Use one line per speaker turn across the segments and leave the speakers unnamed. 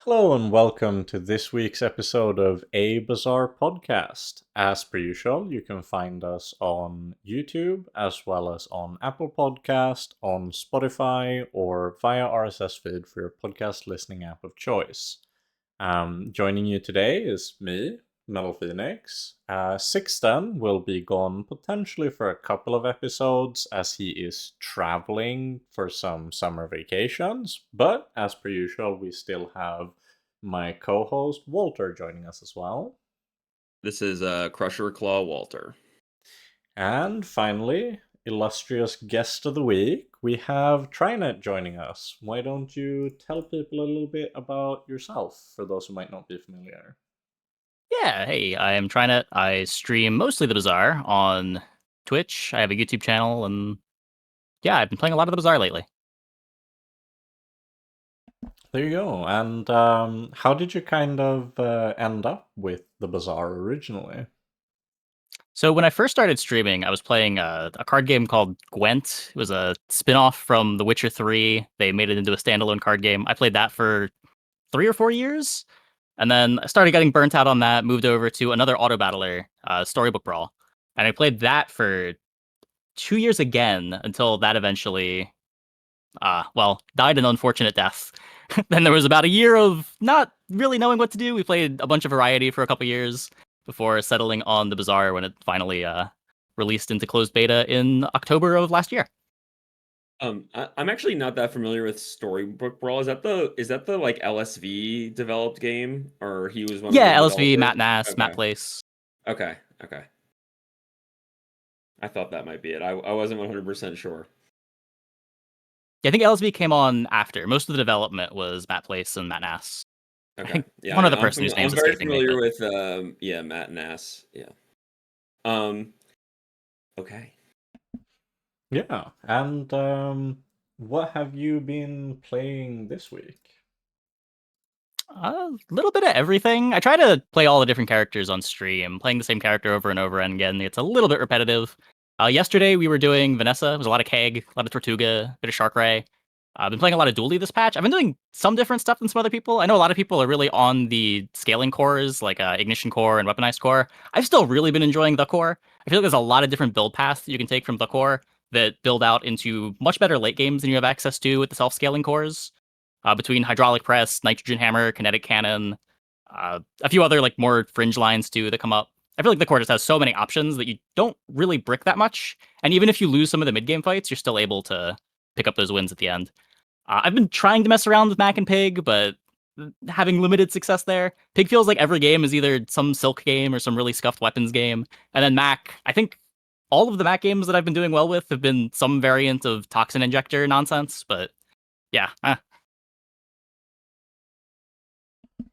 Hello and welcome to this week's episode of A Bazaar podcast. As per usual, you can find us on YouTube as well as on Apple Podcast, on Spotify, or via RSS feed for your podcast listening app of choice. Joining you today is me, MetallFenix. Sixten will be gone potentially for a couple of episodes as he is traveling for some summer vacations, but as per usual, we still have my co-host Walter joining us as well.
This is Crusher Claw Walter.
And finally, illustrious guest of the week, we have Trynet joining us. Why don't you tell people a little bit about yourself for those who might not be familiar?
Yeah, hey, I am Trynet. I stream mostly the Bazaar on Twitch. I have a YouTube channel, and yeah, I've been playing a lot of the Bazaar lately.
There you go. And how did you kind of end up with the Bazaar originally?
So when I first started streaming, I was playing a card game called Gwent. It was a spin-off from The Witcher 3. They made it into a standalone card game. I played that for 3 or 4 years, and then I started getting burnt out on that, moved over to another auto battler, Storybook Brawl. And I played that for 2 years again until that eventually died an unfortunate death. Then there was about a year of not really knowing what to do. We played a bunch of variety for a couple years before settling on the Bazaar when it finally released into closed beta in October of last year.
I'm actually not that familiar with Storybook Brawl. Is that the like LSV developed game, or he was one of the
Yeah, LSV,
developers?
Matt Nass, Matt
Okay,
Place.
okay. I thought that might be it. I wasn't 100% sure.
Yeah, I think LSV came on after. Most of the development was Matt Place and Matt Nass. I
Okay,
think
yeah,
one other
I'm
person whose
I'm
name's
very
escaping me,
familiar
but
with Matt Nass. Yeah. Um. Okay.
Yeah. And what have you been playing this week?
a little bit of everything. I try to play all the different characters on stream. Playing the same character over and over and again, it's a little bit repetitive. Yesterday we were doing Vanessa. It was a lot of Keg, a lot of Tortuga, a bit of Sharkray. I've been playing a lot of Dually this patch. I've been doing some different stuff than some other people. I know a lot of people are really on the scaling cores, like Ignition Core and Weaponized Core. I've still really been enjoying the core. I feel like there's a lot of different build paths you can take from the core that build out into much better late games than you have access to with the self-scaling cores. Between hydraulic press, nitrogen hammer, kinetic cannon, a few other like more fringe lines too that come up. I feel like the core just has so many options that you don't really brick that much, and even if you lose some of the mid game fights, you're still able to pick up those wins at the end. I've been trying to mess around with Mac and Pig, but having limited success there. Pig feels like every game is either some Silk game or some really scuffed weapons game, and then Mac, I think all of the Mac games that I've been doing well with have been some variant of toxin injector nonsense, but yeah.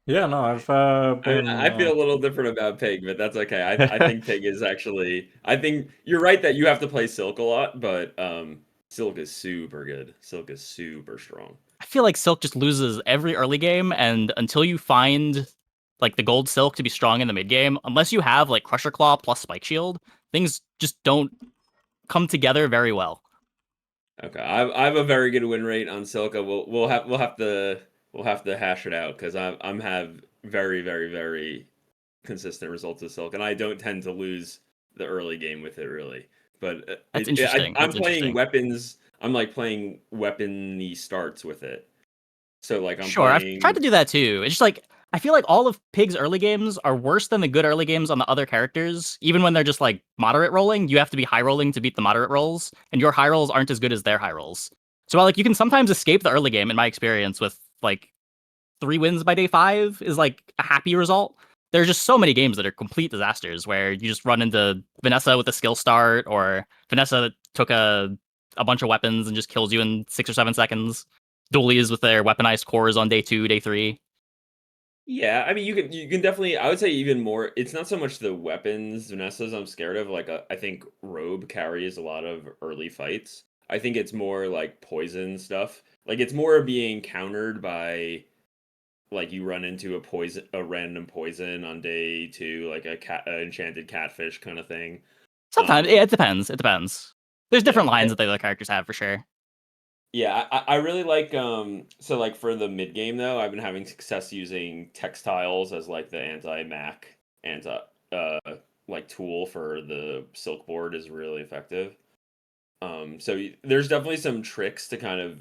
Yeah, no, I've
I mean,
been.
I feel a little different about Pig, but that's okay. I think Pig is actually. I think you're right that you have to play Silk a lot, but Silk is super good. Silk is super strong.
I feel like Silk just loses every early game, and until you find like the gold Silk to be strong in the mid game, unless you have like Crusher Claw plus Spike Shield, things just don't come together very well.
Okay, I have a very good win rate on Silk. We'll have to hash it out because I'm have very consistent results with Silk, and I don't tend to lose the early game with it really. But
That's interesting.
I'm
That's
playing
interesting.
weapons. I'm like playing weapony starts with it. So like I'm
Sure, I've tried
playing.
to do that too. It's just like I feel like all of Pig's early games are worse than the good early games on the other characters. Even when they're just like moderate rolling, you have to be high rolling to beat the moderate rolls, and your high rolls aren't as good as their high rolls. So while like you can sometimes escape the early game, in my experience, with like 3 wins by day 5 is like a happy result. There's just so many games that are complete disasters where you just run into Vanessa with a skill start, or Vanessa that took a bunch of weapons and just kills you in 6 or 7 seconds. Dualies with their weaponized cores on day 2, day 3.
Yeah, I mean you can definitely. I would say even more. It's not so much the weapons Vanessa's I'm scared of. Like I think Robe carries a lot of early fights. I think it's more like poison stuff. Like it's more being countered by like you run into a random poison on day 2, like a enchanted catfish kind of thing.
Sometimes
Um,
it depends. It depends. There's
yeah,
different lines that the other characters have for sure.
Yeah, I really like so like for the mid game though, I've been having success using textiles as like the anti-Mac anti uh like tool for the silk board is really effective. There's definitely some tricks to kind of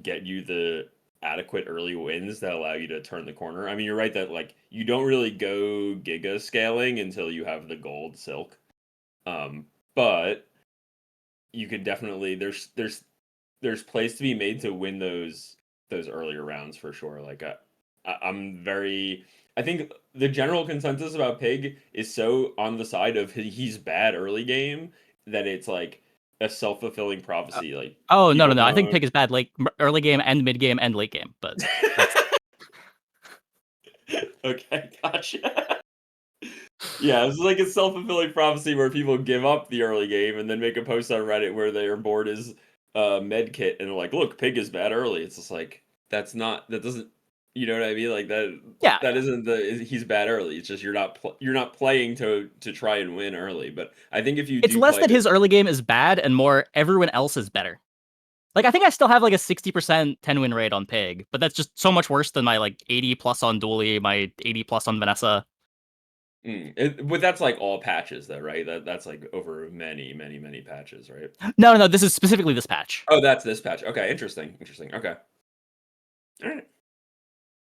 get you the adequate early wins that allow you to turn the corner. I mean, you're right that like you don't really go giga scaling until you have the gold silk. Um, but you could definitely there's plays to be made to win those earlier rounds for sure. Like I'm very I think the general consensus about Pig is so on the side of he's bad early game that it's like a self-fulfilling
Uh,
prophecy. Like
oh no, no,
people
no! I think
don't.
Pig is bad late, early game, and mid game, and late game. But that's
Okay, gotcha. Yeah, it's like a self-fulfilling prophecy where people give up the early game and then make a post on Reddit where their board is med kit and they're like, "Look, Pig is bad early." It's just like that doesn't you know what I mean? Like
yeah,
that
yeah.
isn't he's bad early. It's just you're not playing to try and win early. But I think if you
It's
do
less
play
that
to
his early game is bad, and more everyone else is better. Like I think I still have like a 60% 10 win rate on Pig, but that's just so much worse than my like 80 plus on Dooley, my 80 plus on Vanessa.
but that's like all patches though, right? That's like over many patches, right?
No, no, no, this is specifically this patch.
Oh, that's this patch. Okay, interesting. Okay. All right.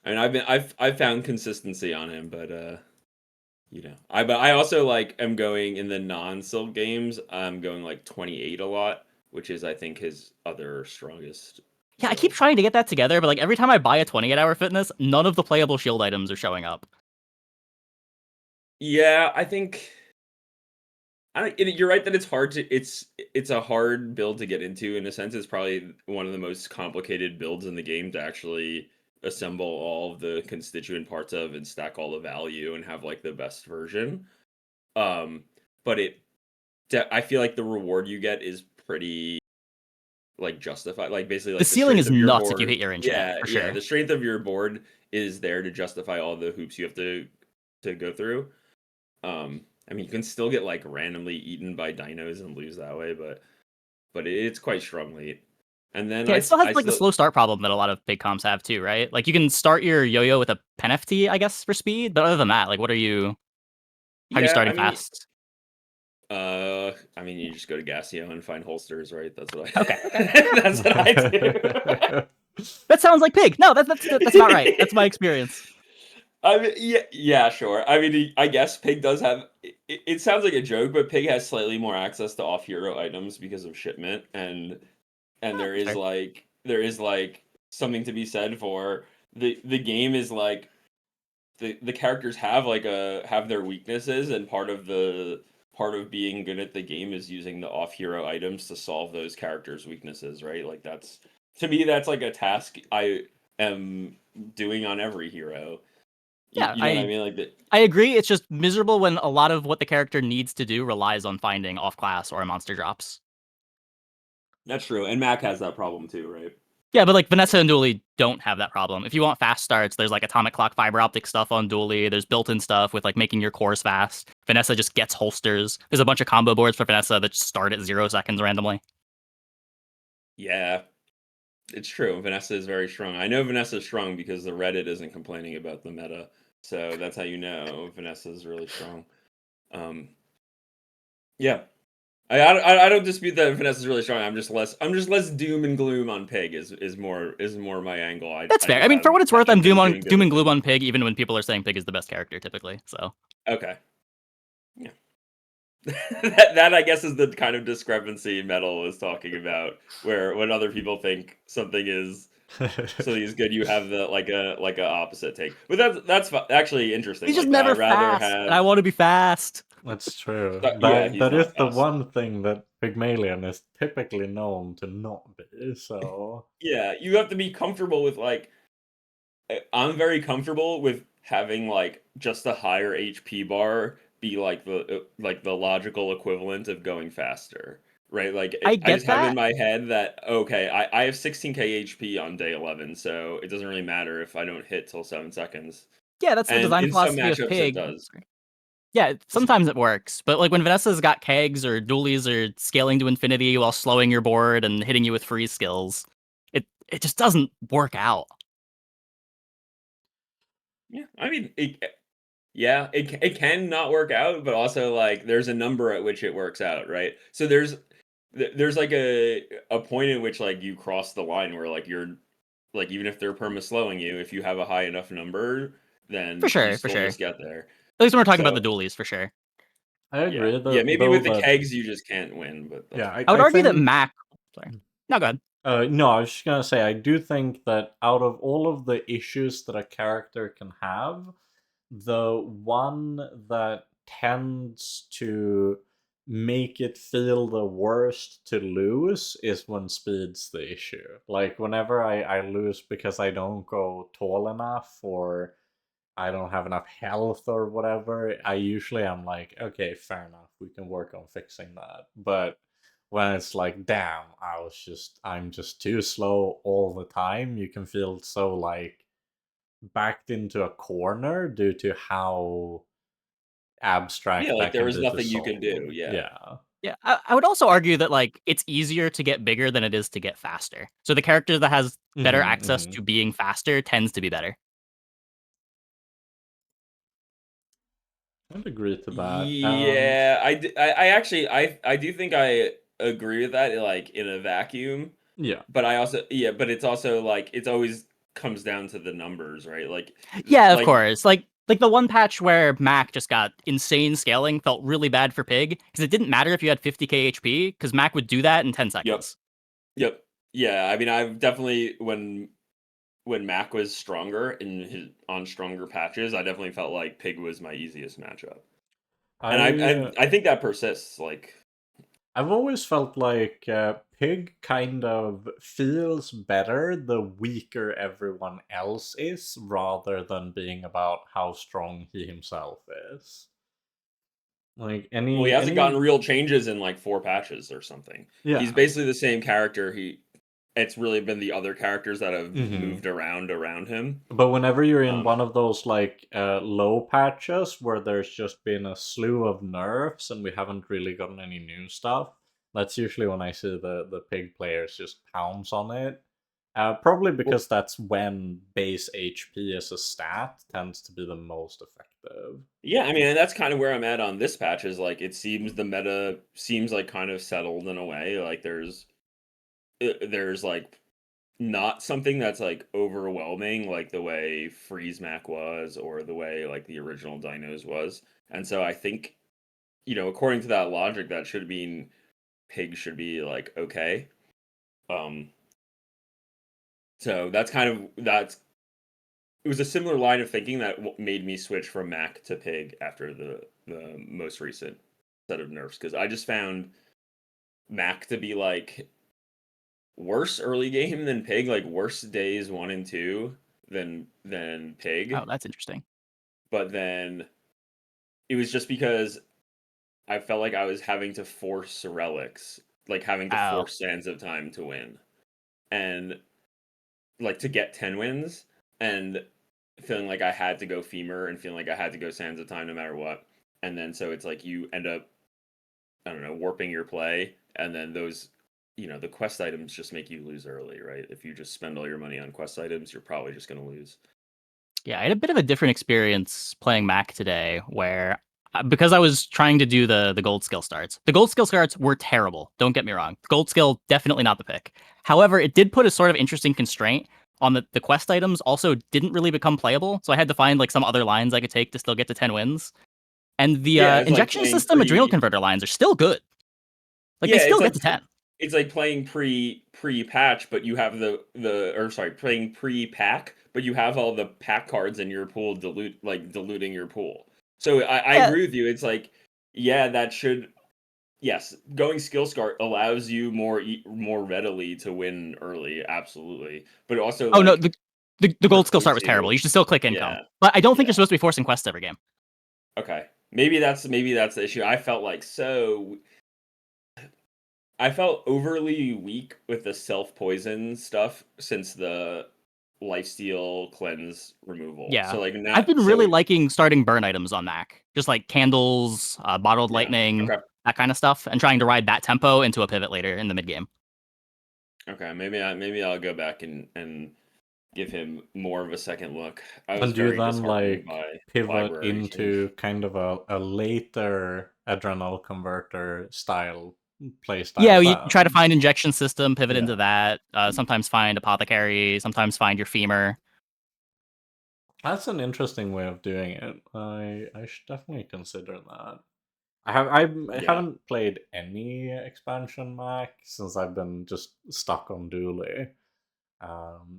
I mean, I've found consistency on him, but but I also like am going in the non-silk games. I'm going like 28 a lot, which is I think his other strongest
Yeah, I keep
build.
trying to get that together, but like every time I buy a 28-hour fitness, none of the playable shield items are showing up.
Yeah, I think you're right that it's hard to it's a hard build to get into in a sense. It's probably one of the most complicated builds in the game to actually assemble all of the constituent parts of and stack all the value and have like the best version. Um, but I feel like the reward you get is pretty like justified. Like basically
The
like the
ceiling
strength
is
of your
nuts if you
board.
hit your enchant,
Yeah,
for
yeah.
sure.
The strength of your board is there to justify all the hoops you have to go through. I mean you can still get like randomly eaten by dinos and lose that way, but it's quite strong late. And then
Yeah, it still has
I
like the
still
slow start problem that a lot of big comps have too, right? Like you can start your yo-yo with a pen FT, I guess, for speed, but other than that, like what are you how are you
yeah,
starting fast?
I mean you just go to Gasio and find holsters, right? That's what
Okay, okay.
I that's what I do.
That sounds like Pig. No, that's about right. That's my experience.
I mean, yeah, sure. I mean, I guess Pig does have. It sounds like a joke, but Pig has slightly more access to off-hero items because of shipment, and
That's fair.
there is like something to be said for the game is like the characters have like have their weaknesses, and part of being good at the game is using the off-hero items to solve those characters' weaknesses, right? Like that's to me that's like a task I am doing on every hero.
Yeah,
You know what I mean? Like that.
I agree. It's just miserable when a lot of what the character needs to do relies on finding off class or monster drops.
That's true, and Mac has that problem too, right?
Yeah, but like Vanessa and Dooley don't have that problem. If you want fast starts, there's like atomic clock fiber optic stuff on Dooley. There's built-in stuff with like making your cores fast. Vanessa just gets holsters. There's a bunch of combo boards for Vanessa that just start at 0 seconds randomly.
Yeah, it's true. Vanessa is very strong. I know Vanessa is strong because the Reddit isn't complaining about the meta, so that's how you know Vanessa is really strong. Um, yeah, I don't dispute that Vanessa is really strong. I'm just less doom and gloom on Pig is more my angle.
That's
I
fair.
just
I mean, for what it's worth, I'm
haven't been doing good
doom
with
and gloom
him.
on Pig, even when people are saying Pig is the best character typically. So
Okay, yeah. That I guess is the kind of discrepancy Metal is talking about, where when other people think something is good, you have the like a opposite take. But actually interesting
he's just
like that.
never
I'd rather
fast, and I
have
want to be fast.
That's true.
yeah, he's
That
not
is the
fast.
one thing that Pygmalion is typically known to not be, so
Yeah, you have to be comfortable with like I'm very comfortable with having like just a higher HP bar be like the logical equivalent of going faster. Right? Like
I
I
get
just have in
that.
my head that okay, I have 16k HP on day 11, so it doesn't really matter if I don't hit till 7 seconds.
Yeah, that's the
And
design
in some
philosophy of
matchups it
Pig.
does.
Yeah, sometimes it works, but like when Vanessa's got kegs or dualies or scaling to infinity while slowing your board and hitting you with freeze skills, it just doesn't work out.
Yeah, I mean, it can not work out, but also like there's a number at which it works out, right? So there's like a point in which like you cross the line where like you're like even if they're perma slowing you, if you have a high enough number,
For
then you
sure, for
still
sure.
just get there.
At least when we're talking about
So
the dualies, for sure.
I agree
yeah, maybe
though
with the
that
kegs you just can't win, but that's
yeah,
fine.
I would
I
argue that
think
Mac. Sorry. No, go ahead.
no, I was just gonna say I do think that out of all of the issues that a character can have, the one that tends to make it feel the worst to lose is when speed's the issue. Like whenever I lose because I don't go tall enough or I don't have enough health or whatever, I usually am like, okay, fair enough, we can work on fixing that. But when it's like, damn, I'm just too slow all the time, you can feel so like backed into a corner due to how
Yeah,
abstract
like
that
there
can
was
be to
nothing you could
solve.
do. Yeah.
Yeah.
Yeah, I would also argue that like it's easier to get bigger than it is to get faster. So the character that has better
Hmm.
access
Hmm.
to being faster tends to be better.
I'd agree to that.
Yeah, I actually I do think I agree with that like in a vacuum,
Yeah.
but I also but it's also like it's always comes down to the numbers, right?
Yeah, of
Like
course. Like the one patch where Mac just got insane scaling felt really bad for Pig because it didn't matter if you had 50k HP because Mac would do that in 10
yep.
seconds.
Yep. Yeah, I mean I've definitely when Mac was stronger in his on stronger patches, I definitely felt like Pig was my easiest matchup. And
I
I think that persists like
I've always felt like Pig kind of feels better the weaker everyone else is, rather than being about how strong he himself is. Like
well, he
any
hasn't
any
gotten real changes in like 4 patches or something. He's
yeah.
basically the same character. It's really been the other characters that have
Hmm.
moved around him.
But whenever you're in
Um,
one of those like low patches where there's just been a slew of nerfs and we haven't really gotten any new stuff, that's usually when I see the pig players just pounce on it. Probably
well,
because that's when base HP as a stat tends to be the most effective.
yeah, I mean, and that's kind of where I'm at on this patch. Is like it seems the meta seems like kind of settled in a way. Like there's like not something that's like overwhelming like the way Freeze Mac was or the way like the original Dinos was. And so I think according to that logic, that should mean Pig should be like okay. Um, so that's it was a similar line of thinking that made me switch from Mac to Pig after the most recent set of nerfs because I just found Mac to be like worse early game than Pig, like worse days 1 and 2 than
Oh,
Pig.
that's interesting.
But then it was just because I felt like I was having to force relics, like having to
Oh,
force Sands of Time to win, and like to get 10 wins, and feeling like I had to go Femur and feeling like I had to go Sands of Time no matter what. And then so it's like you end up, I don't know, warping your play, and then those, the quest items just make you lose early, right? If you just spend all your money on quest items, you're probably just going to lose.
yeah, I had a bit of a different experience playing Mac today where because I was trying to do the gold skill starts. The gold skill starts were terrible. Don't get me wrong. Gold skill definitely not the pick. However, it did put a sort of interesting constraint on the quest items also didn't really become playable. So I had to find like some other lines I could take to still get to 10 wins. And the
Yeah, it's like
injection
playing
system adrenal
pre.
converter lines are still good. Like they
Yeah,
still get to 10.
it's like playing pre patch, but you have the or sorry, playing pre pack, but you have all the pack cards in your pool diluting your pool. So I
Yeah.
agree with you. It's like yeah, that should yes, going skill scar allows you more readily to win early, absolutely. But also
Oh no,
like
the gold skill start
precludes
was terrible.
you.
You should still click income.
Yeah,
But I don't think you're
yeah.
supposed to be forcing quests every game.
Okay. Maybe that's the issue. I felt overly weak with the self poison stuff since the lifesteal cleanse removal.
Yeah.
So like
I've
not
been
so
really liking starting burn items on Mac. Just like candles, bottled
yeah.
lightning,
Okay.
that kind of stuff, and trying to ride that tempo into a pivot later in the mid game.
Okay, maybe I'll go back and give him more of a second look. I was
And do you
very
then
disheartened
like
by
pivot
library change.
into kind of a later adrenal converter play
Yeah,
style
you try to
then?
find injection system, pivot into
Yeah.
that. Sometimes find apothecary, sometimes find your femur.
That's an interesting way of doing it. I should definitely consider that. I
Yeah.
haven't played any expansion Mac since I've been just stuck on Dually.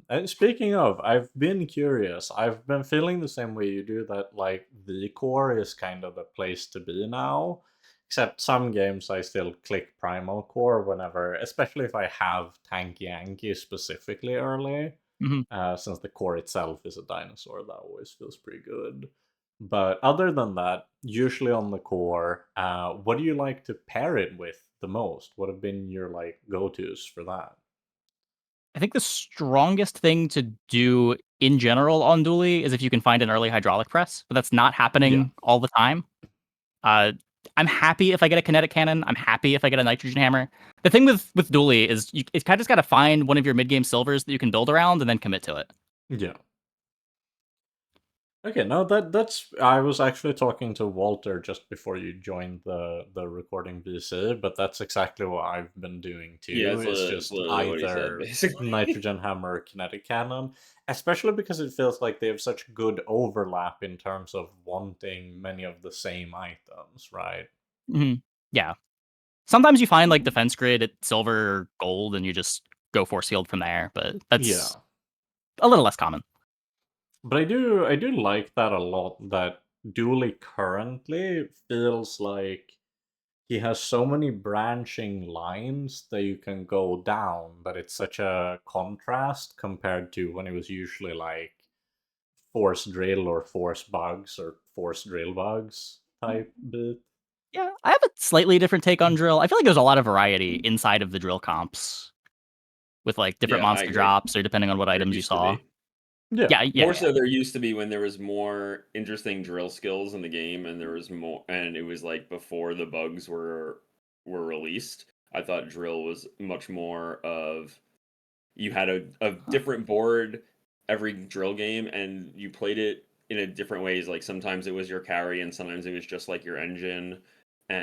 And speaking of, I've been curious. I've been feeling the same way you do that like the core is kind of the place to be now. Except some games I still click Primal Core whenever, especially if I have Tank Yankee specifically early.
Mhm.
Since the core itself is a dinosaur, that always feels pretty good. But other than that, usually on the core, what do you like to pair it with the most? What have been your like go-tos for that?
I think the strongest thing to do in general on Dually is if you can find an early hydraulic press, but that's not
Yeah,
happening all the time. Uh, I'm happy if I get a kinetic cannon. I'm happy if I get a nitrogen hammer. The thing with Dually is you it's kind of just got to find one of your mid game silvers that you can build around and then commit to it.
yeah. Okay, no, that's. I was actually talking to Walter just before you joined the recording VC, but that's exactly what I've been doing
Yeah,
too. It's
it's
just
literally what he said,
either
basically.
nitrogen hammer or kinetic cannon, especially because it feels like they have such good overlap in terms of wanting many of the same items, right?
Mhm. Yeah. Sometimes you find like defense grid at silver or gold and you just go force field from there, but that's
Yeah.
a little less common.
But I do like that a lot that Dooley currently feels like he has so many branching lines that you can go down that it's such a contrast compared to when it was usually like force drill or force bugs or force drill bugs type bit.
Yeah, I have a slightly different take on drill. I feel like there's a lot of variety inside of the drill comps with like different
Yeah, I
monster
agree.
drops or depending on what
There
items you
used to
saw.
be.
Yeah.
Yeah, yeah,
More
yeah.
so there used to be when there was more interesting drill skills in the game and there was more and it was like before the bugs were released. I thought drill was much more of you had a
Huh.
different board every drill game and you played it in a different ways. Like sometimes it was your carry and sometimes it was just like your engine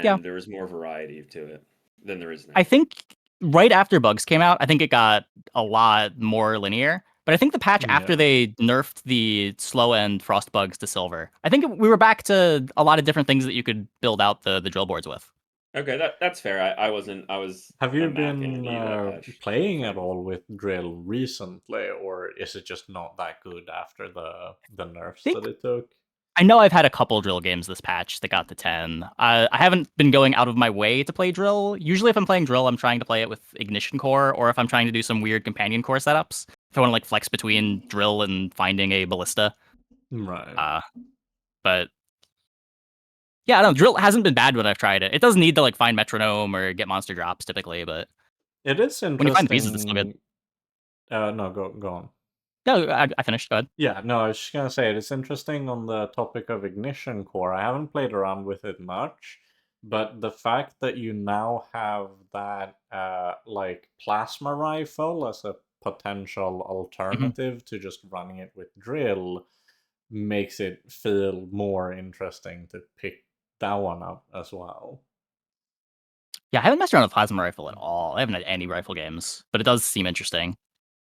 Yeah.
and there was more variety to it than there is
I
now.
think right after bugs came out, I think it got a lot more linear. But I think the patch after
Yeah.
they nerfed the slow end frost bugs to silver, I think we were back to a lot of different things that you could build out the drill boards with.
Okay, that's fair. I wasn't I was
Have
a
you
Mac
been
enemy that patch, to be
playing at
frank.
all with drill recently, or is it just not that good after the nerfs
I
that
think
it took?
I know I've had a couple drill games this patch that got to 10. I haven't been going out of my way to play drill. Usually, if I'm playing drill, I'm trying to play it with ignition core, or if I'm trying to do some weird companion core setups. If I want to like flex between drill and finding a ballista.
Right.
Uh, but yeah, I don't know. Drill hasn't been bad when I've tried it. It doesn't need to like find metronome or get monster drops typically, but
It is
when you find the pieces, it's still good.
interesting. No, go on.
No, I finished. Go ahead.
Yeah, no, I was just gonna say it's interesting on the topic of ignition core. I haven't played around with it much, but the fact that you now have that like plasma rifle as a potential
Mhm.
alternative to just running it with drill makes it feel more interesting to pick that one up as well.
Yeah, I haven't messed around with plasma rifle at all. I haven't had any rifle games, but it does seem interesting.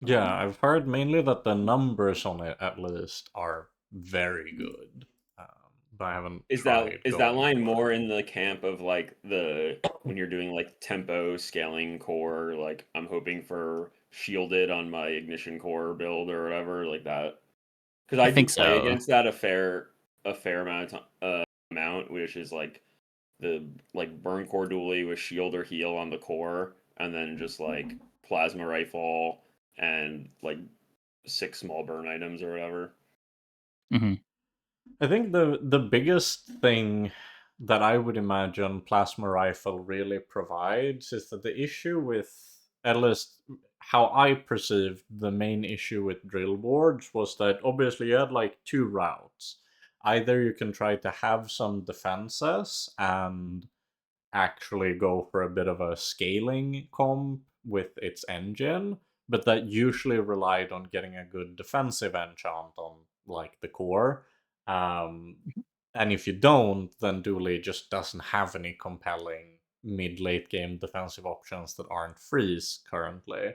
Yeah, I've heard mainly that the numbers on it at least are very good. But I haven't tried
Is that
going
line
for
more
it.
in the camp of like the when you're doing like tempo scaling core, like I'm hoping for shielded on my ignition core build or whatever, like that? Because
I
I do
think
play
so.
against that a fair amount, which is like the like burn core dually with shield or heal on the core, and then just like plasma rifle and like six small burn items or whatever.
Mhm.
I think the biggest thing that I would imagine plasma rifle really provides is that the issue with, at least how I perceived the main issue with drill boards was that obviously you had like two routes. Either you can try to have some defenses and actually go for a bit of a scaling comp with its engine, but that usually relied on getting a good defensive enchant on like the core. Um,
Mhm.
and if you don't, then Dooley just doesn't have any compelling mid-late game defensive options that aren't freeze currently.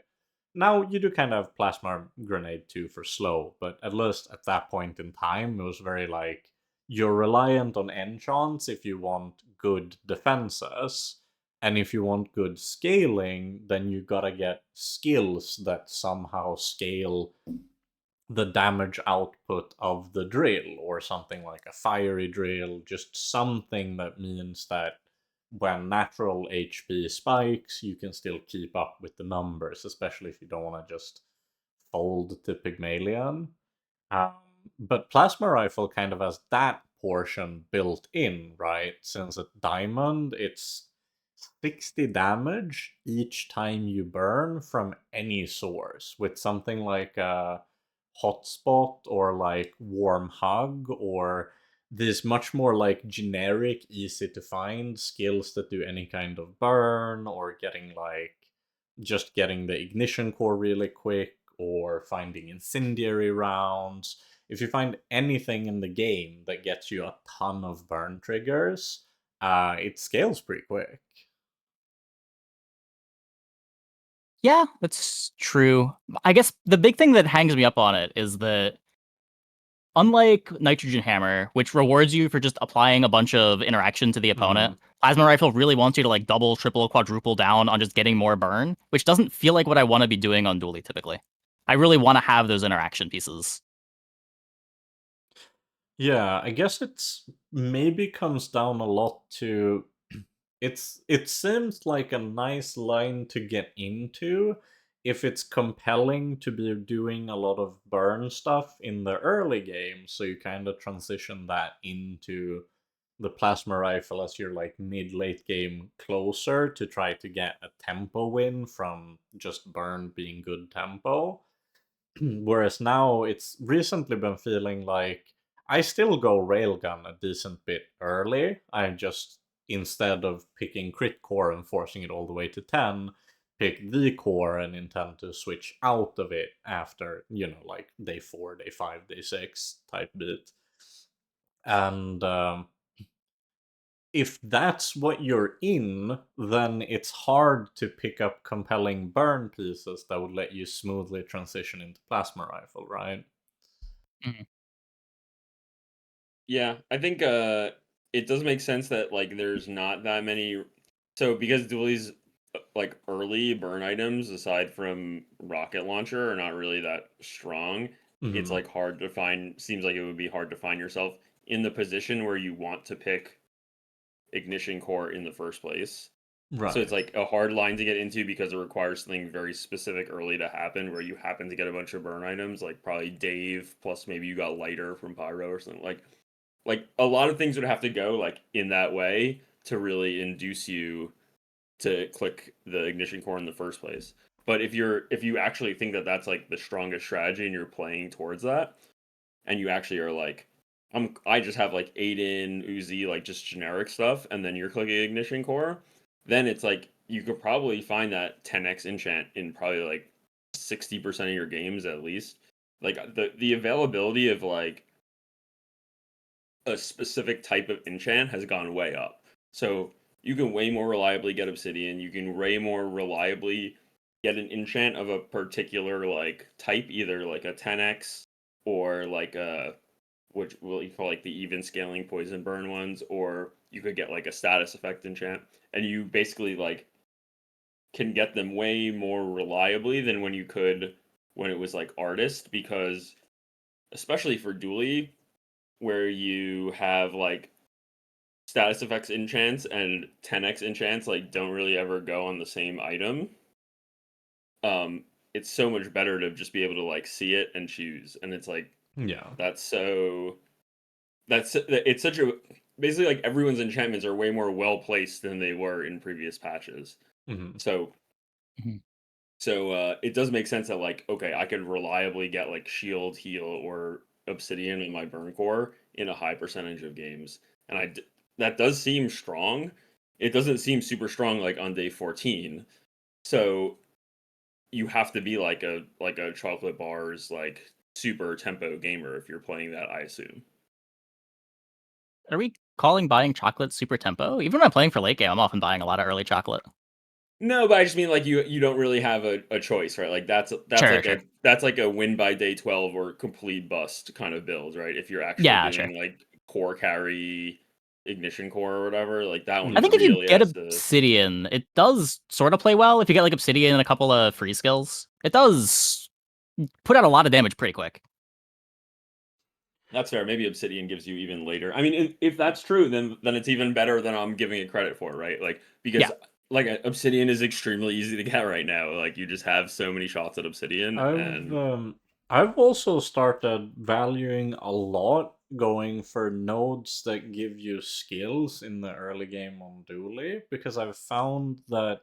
Now you do kind of have Plasma Grenade too for slow, but at least at that point in time, it was very like you're reliant on enchants if you want good defenses. And if you want good scaling, then you gotta get skills that somehow scale the damage output of the drill, or something like a fiery drill, just something that means that when natural HP spikes, you can still keep up with the numbers, especially if you don't want to just fold to Pygmalion. Um, but Plasma Rifle kind of has that portion built in, right? Since at Diamond, it's 60 damage each time you burn from any source, with something like a hotspot or like warm hug, or these much more like generic, easy to find skills that do any kind of burn, or getting like just getting the ignition core really quick, or finding incendiary rounds. If you find anything in the game that gets you a ton of burn triggers, it scales pretty quick.
Yeah, that's true. I guess the big thing that hangs me up on it is that unlike Nitrogen Hammer, which rewards you for just applying a bunch of interaction to the
Mhm.
opponent, Plasma Rifle really wants you to like double, triple, quadruple down on just getting more burn, which doesn't feel like what I want to be doing on Dually typically. I really want to have those interaction pieces.
Yeah, I guess it's maybe comes down a lot to it seems like a nice line to get into if it's compelling to be doing a lot of burn stuff in the early game, so you kind of transition that into the plasma rifle as your like mid late game closer to try to get a tempo win from just burn being good tempo. Whereas now it's recently been feeling like I still go railgun a decent bit early. I just, instead of picking crit core and forcing it all the way to 10, pick the core and intend to switch out of it after, like day 4, day 5, day 6 type bit. And if that's what you're in, then it's hard to pick up compelling burn pieces that would let you smoothly transition into plasma rifle, right?
Mhm.
Yeah, I think it does make sense that like there's not that many. So because Dualies like early burn items aside from rocket launcher are not really that strong, it's
Hmm.
like hard to find. Seems like it would be hard to find yourself in the position where you want to pick ignition core in the first place. So it's
Right.
like a hard line to get into because it requires something very specific early to happen where you happen to get a bunch of burn items, like probably Dave, plus maybe you got lighter from Pyro or something. Like a lot of things would have to go like in that way to really induce you to click the ignition core in the first place. But if you actually think that that's like the strongest strategy and you're playing towards that, and you actually are like, I just have like 8 in Uzi, like just generic stuff, and then you're clicking ignition core, then it's like you could probably find that 10x enchant in probably like 60% of your games at least. Like the availability of like a specific type of enchant has gone way up. So you can way more reliably get obsidian. You can way more reliably get an enchant of a particular like type, either like a 10x or like a which will you call like the even scaling poison burn ones, or you could get like a status effect enchant, and you basically like can get them way more reliably than when you could when it was like artist, because especially for dually where you have like status effects enchants and 10x enchants like don't really ever go on the same item. It's so much better to just be able to like see it and choose, and it's like
Yeah.
that's so it's such a basically like everyone's enchantments are way more well placed than they were in previous patches.
Hmm.
So
Mhm.
it does make sense that like okay, I could reliably get like shield, heal, or obsidian in my burn core in a high percentage of games, and that does seem strong. It doesn't seem super strong like on day 14. So you have to be like a chocolate bars like super tempo gamer if you're playing that, I assume.
Are we calling buying chocolate super tempo? Even when I'm playing for late game, I'm often buying a lot of early chocolate.
No, but I just mean like you don't really have a choice, right? Like
Sure, sure.
that's like a win by day 12 or complete bust kind of build, right? If you're actually
Yeah, sure.
doing like core carry ignition core or whatever, like that one
I think if you
really
get
has to.
Obsidian, it does sort of play well. If you get like Obsidian and a couple of free skills, it does put out a lot of damage pretty quick.
That's fair. Maybe Obsidian gives you even later. I mean, if that's true, then it's even better than I'm giving it credit for, right? Like
Yeah.
because like Obsidian is extremely easy to get right now. Like you just have so many shots at Obsidian,
I've
and
um, I've also started valuing a lot going for nodes that give you skills in the early game on Dually because I've found that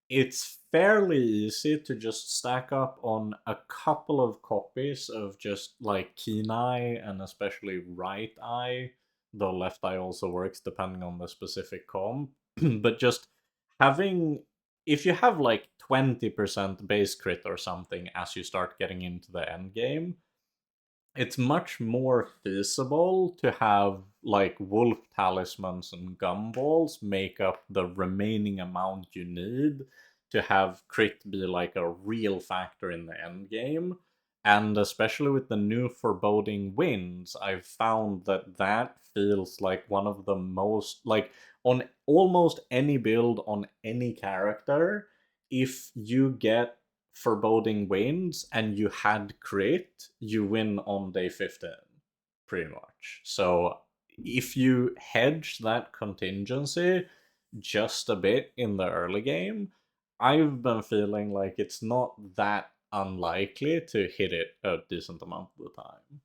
it's fairly easy to just stack up on a couple of copies of just like keen eye and especially right eye, though left eye also works depending on the specific comp. But just having, if you have like 20% base crit or something as you start getting into the end game, it's much more feasible to have like wolf talismans and gumballs make up the remaining amount you need to have crit be like a real factor in the end game. And especially with the new foreboding winds, I've found that that feels like one of the most like on almost any build on any character, if you get foreboding wins and you had crit, you win on day 15, pretty much. So if you hedge that contingency just a bit in the early game, I've been feeling like it's not that unlikely to hit it a decent amount of the time.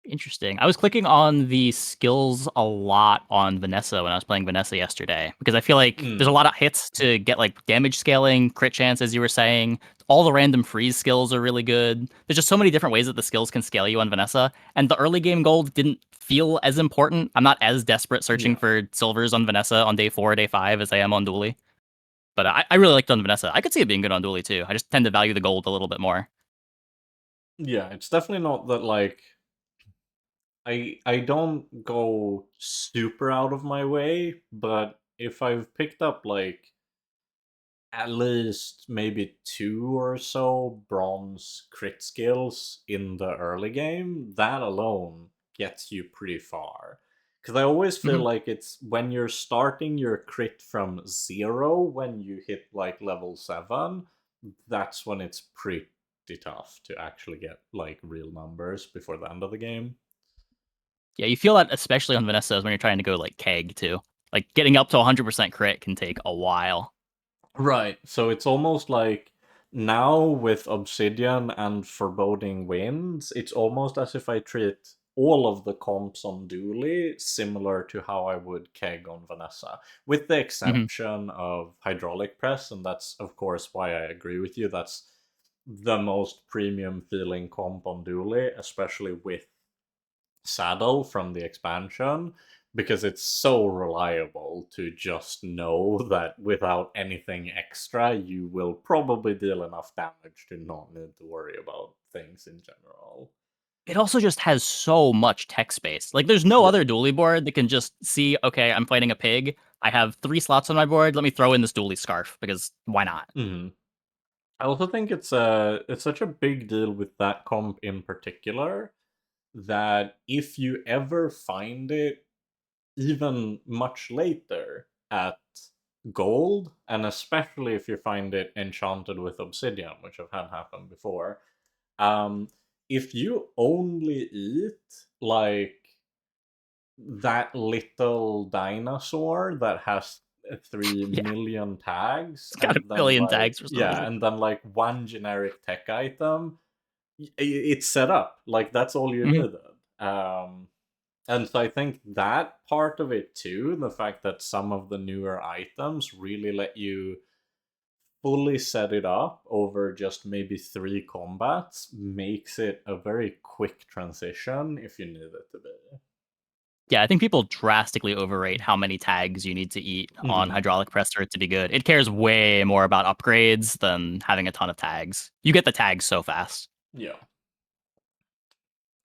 Interesting. I was clicking on the skills a lot on Vanessa when I was playing Vanessa yesterday because I feel like there's a
Mm,
lot of hits to get like damage scaling, crit chance, as you were saying. All the random freeze skills are really good. There's just so many different ways that the skills can scale you on Vanessa, and the early game gold didn't feel as important. I'm not as desperate searching
yeah.
for silvers on Vanessa on day 4 or day 5 as I am on Dually. But I really liked on Vanessa. I could see it being good on Dually too. I just tend to value the gold a little bit more.
Yeah, it's definitely not that like I don't go super out of my way, but if I've picked up like at least maybe two or so bronze crit skills in the early game, that alone gets you pretty far. Because I always feel
Mhm.
like it's when you're starting your crit from zero, when you hit like level 7, that's when it's pretty tough to actually get like real numbers before the end of the game.
Yeah, you feel that especially on Vanessa's when you're trying to go like keg too. Like getting up to 100% crit can take a while.
Right. So it's almost like now with Obsidian and Foreboding Winds, it's almost as if I treat all of the comps on Dooley similar to how I would keg on Vanessa, with the
Hmm.
exception of Hydraulic Press, and that's of course why I agree with you. That's the most premium feeling comp on Dooley, especially with Saddle from the expansion, because it's so reliable to just know that without anything extra, you will probably deal enough damage to not need to worry about things in general.
It also just has so much tech space. Like there's no
Yeah.
other dually board that can just see, okay, I'm fighting a pig. I have 3 slots on my board. Let me throw in this dually scarf because why not?
Hmm. I also think it's such a big deal with that comp in particular that if you ever find it even much later at gold, and especially if you find it enchanted with obsidian, which I've had happen before. Um, if you only eat like that little dinosaur that has three
Yeah,
million tags,
it's got a
and then
billion
like
tags for some
yeah,
reason.
and then like one generic tech item, it's set up. Like that's all you
Hmm.
needed. Um, and so I think that part of it too, the fact that some of the newer items really let you fully set it up over just maybe 3 combats, makes it a very quick transition if you need it to be.
Yeah, I think people drastically overrate how many tags you need to eat on
Mhm.
hydraulic press for it to be good. It cares way more about upgrades than having a ton of tags. You get the tags so fast.
Yeah.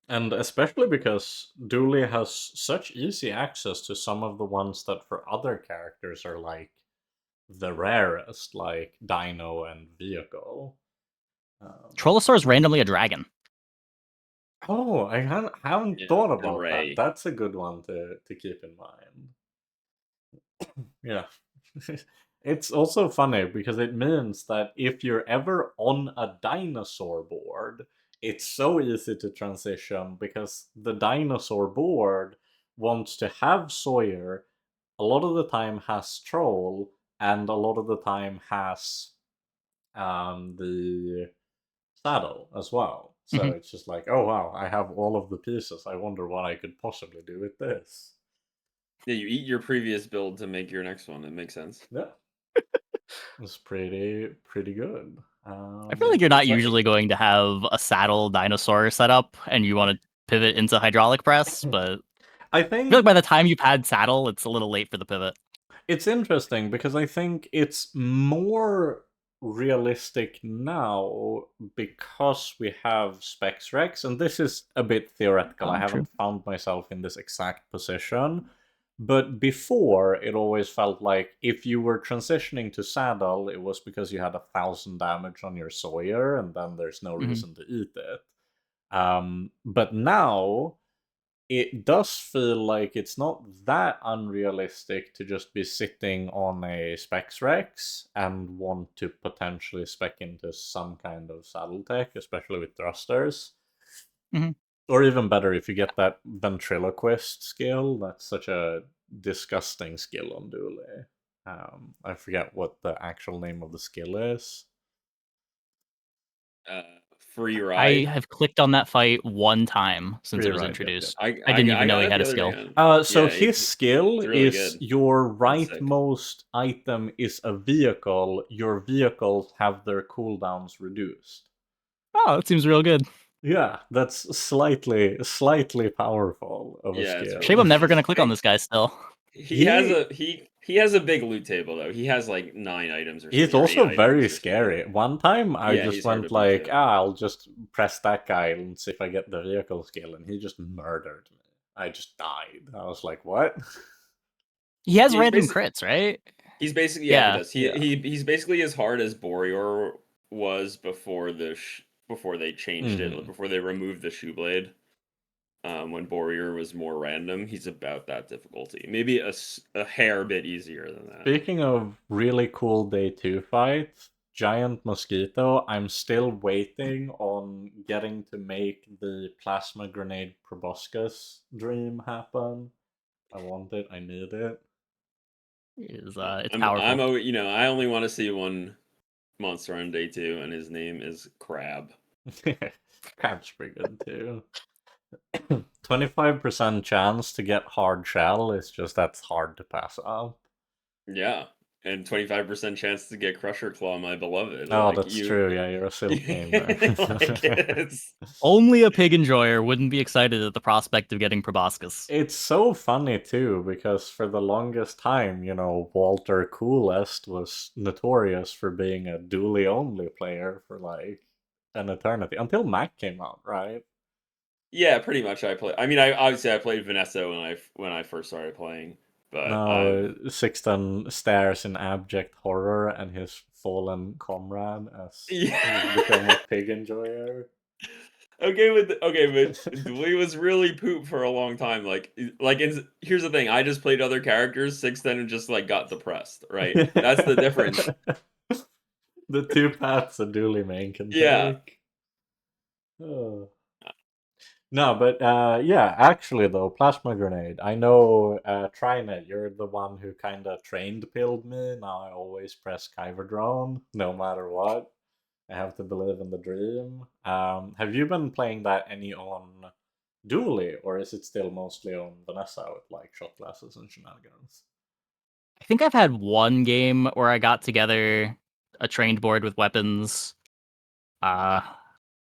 And especially because Dooley has such easy access to some of the ones that for other characters are like the rarest, like Dino and Vehicle.
Trollosaur's randomly a dragon.
Oh, I haven't
Yeah,
thought
and
about that.
Ray.
That's a good one to keep in mind. Yeah. It's also funny because it means that if you're ever on a dinosaur board, it's so easy to transition because the dinosaur board wants to have Sawyer, a lot of the time has Troll, and a lot of the time has the saddle as well. So
Mhm.
it's just like, oh wow, I have all of the pieces. I wonder what I could possibly do with this.
Yeah, you eat your previous build to make your next one. It makes sense.
Yeah, it's pretty good.
I feel like you're not
It's like
usually going to have a saddle dinosaur setup and you want to pivot into hydraulic press, but
I
I feel like
think
by the time you've had saddle, it's a little late for the pivot.
it's interesting because I think it's more realistic now because we have Specs Rex, and this is a bit theoretical. I
True.
haven't found myself in this exact position. But before, it always felt like if you were transitioning to saddle, it was because you had 1,000 damage on your Sawyer, and then there's no
Mhm.
reason to eat it. But now, it does feel like it's not that unrealistic to just be sitting on a Specs Rex and want to potentially spec into some kind of saddle tech, especially with thrusters.
Mhm.
Or even better, if you get that ventriloquist skill, that's such a disgusting skill on Dooley. I forget what the actual name of the skill is.
uh, free
I
ride.
have clicked on that fight one time since
Free
it was
ride, yep, yep.
introduced.
I
I
I
didn't
I
even know
got
he
it
had
the
a
other day
skill.
on.
So
Yeah,
his skill
it's really
is
good.
your
That's sick.
rightmost item is a vehicle. Your vehicles have their cooldowns reduced.
Oh, that seems real good.
Yeah, that's slightly powerful of a
Yeah, it's
Shame
really
skill.
I'm
good.
never gonna click on this guy still.
He has
He
a big loot table though. He has like 9 items or
He's
something, or 8
also very
items or something.
scary. One time I
Yeah,
just
he's hard to
went
beat
like,
too.
I'll just press that guy and see if I get the vehicle skill, and he just murdered me. I just died. I was like, what?
He has
Yeah, he's
random
basically
crits, right?
yeah, he
Yeah.
does.
Yeah.
He's basically as hard as Boreor was before before they changed it,
Hmm.
before they removed the shoe blade. When Boreor was more random, he's about that difficulty. Maybe a hair bit easier than that.
Speaking of really cool day 2 fights, Giant Mosquito, I'm still waiting on getting to make the plasma grenade proboscis dream happen. I want it, I need it.
It's
I'm
powerful.
I only want to see one monster on day 2, and his name is Crab.
Crab's pretty good too. 25% chance to get hard shell is just that's hard to pass up.
Yeah, and 25% chance to get Crusher Claw, my beloved.
Oh,
Like
that's true. Yeah, you're a silk gamer.
like it's
Only a pig enjoyer wouldn't be excited at the prospect of getting proboscis.
It's so funny too because for the longest time, Walter Coolest was notorious for being a dually only player for like an eternity until Mac came out, right?
yeah, pretty much. I obviously I played Vanessa when I first started playing, but I've
Now Sixten stares in abject horror and his fallen comrade as he's become a
yeah.
pig enjoyer.
But Dwayne was really poop for a long time. Here's the thing: I just played other characters, 6 then, and just like got depressed. Right? That's the difference.
The two paths a dually main can
Yeah.
take. Oh. No, but yeah, actually though, plasma grenade. I know Trynet, you're the one who kind of trained pilled me. Now I always press Kyber drone, no matter what. I have to believe in the dream. Have you been playing that any on Dually, or is it still mostly on Vanessa with like shot glasses and shenanigans?
I think I've had one game where I got together a trained board with weapons. Uh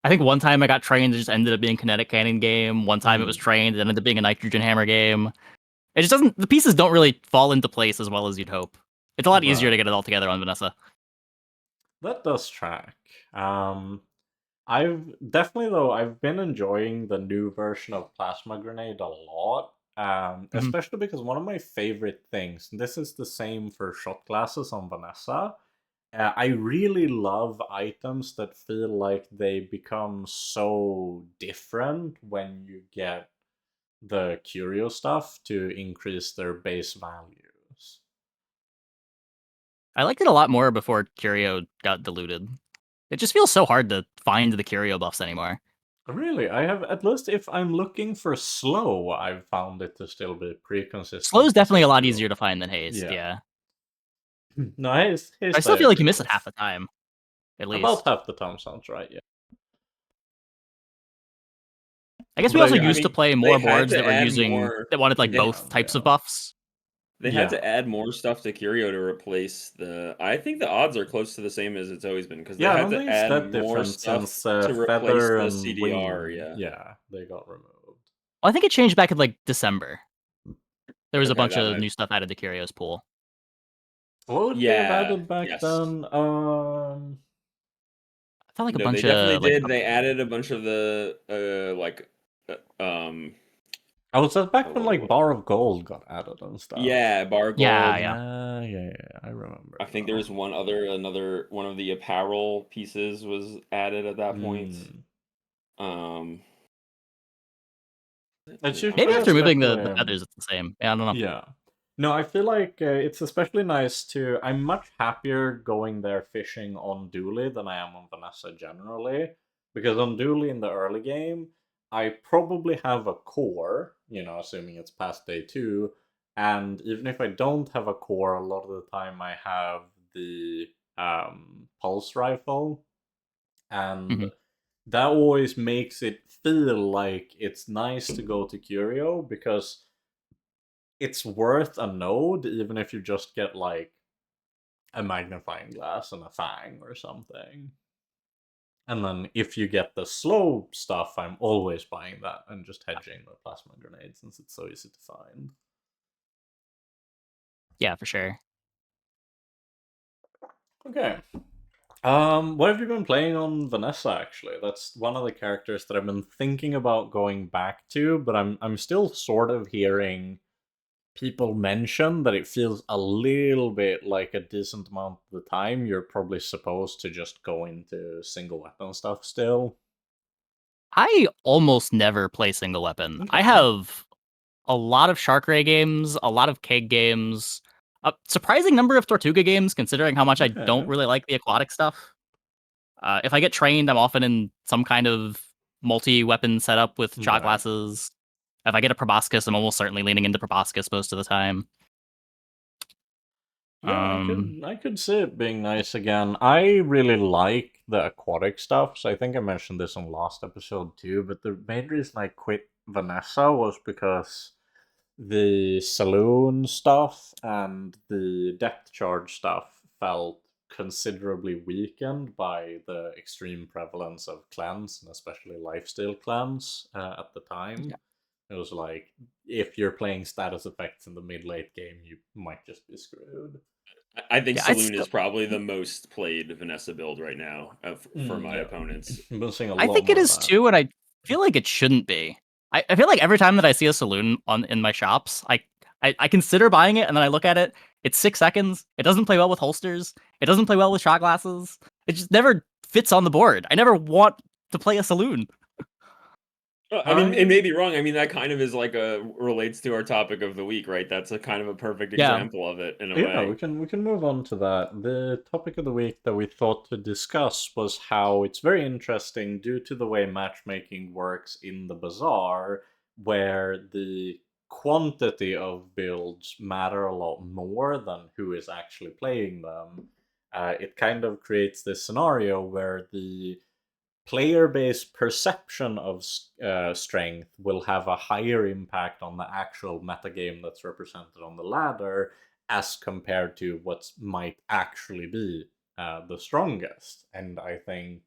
I think one time I got trained, it just ended up being a kinetic cannon game. One time it was
Mm,
trained, it ended up being a nitrogen hammer game. It just doesn't. The pieces don't really fall into place as well as you'd hope. It's a lot easier to
right.
get it all together on Vanessa.
That does track. I've definitely though I've been enjoying the new version of Plasma Grenade a lot.
Hmm.
Especially because one of my favorite things, and this is the same for shot glasses on Vanessa. I really love items that feel like they become so different when you get the curio stuff to increase their base values.
I liked it a lot more before Curio got diluted. It just feels so hard to find the Curio buffs anymore.
Really, I have at least if I'm looking for slow, I've found it to still be pretty
Slow is
consistent,
definitely a lot
consistent.
easier to find than Haste,
Yeah.
yeah.
No,
I
here's
still
I
feel like you
agree
miss it
with.
half the time, at
About
least.
half the time sounds right, yeah.
I guess we
But
also
I
I
used to
mean,
play
they
more
had
boards
to
that were
add
using
more.
that wanted like
They
both
command,
types of
yeah.
buffs.
they had
Yeah.
to add more stuff to Curio to replace the. I think the odds are close to the same as it's always been because they
Yeah, I
had
don't
to
think it's
add
that
more
different
stuff
since
to replace
Feather
the
and
CDR.
Wing,
Yeah,
yeah, they got removed.
Well, I think it changed back in like December. There was a
okay,
bunch
that
of
might.
new stuff added to Curio's pool.
What would they have
Yeah,
added back
yes.
then?
I felt like a
No, they
bunch
definitely
of like
did. They added a bunch of the
I was that back
oh,
when like
what,
Bar of Gold got added and stuff.
yeah, bar
yeah,
gold.
yeah.
Yeah, I remember
I think
now.
there's another one of the apparel pieces was added at that point.
Hmm.
Um,
It's
now
Maybe
I
usually
after moving
especially
the feathers, it's the same. Yeah, I don't know.
yeah. No, I feel like it's especially nice to. I'm much happier going there fishing on Dooley than I am on Vanessa generally. Because on Dooley in the early game, I probably have a core, assuming it's past day two. And even if I don't have a core, a lot of the time I have the pulse rifle. And
Hmm.
that always makes it feel like it's nice to go to Curio because it's worth a node, even if you just get like a magnifying glass and a fang or something. And then if you get the slow stuff, I'm always buying that and just hedging the plasma grenade since it's so easy to find.
Yeah, for sure.
Okay. What have you been playing on Vanessa actually? That's one of the characters that I've been thinking about going back to, but I'm still sort of hearing people mention that it feels a little bit like a decent amount of the time you're probably supposed to just go into single weapon stuff still.
I almost never play single weapon. I
Okay.
have a lot of Shark Ray games, a lot of Keg games, a surprising number of Tortuga games, considering how much I don't
Okay.
really like the aquatic stuff. If I get trained, I'm often in some kind of multi-weapon setup with shot
Right.
glasses. If I get a proboscis, I'm almost certainly leaning into proboscis most of the time.
Yeah, I
Um,
could I could see it being nice again. I really like the aquatic stuff, so I think I mentioned this on last episode too, but the main reason I quit Vanessa was because the saloon stuff and the depth charge stuff felt considerably weakened by the extreme prevalence of clans and especially lifesteal clans at the time.
yeah,
It was like if you're playing status effects in the mid late game, you might just be screwed.
I think
yeah, I
Saloon is
still,
probably the most played Vanessa build right now for my
Yeah,
opponents.
I've been seeing a
I
lot
think it
more of
is
that.
too, and I feel like it shouldn't be. I feel like every time that I see a saloon on in my shops, I consider buying it, and then I look at it. It's 6 seconds. It doesn't play well with holsters. It doesn't play well with shot glasses. It just never fits on the board. I never want to play a saloon.
I mean, it
I
may be wrong. I mean, that kind of is like a relates to our topic of the week, right? That's a kind of a perfect
Yeah,
example of it in a
Yeah,
way.
we can move on to that. The topic of the week that we thought to discuss was how it's very interesting due to the way matchmaking works in the bazaar, where the quantity of builds matter a lot more than who is actually playing them. It kind of creates this scenario where the player-based perception of strength will have a higher impact on the actual metagame that's represented on the ladder as compared to what might actually be the strongest. And I think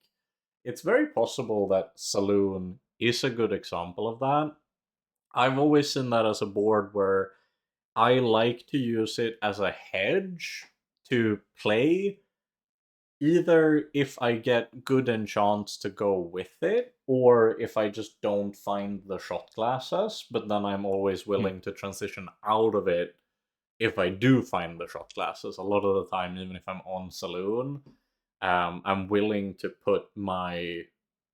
it's very possible that Saloon is a good example of that. I've always seen that as a board where I like to use it as a hedge to play, either if I get good enchants to go with it, or if I just don't find the shot glasses, but then I'm always willing to transition out of it if I do find the shot glasses. A lot of the time, even if I'm on Saloon, I'm willing to put my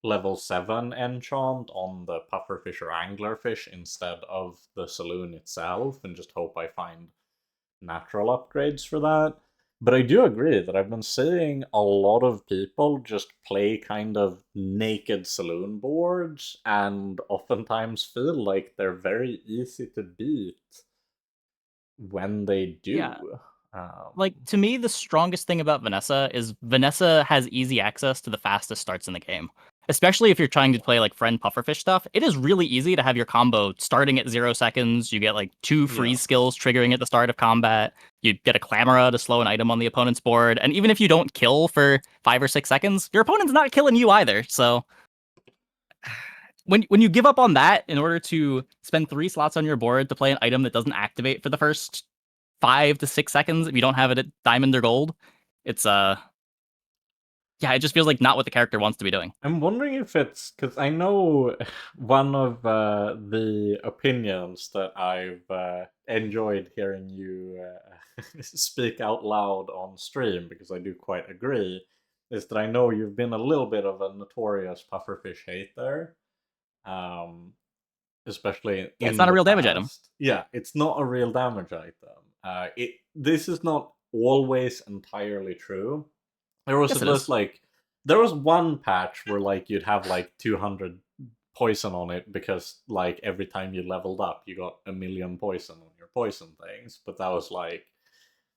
level 7 enchant on the pufferfish or anglerfish instead of the Saloon itself, and just hope I find natural upgrades for that. But I do agree that I've been seeing a lot of people just play kind of naked Saloon boards, and oftentimes feel like they're very easy to beat when they
Yeah.
do.
Like, to me, the strongest thing about Vanessa is Vanessa has easy access to the fastest starts in the game. Especially if you're trying to play like friend pufferfish stuff, it is really easy to have your combo starting at 0 seconds. You get like 2 freeze skills triggering at the start of combat. You get a Clamora to slow an item on the opponent's board. And even if you don't kill for 5 or 6 seconds, your opponent's not killing you either. So when you give up on that in order to spend 3 slots on your board to play an item that doesn't activate for the first 5 to 6 seconds if you don't have it at diamond or gold, it's yeah, it just feels like not what the character wants to be doing.
I'm wondering if it's because I know one of the opinions that I've enjoyed hearing you speak out loud on stream, because I do quite agree, is that I know you've been a little bit of a notorious pufferfish hater, um, especially
Yeah, it's
in
not a
the
real damage item.
past. Yeah, it's not a real damage item. This is not always entirely true. There was
Yes, it
just
is.
like there was one patch where like you'd have like 200 poison on it, because like every time you leveled up you got a million poison on your poison things, but that was like,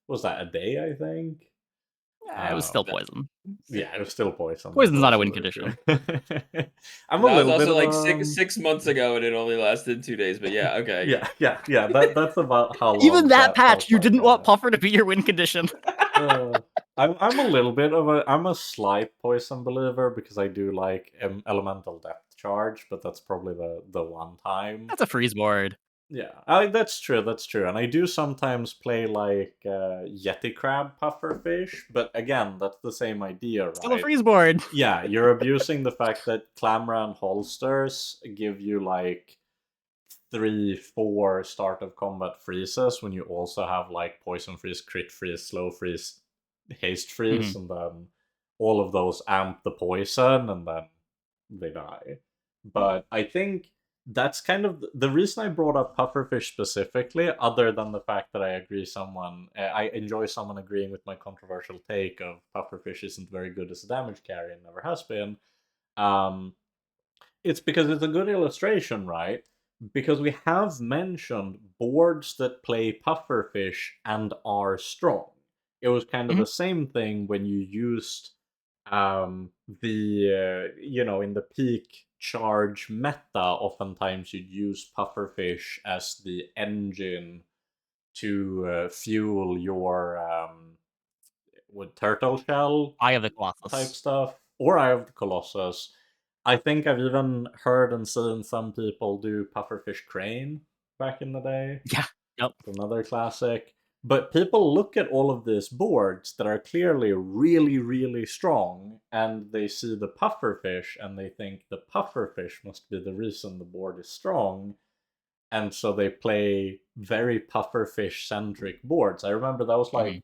was that a day, I think?
It was still
That-
poison.
Yeah, it was still poison. That's
Poison's not a
also
win
very true.
condition.
I'm a
That was
little bit
also
of
like six months ago, and it only lasted 2 days. But yeah, okay.
yeah. That's about how long
Even that
felt
patch, you
like,
didn't want Puffer to be your win condition.
I'm a little bit of I'm a slight poison believer, because I do like elemental depth charge, but that's probably the one time.
That's a freeze board.
Yeah, that's true. That's true, and I do sometimes play like Yeti crab pufferfish, but again, that's the same idea,
Still a
right?
freeze board.
Yeah, you're abusing the fact that Clamra and holsters give you like 3, 4 start of combat freezes, when you also have like poison freeze, crit freeze, slow freeze, haste freeze, and then all of those amp the poison, and then they die. But I think that's kind of the reason I brought up pufferfish specifically, other than the fact that I enjoy someone agreeing with my controversial take of pufferfish isn't very good as a damage carry and never has been. Um, it's because it's a good illustration, right? Because we have mentioned boards that play pufferfish and are strong. It was kind of the same thing when you used in the peak charge meta. Oftentimes you'd use pufferfish as the engine to fuel your with turtle shell
Eye of the
type
Colossus.
stuff, or Eye of the Colossus. I think I've even heard and seen some people do Pufferfish Crane back in the day.
Yeah. Yep.
It's another classic. But people look at all of these boards that are clearly really, really strong, and they see the pufferfish, and they think the pufferfish must be the reason the board is strong. And so they play very pufferfish centric boards. I remember that was like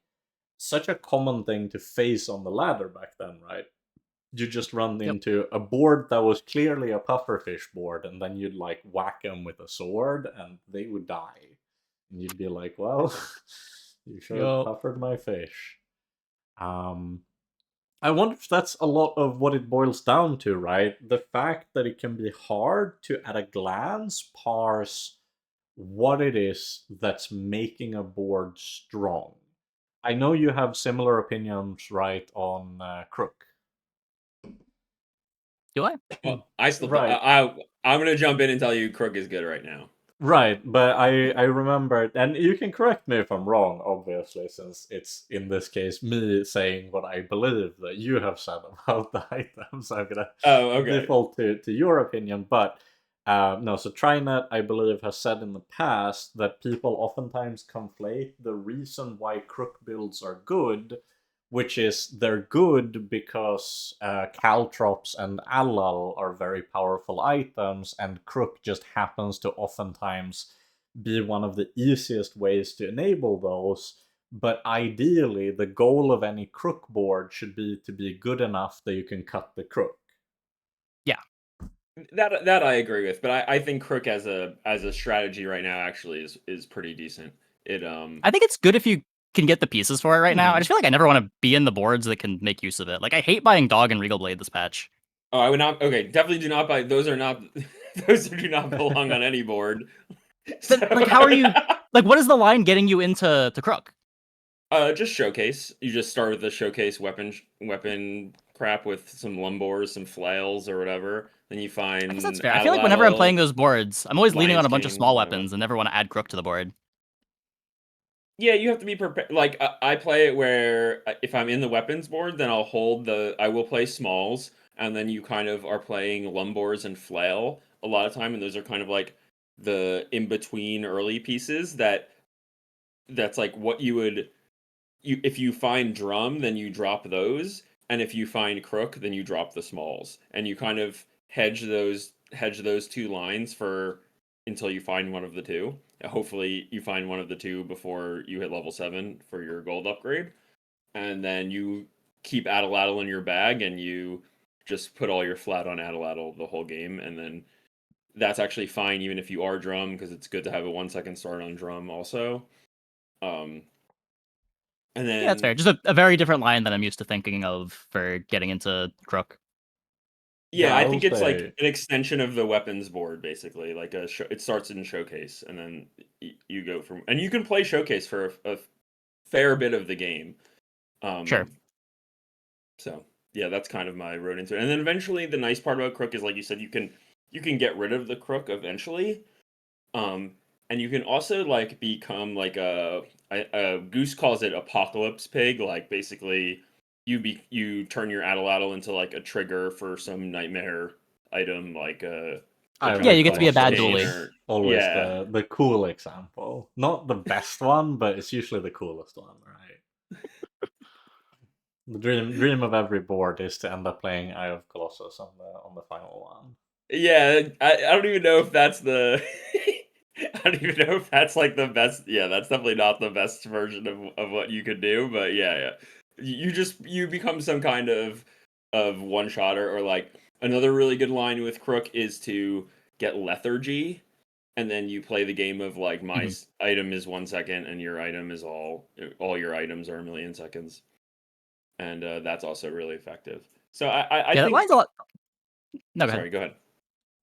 such a common thing to face on the ladder back then, right? You just run
Yep.
into a board that was clearly a pufferfish board, and then you'd like whack them with a sword, and they would die. And you'd be like, well, you should have puffered my fish. I wonder if that's a lot of what it boils down to, right? The fact that it can be hard to, at a glance, parse what it is that's making a board strong. I know you have similar opinions, right, on Crook.
Do I?
Well, I still
Right.
I'm gonna jump in and tell you Crook is good right now.
Right, but I remember, and you can correct me if I'm wrong, obviously, since it's in this case me saying what I believe that you have said about the items. I'm gonna
Oh, okay.
default to your opinion, but no. So Trynet, I believe, has said in the past that people oftentimes conflate the reason why crook builds are good, which is they're good because caltrops and allal are very powerful items, and crook just happens to oftentimes be one of the easiest ways to enable those. But ideally, the goal of any crook board should be to be good enough that you can cut the crook.
Yeah.
That I agree with, but I think Crook as a strategy right now actually is pretty decent. It
I think it's good if you can get the pieces for it right now. I
Mhm.
just feel like I never want to be in the boards that can make use of it. Like I hate buying Dog and Regal Blade this patch.
Oh, I would not. Okay, definitely do not buy. Those are not. Those do not belong on any board.
But
So,
like, how are you? Like, what is the line getting you into Crook?
just showcase. You just start with the showcase weapon crap with some lumbors, some flails, or whatever. Then you
I guess that's
find
fair. I feel like whenever I'm playing
Atlatl,
those boards, I'm always leaning on
Lion's
a bunch of
Cane,
small
whatever.
weapons and never want to add Crook to the board.
Yeah, you have to be prepared. Like I play it where if I'm in the weapons board, then I'll hold the. I will play smalls, and then you kind of are playing lumbors and flail a lot of time, and those are kind of like the in between early pieces that's like what you would you if you find drum, then you drop those, and if you find crook, then you drop the smalls, and you kind of hedge those two lines for until you find one of the two. Hopefully, you find one of the two before you hit level 7 for your gold upgrade, and then you keep Atlatl in your bag, and you just put all your flat on Atlatl the whole game, and then that's actually fine even if you are drum because it's good to have a 1 second start on drum also. Um, and
Yeah, that's fair.
then
Just a very different line than I'm used to thinking of for getting into Crook.
Yeah,
yeah, I
I will
think it's like
say.
an extension of the weapons board, basically. Like it starts in showcase, and then you go from, and you can play showcase for a fair bit of the game.
Sure.
Um, so yeah, that's kind of my road into it. And then eventually, the nice part about crook is, like you said, you can get rid of the crook eventually. Um, and you can also like become like a Goose calls it apocalypse pig. Like basically, you turn your Atlatl into like a trigger for some nightmare item, like a
Yeah,
Iron
you get to be a
giant
bad
Colossus
chain
duelie.
is
or
always
yeah.
the cool example. Not the best one, but it's usually the coolest one, right? The dream of every board is to end up playing Eye of Colossus on the final one.
Yeah, I don't even know if that's the I don't even know if that's like the best. Yeah, that's definitely not the best version of what you could do, but yeah, yeah. You just you become some kind of one shotter or like another really good line with Crook is to get lethargy and then you play the game of like
Mhm.
item is 1 second and your item is all your items are a million seconds. And that's also really effective. So I
Yeah, that line's a
think
lot. No, go ahead.
sorry, go ahead.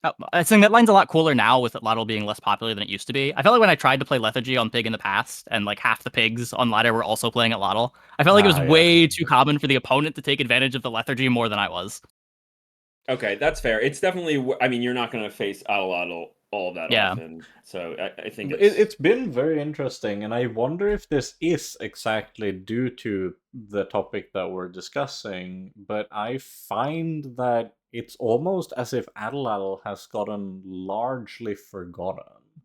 Oh, I was saying that line's a lot cooler now with Ladle being less popular than it used to be. I felt like when I tried to play Lethargy on Pig in the past, and like half the pigs on ladder were also playing at Ladle, I felt like it was
Ah, yeah.
way too common for the opponent to take advantage of the Lethargy more than I was.
Okay, that's fair. It's definitely. I mean, you're not going to face Alilotl all that
Yeah.
often, so I think
It's been very interesting, and I wonder if this is exactly due to the topic that we're discussing, but I find that it's almost as if Adaladdle has gotten largely forgotten.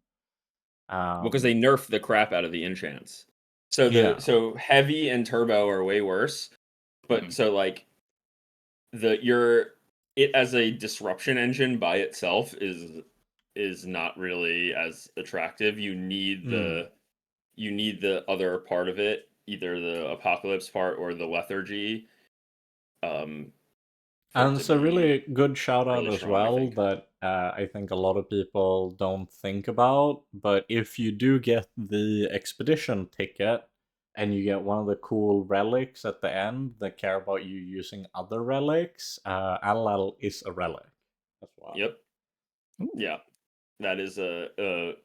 because they
Um,
nerf the crap out of the enchants.
yeah.
So heavy and turbo are way worse, but
Mhm.
so like the your it as a disruption engine by itself is not really as attractive.
Mm.
You need the other part of it, either the apocalypse part or the lethargy, um, for it
And
to
it's a
be
really good shout out
really
as
strong. I
well
think.
that I think a lot of people don't think about. But if you do get the expedition ticket and you get one of the cool relics at the end that care about you using other relics, Alal is a relic as well.
Yep.
Ooh.
Yeah. That is a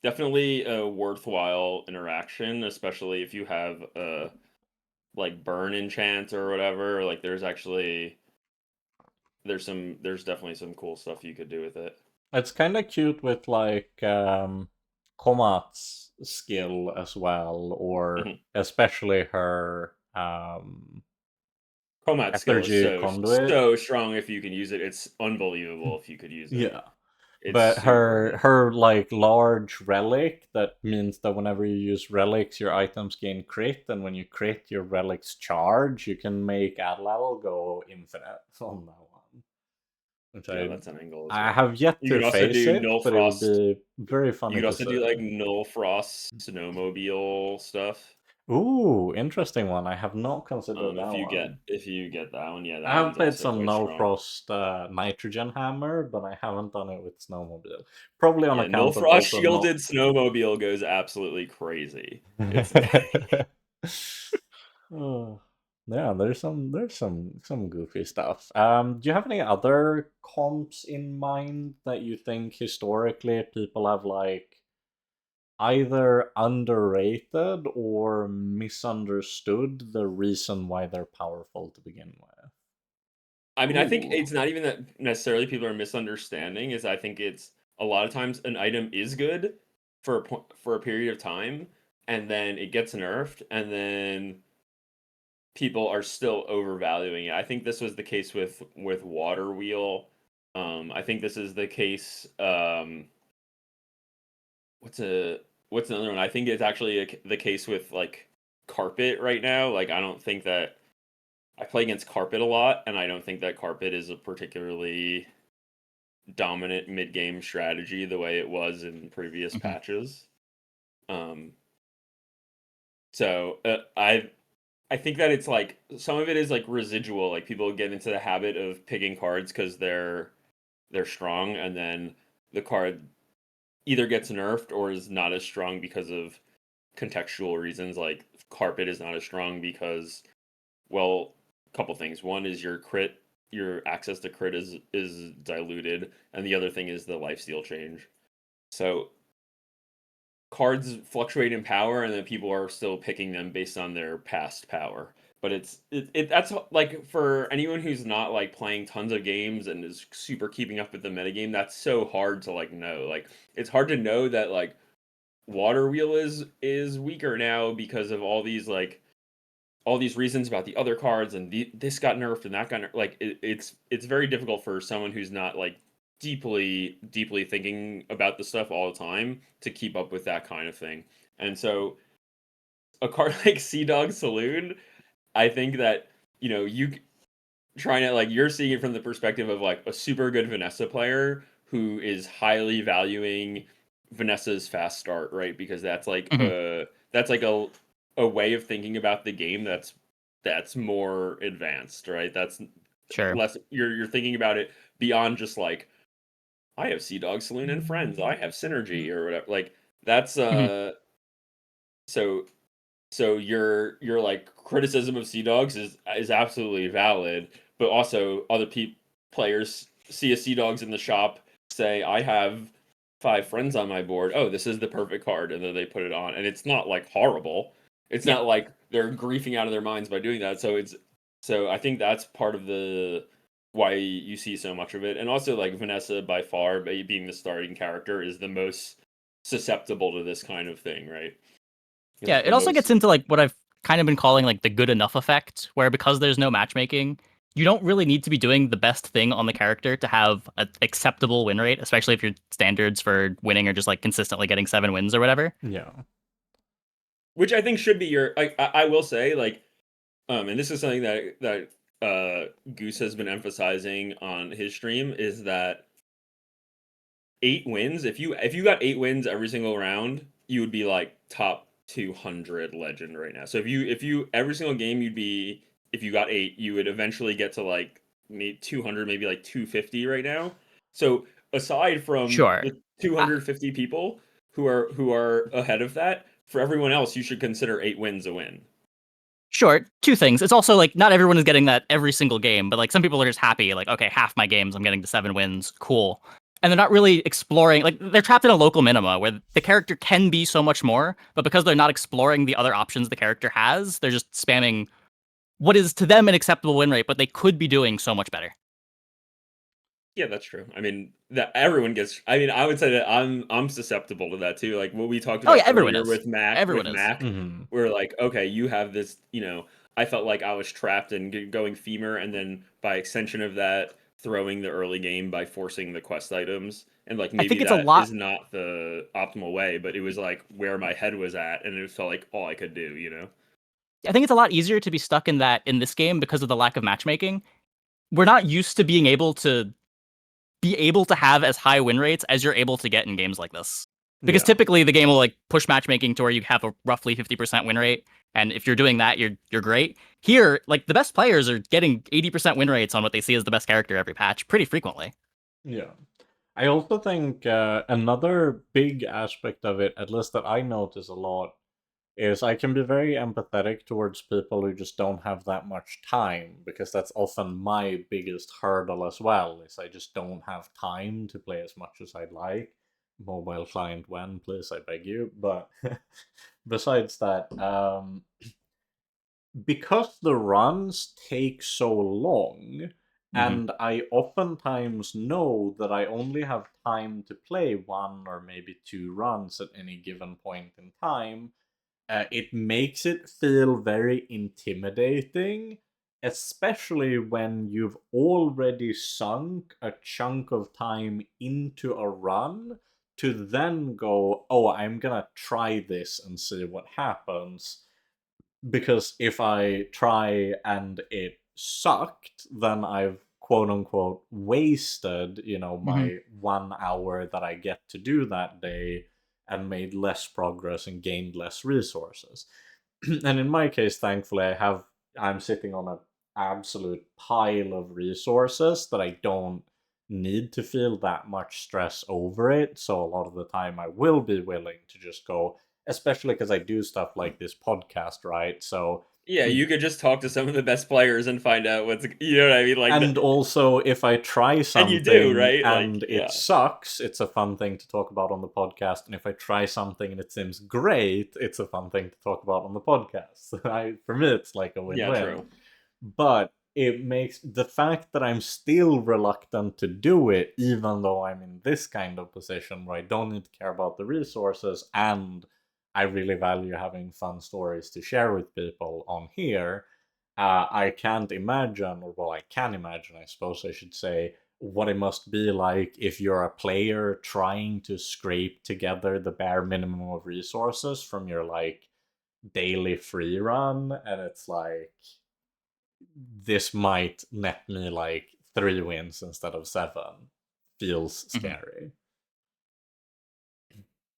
definitely a worthwhile interaction, especially if you have like burn enchant or whatever. Like there's actually there's definitely some cool stuff you could do with it.
It's kind of cute with like Komat's skill as well, or
Mhm.
especially her
Comat's skill is
Lethargy Conduit.
so strong if you can use it. It's unbelievable if you could use it.
Yeah.
It's
But
super
her
good.
her like large relic, that means that whenever you use relics, your items gain crit, and when you crit, your relics charge. You can make Adlal go infinite on that one, which
Yeah,
I
that's an angle as
I
well.
have yet
You
to
could also
face
do
it,
null
but it would
frost.
be very
You
funny
could
to
also do like
see.
null frost snowmobile stuff.
Ooh, interesting one. I have not considered that
If you get
one.
that one, yeah,
I
that
have
one's
played
also
some
quite
No
strong.
Frost Nitrogen Hammer, but I haven't done it with Snowmobile. Probably on
Yeah, null
account of
frost
also not.
shielded snowmobile goes absolutely crazy. It's
Oh, yeah, there's some goofy stuff. Do you have any other comps in mind that you think historically people have like either underrated or misunderstood the reason why they're powerful to begin with?
I mean, I think
Ooh.
it's not even that necessarily people are misunderstanding. Is I think it's a lot of times an item is good for a period of time, and then it gets nerfed, and then people are still overvaluing it. I think this was the case with Water Wheel. I think this is the case. What's a what's another one? I think it's actually the case with like Carpet right now. Like, I don't think that I play against Carpet a lot, and I don't think that Carpet is a particularly dominant mid game strategy the way it was in previous
Mhm.
patches. Um, so I think that it's like some of it is like residual. Like, people get into the habit of picking cards because they're strong, and then the card either gets nerfed or is not as strong because of contextual reasons. Like, Carpet is not as strong because, well, a couple things. One is your access to crit is diluted, and the other thing is the lifesteal change. So cards fluctuate in power, and then people are still picking them based on their past power. But that's like, for anyone who's not like playing tons of games and is super keeping up with the metagame, that's so hard to like know. Like, it's hard to know that like Water Wheel is weaker now because of all these reasons about the other cards, and this got nerfed and that got nerfed. Like, it's very difficult for someone who's not like deeply thinking about the stuff all the time to keep up with that kind of thing. And so a card like Sea Dog Saloon, I think that, you trying to, like, you're seeing it from the perspective of like a super good Vanessa player who is highly valuing Vanessa's fast start, right? Because
Mhm.
that's like a way of thinking about the game that's more advanced, right? That's
Sure.
less, you're thinking about it beyond just like, I have Sea Dog Saloon and friends, I have synergy or whatever. Like, that's
Mhm.
so your like criticism of Sea Dogs is absolutely valid, but also other players see a Sea Dogs in the shop, say, I have 5 friends on my board. Oh, this is the perfect card, and then they put it on, and it's not like horrible. It's
Yeah.
not like they're griefing out of their minds by doing that. So I think that's part of the why you see so much of it, and also like Vanessa by far, being the starting character, is the most susceptible to this kind of thing, right? Because
Yeah,
it's the
it also
most.
gets into like what I've kind of been calling like the good enough effect, where because there's no matchmaking, you don't really need to be doing the best thing on the character to have an acceptable win rate, especially if your standards for winning are just like consistently getting 7 wins or whatever.
Yeah.
Which I think should be your. I will say, like, and this is something that Goose has been emphasizing on his stream, is that 8 wins. If you got 8 wins every single round, you would be like top 200 legend right now. So if you every single game, you'd be, if you got 8, you would eventually get to like maybe 200, maybe like 250 right now. So aside from
Sure.
the
Uh,
250 people who are ahead of that, for everyone else, you should consider 8 wins a win.
Sure, two things. It's also like not everyone is getting that every single game, but like some people are just happy, like, okay, half my games I'm getting to 7 wins, cool. And they're not really exploring, like, they're trapped in a local minima where the character can be so much more, but because they're not exploring the other options the character has, they're just spamming what is to them an acceptable win rate, but they could be doing so much better.
Yeah, that's true. I mean, that everyone gets. I mean, I would say that I'm susceptible to that too. Like what we talked
Oh
about
yeah, everyone
earlier
is.
with Mac.
Everyone is.
Mhm.
We're like, okay, you have this. I felt like I was trapped in going femur, and then by extension of that, throwing the early game by forcing the quest items, and like
I
maybe
think it's a
that
lot
is not the optimal way, but it was like where my head was at, and it felt like all I could do.
I think it's a lot easier to be stuck in this game because of the lack of matchmaking. We're not used to being able to have as high win rates as you're able to get in games like this. Because
Yeah.
typically the game will like push matchmaking to where you have a roughly 50% win rate, and if you're doing that, you're great. Here, like the best players are getting 80% win rates on what they see as the best character every patch pretty frequently.
Yeah. I also think another big aspect of it, at least that I notice a lot, is I can be very empathetic towards people who just don't have that much time, because that's often my biggest hurdle as well, is I just don't have time to play as much as I'd like. Mobile client when, please, I beg you. But besides that, because the runs take so long,
Mm-hmm.
and I oftentimes know that I only have time to play one or maybe two runs at any given point in time, it makes it feel very intimidating, especially when you've already sunk a chunk of time into a run to then go, oh, I'm gonna try this and see what happens. Because if I try and it sucked, then I've quote unquote wasted,
Mm-hmm.
my 1 hour that I get to do that day and made less progress and gained less resources. And in my case, thankfully, I'm sitting on an absolute pile of resources that I don't need to feel that much stress over it. So a lot of the time I will be willing to just go, especially because I do stuff like this podcast, right? So
Yeah,
we
you could just talk to some of the best players and find out what I mean. Like,
and also, if I try
and you do,
something
right? Like,
and it
yeah,
sucks, it's a fun thing to talk about on the podcast. And if I try something and it seems great, it's a fun thing to talk about on the podcast. For me, it's like a
yeah,
win-win.
true.
But it makes the fact that I'm still reluctant to do it, even though I'm in this kind of position where I don't need to care about the resources and I really value having fun stories to share with people on here. I can't imagine, or well, I can imagine, I suppose I should say, what it must be like if you're a player trying to scrape together the bare minimum of resources from your like daily free run, and it's like this might net me like 3 wins instead of 7. Feels
Mm-hmm.
scary.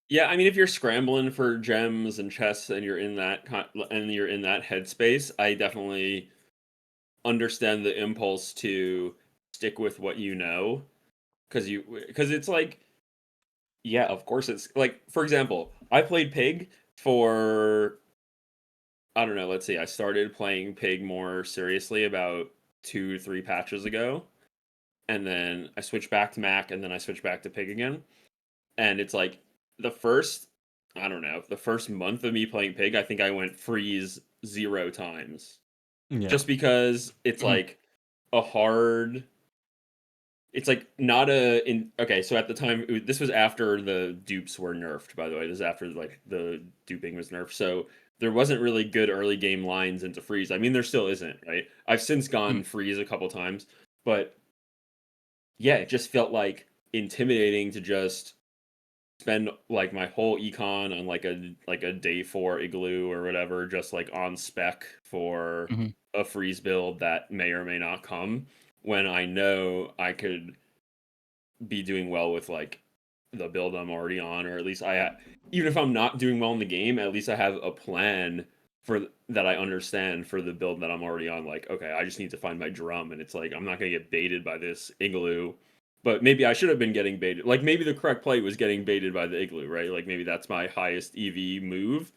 Yeah, I mean, if you're scrambling for gems and chests and you're in that headspace, I definitely understand the impulse to stick with what you know, because it's like, yeah, of course it's like, for example, I played Pig for, I don't know, let's see, I started playing Pig more seriously about 2 3 patches ago, and then I switched back to Mac, and then I switched back to Pig again. And it's like the first, I don't know, the first month of me playing Pig, I think I went freeze 0 times.
Yeah.
Just because it's
Mm-hmm.
like a hard, it's like not a in okay, so at the time this was after the dupes were nerfed, by the way. This is after like the duping was nerfed. So there wasn't really good early game lines into freeze. I mean, there still isn't, right? I've since gone freeze a couple times, but yeah, it just felt like intimidating to just spend like my whole econ on like a day 4 igloo or whatever, just like on spec for
Mm-hmm.
a freeze build that may or may not come, when I know I could be doing well with like the build I'm already on, or at least even if I'm not doing well in the game, at least I have a plan for that I understand for the build that I'm already on. Like, okay, I just need to find my drum, and it's like I'm not gonna get baited by this igloo. But maybe I should have been getting baited. Like maybe the correct play was getting baited by the igloo, right? Like maybe that's my highest EV move.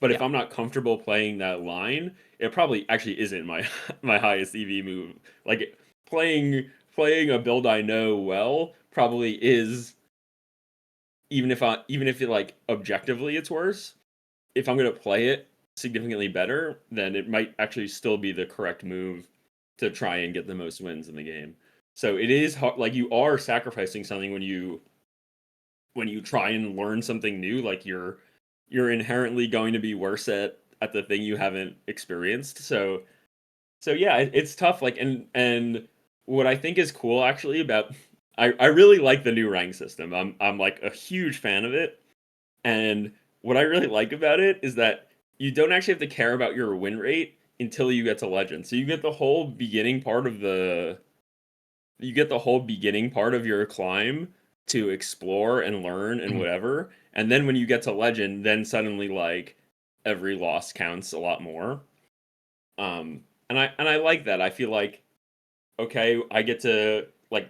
But if
Yeah.
I'm not comfortable playing that line, it probably actually isn't my my highest EV move. Like playing a build I know well probably is, even if it like objectively it's worse, if I'm gonna play it significantly better, then it might actually still be the correct move to try and get the most wins in the game. So it is hard, like you are sacrificing something when you try and learn something new, like you're inherently going to be worse at the thing you haven't experienced. So yeah, it's tough. Like and what I think is cool actually about I really like the new rank system. I'm like a huge fan of it. And what I really like about it is that you don't actually have to care about your win rate until you get to legend. So you get the whole beginning part of your climb to explore and learn and whatever. And then when you get to legend, then suddenly like every loss counts a lot more. And I like that. I feel like okay, I get to like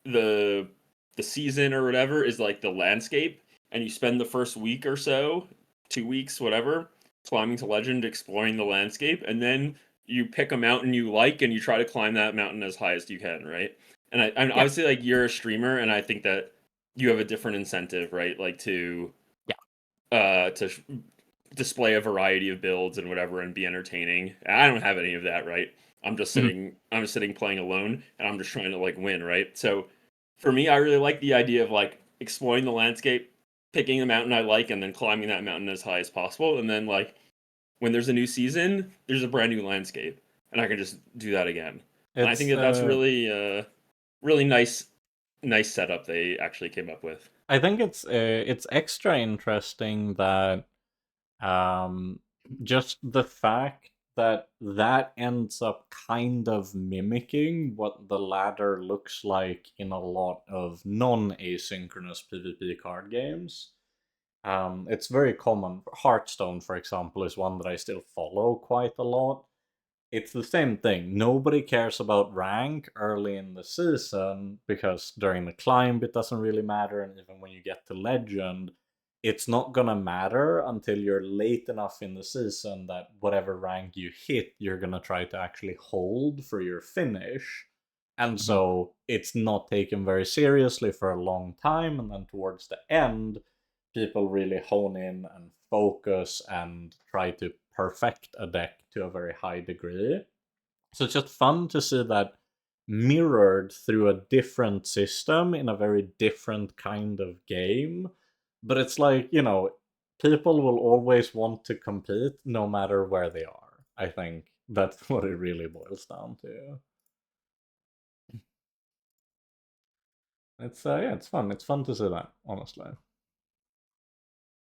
the the season or whatever is like the landscape, and you spend the first week or so, 2 weeks, whatever, climbing to legend, exploring the landscape, and then you pick a mountain you like and you try to climb that mountain as high as you can, right? And
Yeah.
obviously, like you're a streamer, and I think that you have a different incentive, right? Like to display a variety of builds and whatever and be entertaining. I don't have any of that, right?
Mhm.
I'm just sitting playing alone and I'm just trying to like win, right? So for me, I really like the idea of like exploring the landscape, picking a mountain I like and then climbing that mountain as high as possible, and then like when there's a new season, there's a brand new landscape and I can just do that again. And I think
It's
that that's really nice setup they actually came up with.
I think it's extra interesting that um just the fact that that ends up kind of mimicking what the ladder looks like in a lot of non-asynchronous PvP card games. It's very common. Hearthstone, for example, is one that I still follow quite a lot. It's the same thing. Nobody cares about rank early in the season because during the climb it doesn't really matter, and even when you get to legend, it's not gonna matter until you're late enough in the season that whatever rank you hit, you're gonna try to actually hold for your finish. And
Mhm.
so it's not taken very seriously for a long time, and then towards the end, people really hone in and focus and try to perfect a deck to a very high degree. So it's just fun to see that mirrored through a different system in a very different kind of game. But it's like, people will always want to compete no matter where they are. I think that's what it really boils down to. It's yeah, it's fun. It's fun to see that, honestly.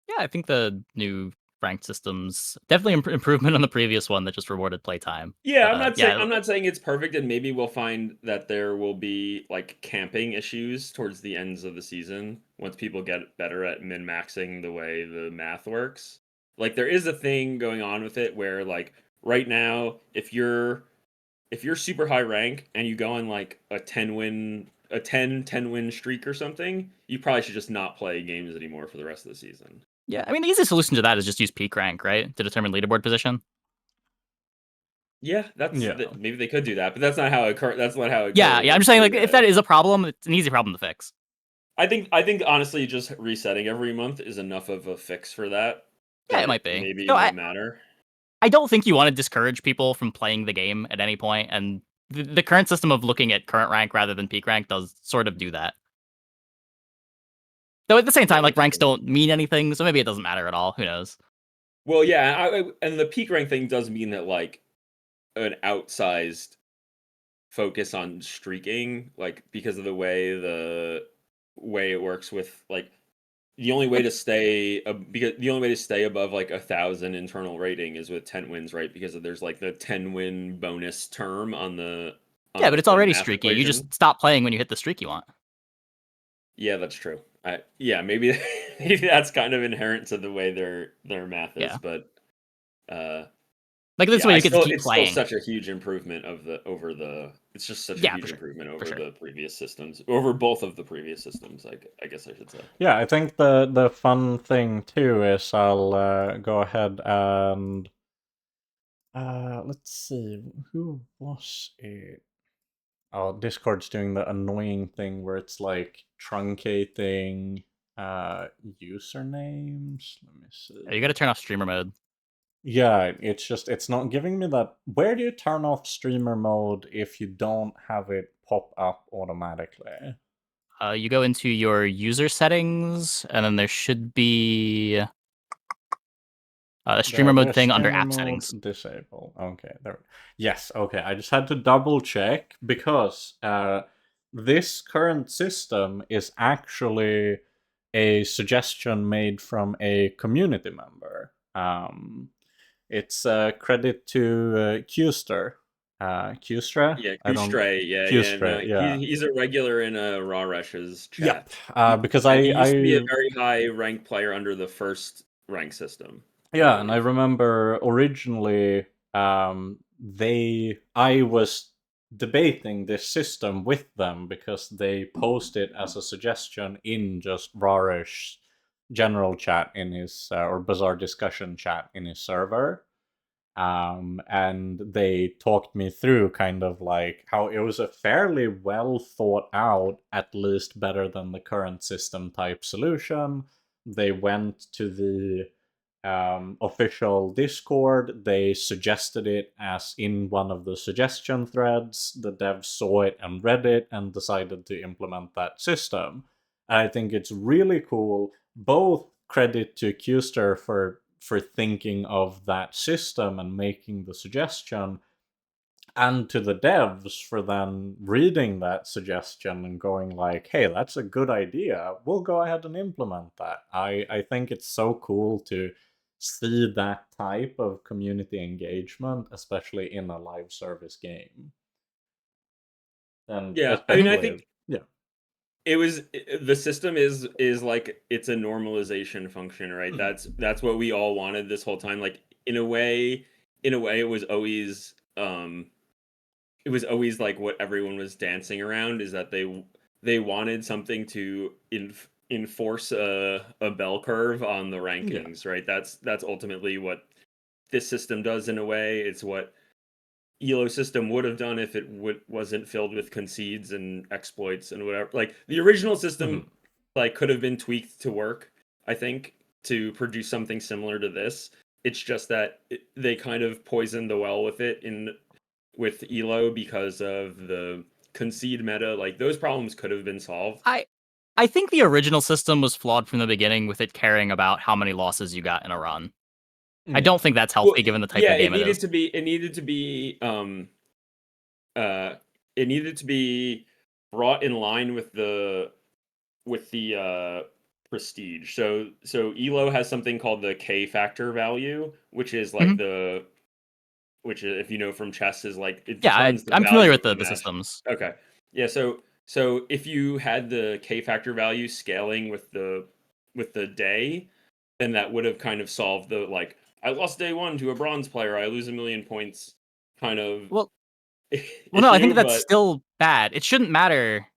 Yeah, I think the new ranked systems definitely improvement on the previous one that just rewarded playtime.
Yeah,
But yeah,
I'm not saying it's perfect, and maybe we'll find that there will be like camping issues towards the ends of the season once people get better at min-maxing the way the math works. Like there is a thing going on with it where like right now, if you're super high rank and you go on like a 10 win streak or something, you probably should just not play games anymore for the rest of the season.
yeah. I mean, the easiest solution to that is just use peak rank, right, to determine leaderboard position.
Yeah,
Yeah.
maybe they could do that, but that's not how it
Yeah,
currently
yeah. I'm just
works.
saying,
So
like, if
yeah.
that is a problem, it's an easy problem to fix.
I think honestly just resetting every month is enough of a fix for that
Yeah, it
that
might be.
maybe it
No, I
won't matter.
I don't think you want to discourage people from playing the game at any point, and the current system of looking at current rank rather than peak rank does sort of do that. Though at the same
Yeah,
time, like
that's
ranks
true.
don't mean anything, so maybe it doesn't matter at all. Who knows?
Well, yeah, and the peak rank thing does mean that like an outsized focus on streaking, like because of the way it works with like
Like,
the only way to stay above like 1,000 internal rating is with 10 wins, right? Because there's like the 10 win bonus term
yeah,
on
but it's
the
already
math
streaky. You
equation.
just stop playing when you hit the streak you want.
Yeah, that's true. Yeah, maybe maybe that's kind of inherent to the way their math is,
Yeah,
but uh
like this
yeah,
way you get to keep
it's still
playing.
such a huge improvement of the over the it's just such a
Yeah, for
huge
sure,
improvement
for
over
sure.
the previous systems, over both of the previous systems, I guess I should say.
Yeah, I think the fun thing too is I'll go ahead and let's see, who was it? Oh, Discord's doing the annoying thing where it's like truncating uh usernames. Let me
You
see.
got to turn off streamer mode.
Yeah, it's not giving me that. Where do you turn off streamer mode if you don't have it pop up automatically?
You go into your user settings, and then there should be a streamer mode
There's
thing under
streamer
app
mode
settings.
disable. Okay, there. Yes, okay. I just had to double check because this current system is actually a suggestion made from a community member. It's credit to Qster. Qstra?
Yeah,
I don't.
Stray. Yeah. No,
Qstra, yeah.
he's a regular in Raw Rush's
Yep.
chat.
Because
Yeah, he used to be a
I
very high ranked player under the first rank system, I
yeah, and I
believe.
remember originally I was debating this system with them because they posted as a suggestion in just Rarish general chat in his or Bazaar discussion chat in his server. And they talked me through kind of like how it was a fairly well thought out, at least better than the current system type solution. They went to the official Discord. They suggested it as in one of the suggestion threads. The devs saw it and read it and decided to implement that system. And I think it's really cool. Both credit to Qster for thinking of that system and making the suggestion, and to the devs for then reading that suggestion and going like, hey, that's a good idea, we'll go ahead and implement that. I think it's so cool to see that type of community engagement, especially in a live service game. And
Yeah, I mean, I
especially,
think
yeah.
the system is like it's a normalization function, right?
Hmm.
That's what we all wanted this whole time. Like in a way, it was always like what everyone was dancing around is that they wanted something to enforce a bell curve on the
Yeah.
rankings, right? That's ultimately what this system does in a way. It's what elo system would have done if it wasn't filled with concedes and exploits and whatever. Like the original system
Hmm.
like could have been tweaked to work, I think, to produce something similar to this. It's just that they kind of poisoned the well with it in with elo because of the concede meta. Like those problems could have been solved.
I I think the original system was flawed from the beginning with it caring about how many losses you got in a run. I
Yeah.
don't think that's
Well,
healthy given the type
yeah,
of game it is.
it needed to be uh it needed to be brought in line with the prestige. So elo has something called the k factor value, which is like
Mhm.
the which if you know from chess is like it
Yeah,
determines the
I'm familiar
value
with
of the
the
match.
systems.
Okay. Yeah, so if you had the k factor value scaling with the day, then that would have kind of solved the like I lost day 1 to a bronze player, I lose a million points kind of
Well, no, I think
issue,
that's
but
still bad. It shouldn't matter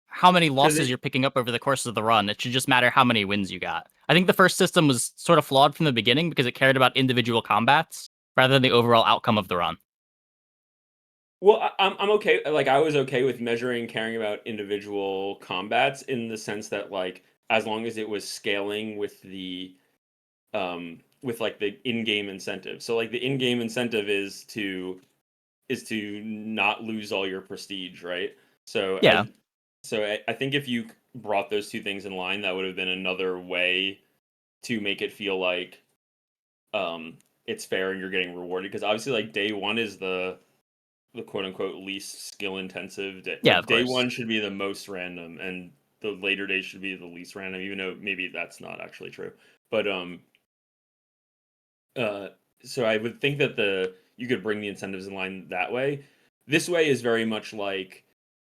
how many
cuz
losses
it
you're picking up over the course of the run. It should just matter how many wins you got. I think the first system was sort of flawed from the beginning because it cared about individual combats rather than the overall outcome of the run.
well, I'm okay. Like I was okay with measuring caring about individual combats in the sense that like as long as it was scaling with like the in-game incentive. So like the in-game incentive is to not lose all your prestige, right? So
Yeah,
I think if you brought those two things in line, that would have been another way to make it feel like it's fair and you're getting rewarded because obviously like day 1 is the quote unquote least skill intensive day.
yeah,
Like
of
day
course.
1 should be the most random and the later days should be the least random, even though maybe that's not actually true. But uh so I would think that the you could bring the incentives in line that way. This way is very much like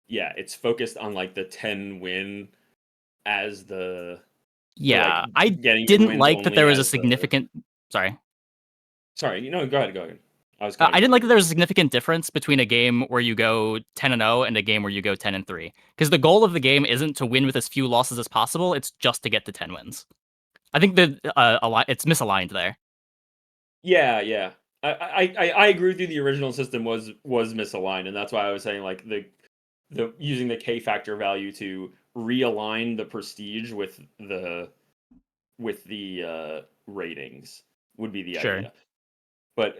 yeah, it's focused on like the 10 win as the or like
Yeah, I
getting your
didn't
wins
like that
only
there was a
as the
significant. Sorry.
sorry, you know, go ahead. I was
I
cutting you
didn't
off.
like that there was a significant difference between a game where you go 10-0 and a game where you go 10-3. Because the goal of the game isn't to win with as few losses as possible; it's just to get to 10 wins. I think that it's misaligned there.
Yeah, yeah. I agree with you. The original system was misaligned, and that's why I was saying like the using the K factor value to realign the prestige with the ratings would be the
Sure.
idea. But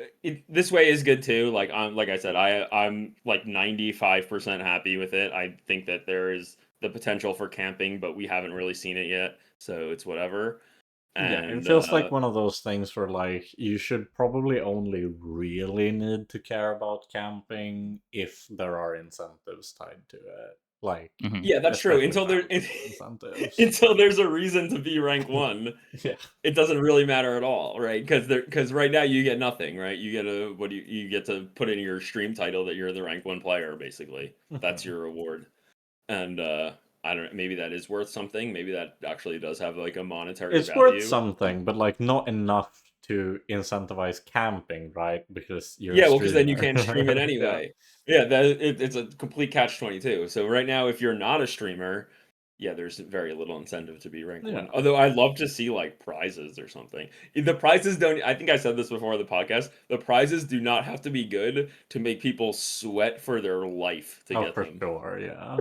this way is good too. Like I said, I'm like 95% happy with it. I think that there is the potential for camping, but we haven't really seen it yet, so it's whatever.
Yeah, it
And
feels like one of those things where like you should probably only really need to care about camping if there are incentives tied to it. Like
Mhm.
yeah, that's true.
especially valuable incentives.
Until there's a reason to be rank 1,
Yeah.
it doesn't really matter at all, right? Because right now you get nothing, right? You get you get to put in your stream title that you're the rank 1 player, basically. That's your reward. And I don't know, maybe that is worth something. Maybe that actually does have like a monetary
It's worth
value.
something, but like not enough to incentivize camping, right? Because you're a
Yeah, well, because then you
streamer.
can't stream it
Yeah.
anyway. It's a complete catch-22. So right now, if you're not a streamer, yeah, there's very little incentive to be rank 1.
Yeah.
Although I'd love to see like prizes or something. The prizes don't. I think I said this before on the podcast. The prizes do not have to be good to make people sweat for their life to
Oh,
get
for
them.
sure, yeah.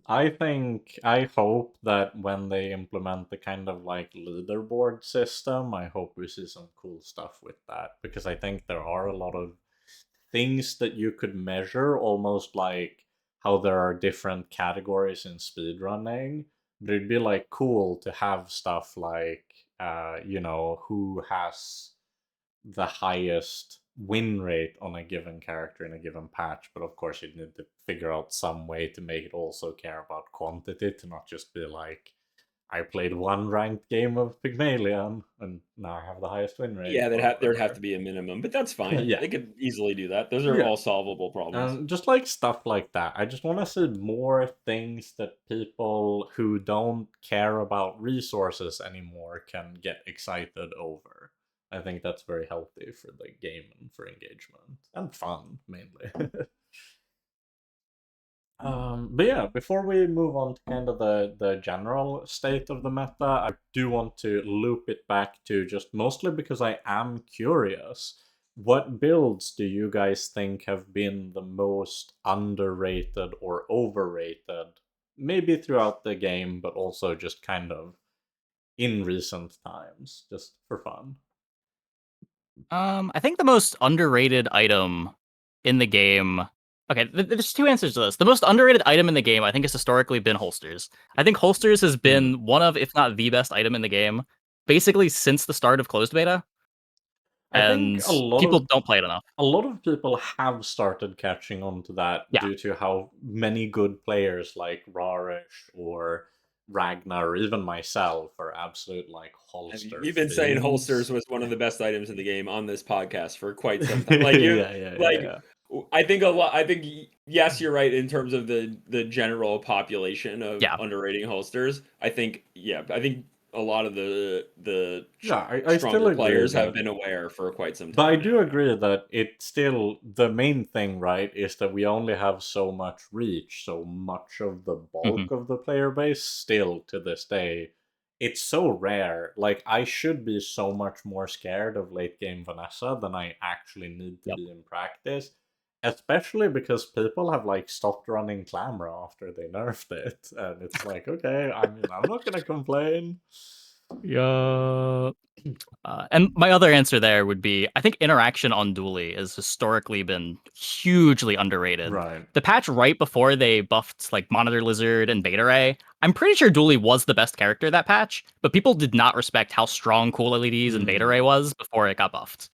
I hope that when they implement the kind of like leaderboard system, I hope we see some cool stuff with that because I think there are a lot of things that you could measure, almost like how there are different categories in speedrunning. But it'd be like cool to have stuff like, who has the highest win rate on a given character in a given patch, but of course you'd need to figure out some way to make it also care about quantity, to not just be like, I played one ranked game of Pygmalion and now I have the highest win rate
Yeah,
or
there'd have
whatever.
to be a minimum, but that's fine.
Yeah.
They could easily do that. Those are
Yeah.
all solvable problems.
And just like stuff like that. I just want to see more things that people who don't care about resources anymore can get excited over. I think that's very healthy for the game and for engagement and fun mainly. But yeah, before we move on to kind of the general state of the meta, I do want to loop it back to just mostly because I am curious. What builds do you guys think have been the most underrated or overrated? Maybe throughout the game, but also just kind of in recent times, just for fun.
I think the most underrated item in the game. Okay, there's two answers to this. The most underrated item in the game, I think, has historically been holsters. I think holsters has been one of, if not the best item in the game, basically since the start of closed beta,
I think
and people don't play it enough.
a lot of people have started catching on to that
Yeah,
due to how many good players like Rarish or Ragnar or even myself are absolute like holster
We've been saying holsters
fiends.
was one of the best items in the game on this podcast for quite some time. Like like
Yeah.
I think a lot. I think yes, you're right in terms of the general population of
yeah.
underrating holsters. I think I think a lot of
Yeah, I still
stronger
agree
players have
that.
been aware for quite some
But I
time
do
now.
agree that it's still the main thing, right? Is that we only have so much reach, so much of the
Mhm.
bulk of the player base still to this day. It's so rare. Like, I should be so much more scared of late game Vanessa than I actually need to
Yep.
be in practice. Especially because people have like stopped running Clamor after they nerfed it. And it's like, okay, I mean, I'm not gonna complain.
Yeah. And my other answer there would be I think interaction on Dually has historically been hugely underrated.
Right.
The patch right before they buffed like Monitor Lizard and Beta Ray, I'm pretty sure Dually was the best character that patch, but people did not respect how strong Cool LEDs and Beta Ray
Hmm.
was before it got buffed.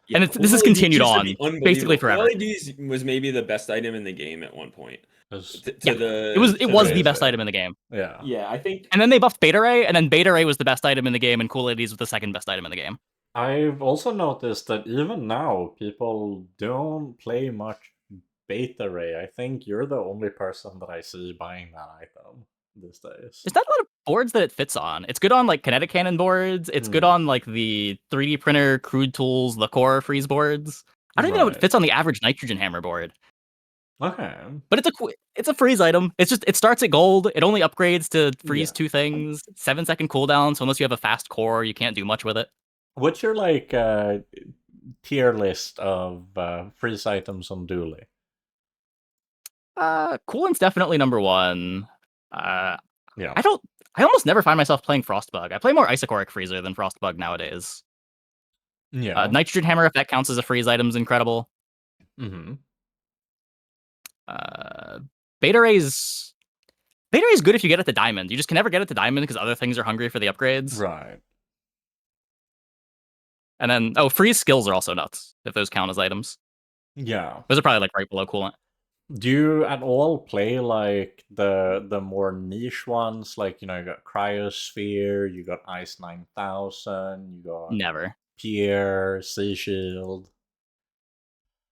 Yeah,
And this
cool
has
LEDs
continued
used to be
on basically
unbelievable. Cool
forever.
LEDs was maybe the best item in the game at one point.
It's
Yeah, it
To
was the
the
best
crazy.
item in the game.
Yeah.
yeah, I think
And then they buffed Beta Ray, and then Beta Ray was the best item in the game, and Cool LEDs was the second best item in the game.
I've also noticed that even now, people don't play much Beta Ray. I think you're the only person that I see buying that item these days.
There's not a lot of boards that it fits on. It's good on like kinetic cannon boards. It's good
Hmm.
on like the 3D printer, crude tools, the core freeze boards. I don't even know if it
Right.
fits on the average nitrogen hammer board.
Okay.
But it's a freeze item. It's just it starts at gold. It only upgrades to freeze
Yeah.
two things. 7-second cooldown. So unless you have a fast core, you can't do much with it.
What's your like tier list of freeze items on Dooley?
Coolant's definitely number one. Uh,
Yeah.
I almost never find myself playing Frostbug. I play more Isocoric Freezer than Frostbug nowadays.
Yeah.
Nitrogen Hammer, if that counts as a freeze item, is incredible.
Mm-hmm.
Beta Ray's good if you get it to Diamond. You just can never get it to Diamond because other things are hungry for the upgrades.
Right.
And then, freeze skills are also nuts, if those count as items.
Yeah.
Those are probably like right below coolant.
Do you at all play like the more niche ones? Like, you got Cryosphere, you got Ice 9000, you got
Never.
Pierre, Sea Shield.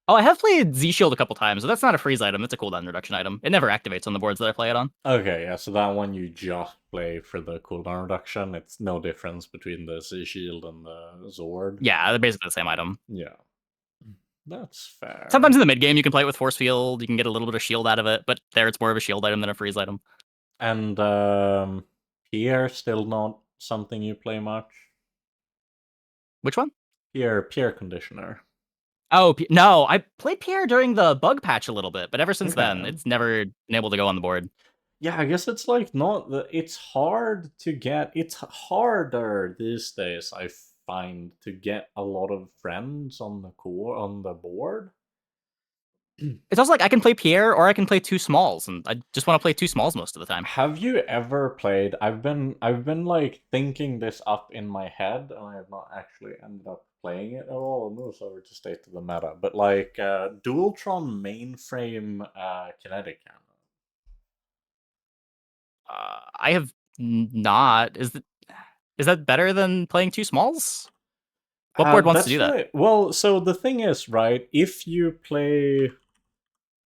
Oh, I have played Z Shield a couple times, so that's not a freeze item. It's a cooldown reduction item. It never activates on the boards that I play it on.
Okay, yeah, so that one you just play for the cooldown reduction. It's no difference between the Sea Shield and the Zord.
Yeah, they're basically the same item.
Yeah. That's fair.
Sometimes in the mid game you can play it with Force Field. You can get a little bit of shield out of it, but there it's more of a shield item than a freeze item.
And Pierre still not something you play much?
Which one?
Pierre Conditioner.
Oh, no, I played Pierre during the bug patch a little bit, but ever since then,
Okay.
it's never been able to go on the board.
Yeah, I guess it's like not the. It's hard to get. It's harder these days, I find, to get a lot of friends on the board.
It's also like I can play Pierre or I can play two smalls, and I just want to play two smalls most of the time.
Have you ever played? I've been like thinking this up in my head, and I have not actually ended up playing it at all. It moves over to State of the Meta, but like Dualtron mainframe kinetic cannon.
I have not. Is that better than playing two smalls? What board wants to do that?
Right. Well, so the thing is, right, if you play.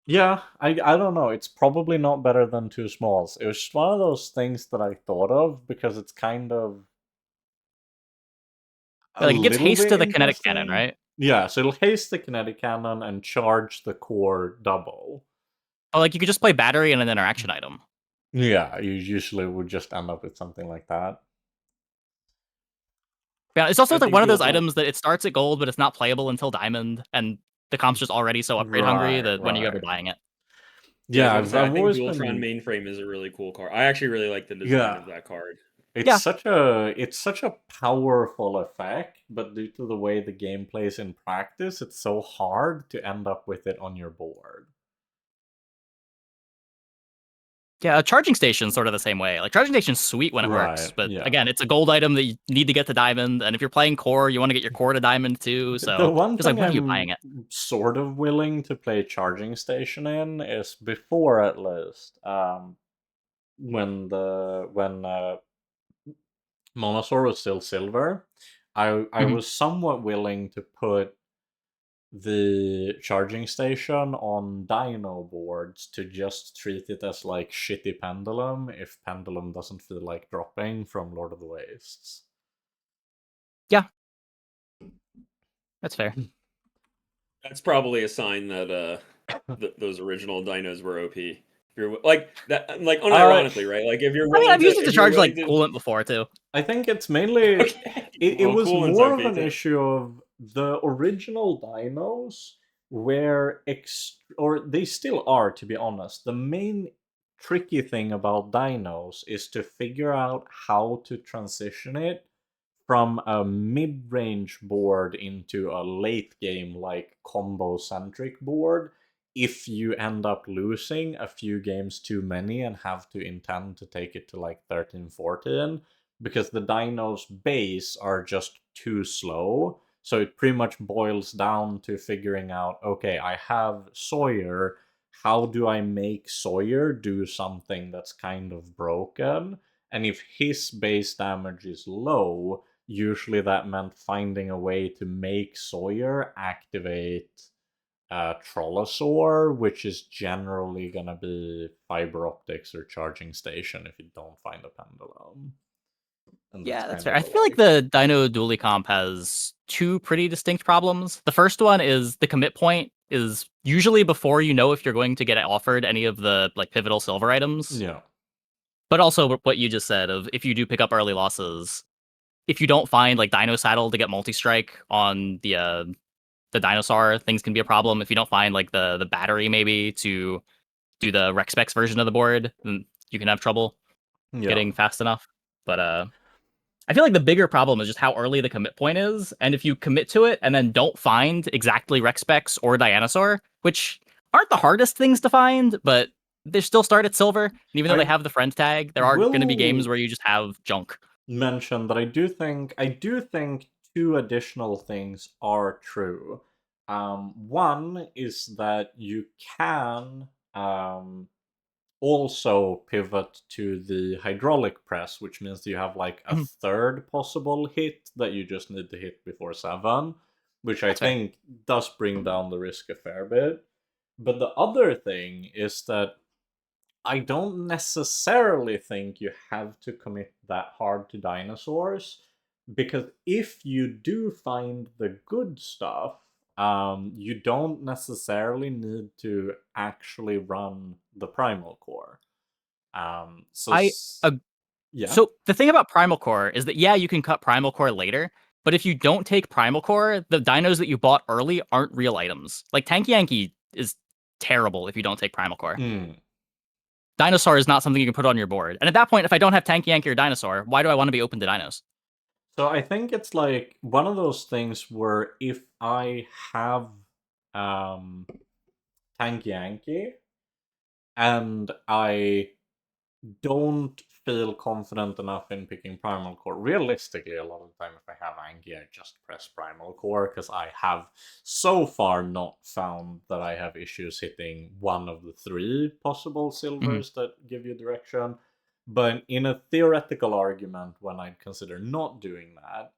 Yeah, I don't know. It's probably not better than two smalls. It was just one of those things that I thought of because it's kind of a
Like, it gives
little
haste
bit
to the kinetic cannon,
interesting.
right?
Yeah, so it'll haste the kinetic cannon and charge the core double.
Oh, like you could just play battery and an interaction item.
Yeah, you usually would just end up with something like that.
Yeah, it's also
I
like
think
one of those
Dualtron-
items that it starts at gold, but it's not playable until diamond, and the comp's just already so upgrade hungry
Right,
that when you ever
right.
buying it.
Yeah, I was
Yeah,
about to say, I
I've
think
always
Dualtron
been.
mainframe is a really cool card. I actually really like the design
Yeah.
of that card.
It's
Yeah.
such a powerful effect, but due to the way the game plays in practice, it's so hard to end up with it on your board.
Yeah, a charging station's sort of the same way. Like, charging station's sweet when it works,
Right,
but
yeah.
again, it's a gold item that you need to get to diamond, and if you're playing core, you want to get your core to diamond too,
The
so
one
just like,
thing
when are you buying
I'm
it?
sort of willing to play charging station in is before at least, when Monosaur was still silver, I
Mhm.
was somewhat willing to put the charging station on Dino boards to just treat it as like shitty Pendulum if Pendulum doesn't feel like dropping from Lord of the Wastes.
Yeah. That's fair.
That's probably a sign that those original dinos were OP. If you're like that, like unironically, right? Like if you're
I mean,
willing
I've used
to,
it to
if you're
charge, like,
willing to,
coolant before, too.
I think it's mainly
okay,
it
well,
was
coolant's
more of
okay
an
too.
issue of the original dinos were or they still are, to be honest. The main tricky thing about dinos is to figure out how to transition it from a mid-range board into a late game like combo centric board if you end up losing a few games too many and have to intend to take it to like 13 14, because the dinos base are just too slow. So it pretty much boils down to figuring out, okay, I have Sawyer, how do I make Sawyer do something that's kind of broken? And if his base damage is low, usually that meant finding a way to make Sawyer activate Trollosaur, which is generally gonna be fiber optics or charging station if you don't find a pendulum. And
Yeah, that's
kind
fair.
of
I feel like the Dino Dually comp has two pretty distinct problems. The first one is the commit point is usually before you know if you're going to get offered any of the like pivotal silver items.
Yeah.
But also what you just said of if you do pick up early losses, if you don't find like Dino Saddle to get multi-strike on the dinosaur, things can be a problem. If you don't find like the battery maybe to do the Rex Specs version of the board, then you can have trouble
Yeah.
getting fast enough. But I feel like the bigger problem is just how early the commit point is, and if you commit to it and then don't find exactly Rex Specs or Dianosaur, which aren't the hardest things to find, but they still start at silver, and even though they
I
have the friend tag, there are going to be games
will
where you just have junk.
mention that I do think two additional things are true. One is that you can also pivot to the hydraulic press, which means you have like a
Mhm.
third possible hit that you just need to hit before 7, which I
That's fair.
think does bring down the risk a fair bit. But the other thing is that I don't necessarily think you have to commit that hard to dinosaurs, because if you do find the good stuff, you don't necessarily need to actually run the primal core. So
I
yeah.
So the thing about Primal Core is that yeah, you can cut Primal Core later, but if you don't take Primal Core, the dinos that you bought early aren't real items. Like Tanky Yankee is terrible if you don't take Primal Core.
Mm.
Dinosaur is not something you can put on your board. And at that point, if I don't have Tanky Yankee or Dinosaur, why do I want to be open to dinos?
So I think it's like one of those things where if I have um Tank Yankee and I don't feel confident enough in picking Primal Core. Realistically, a lot of the time, if I have Angie, I just press Primal Core because I have so far not found that I have issues hitting one of the 3 possible
Mhm.
silvers that give you direction. But in a theoretical argument, when I'd consider not doing that,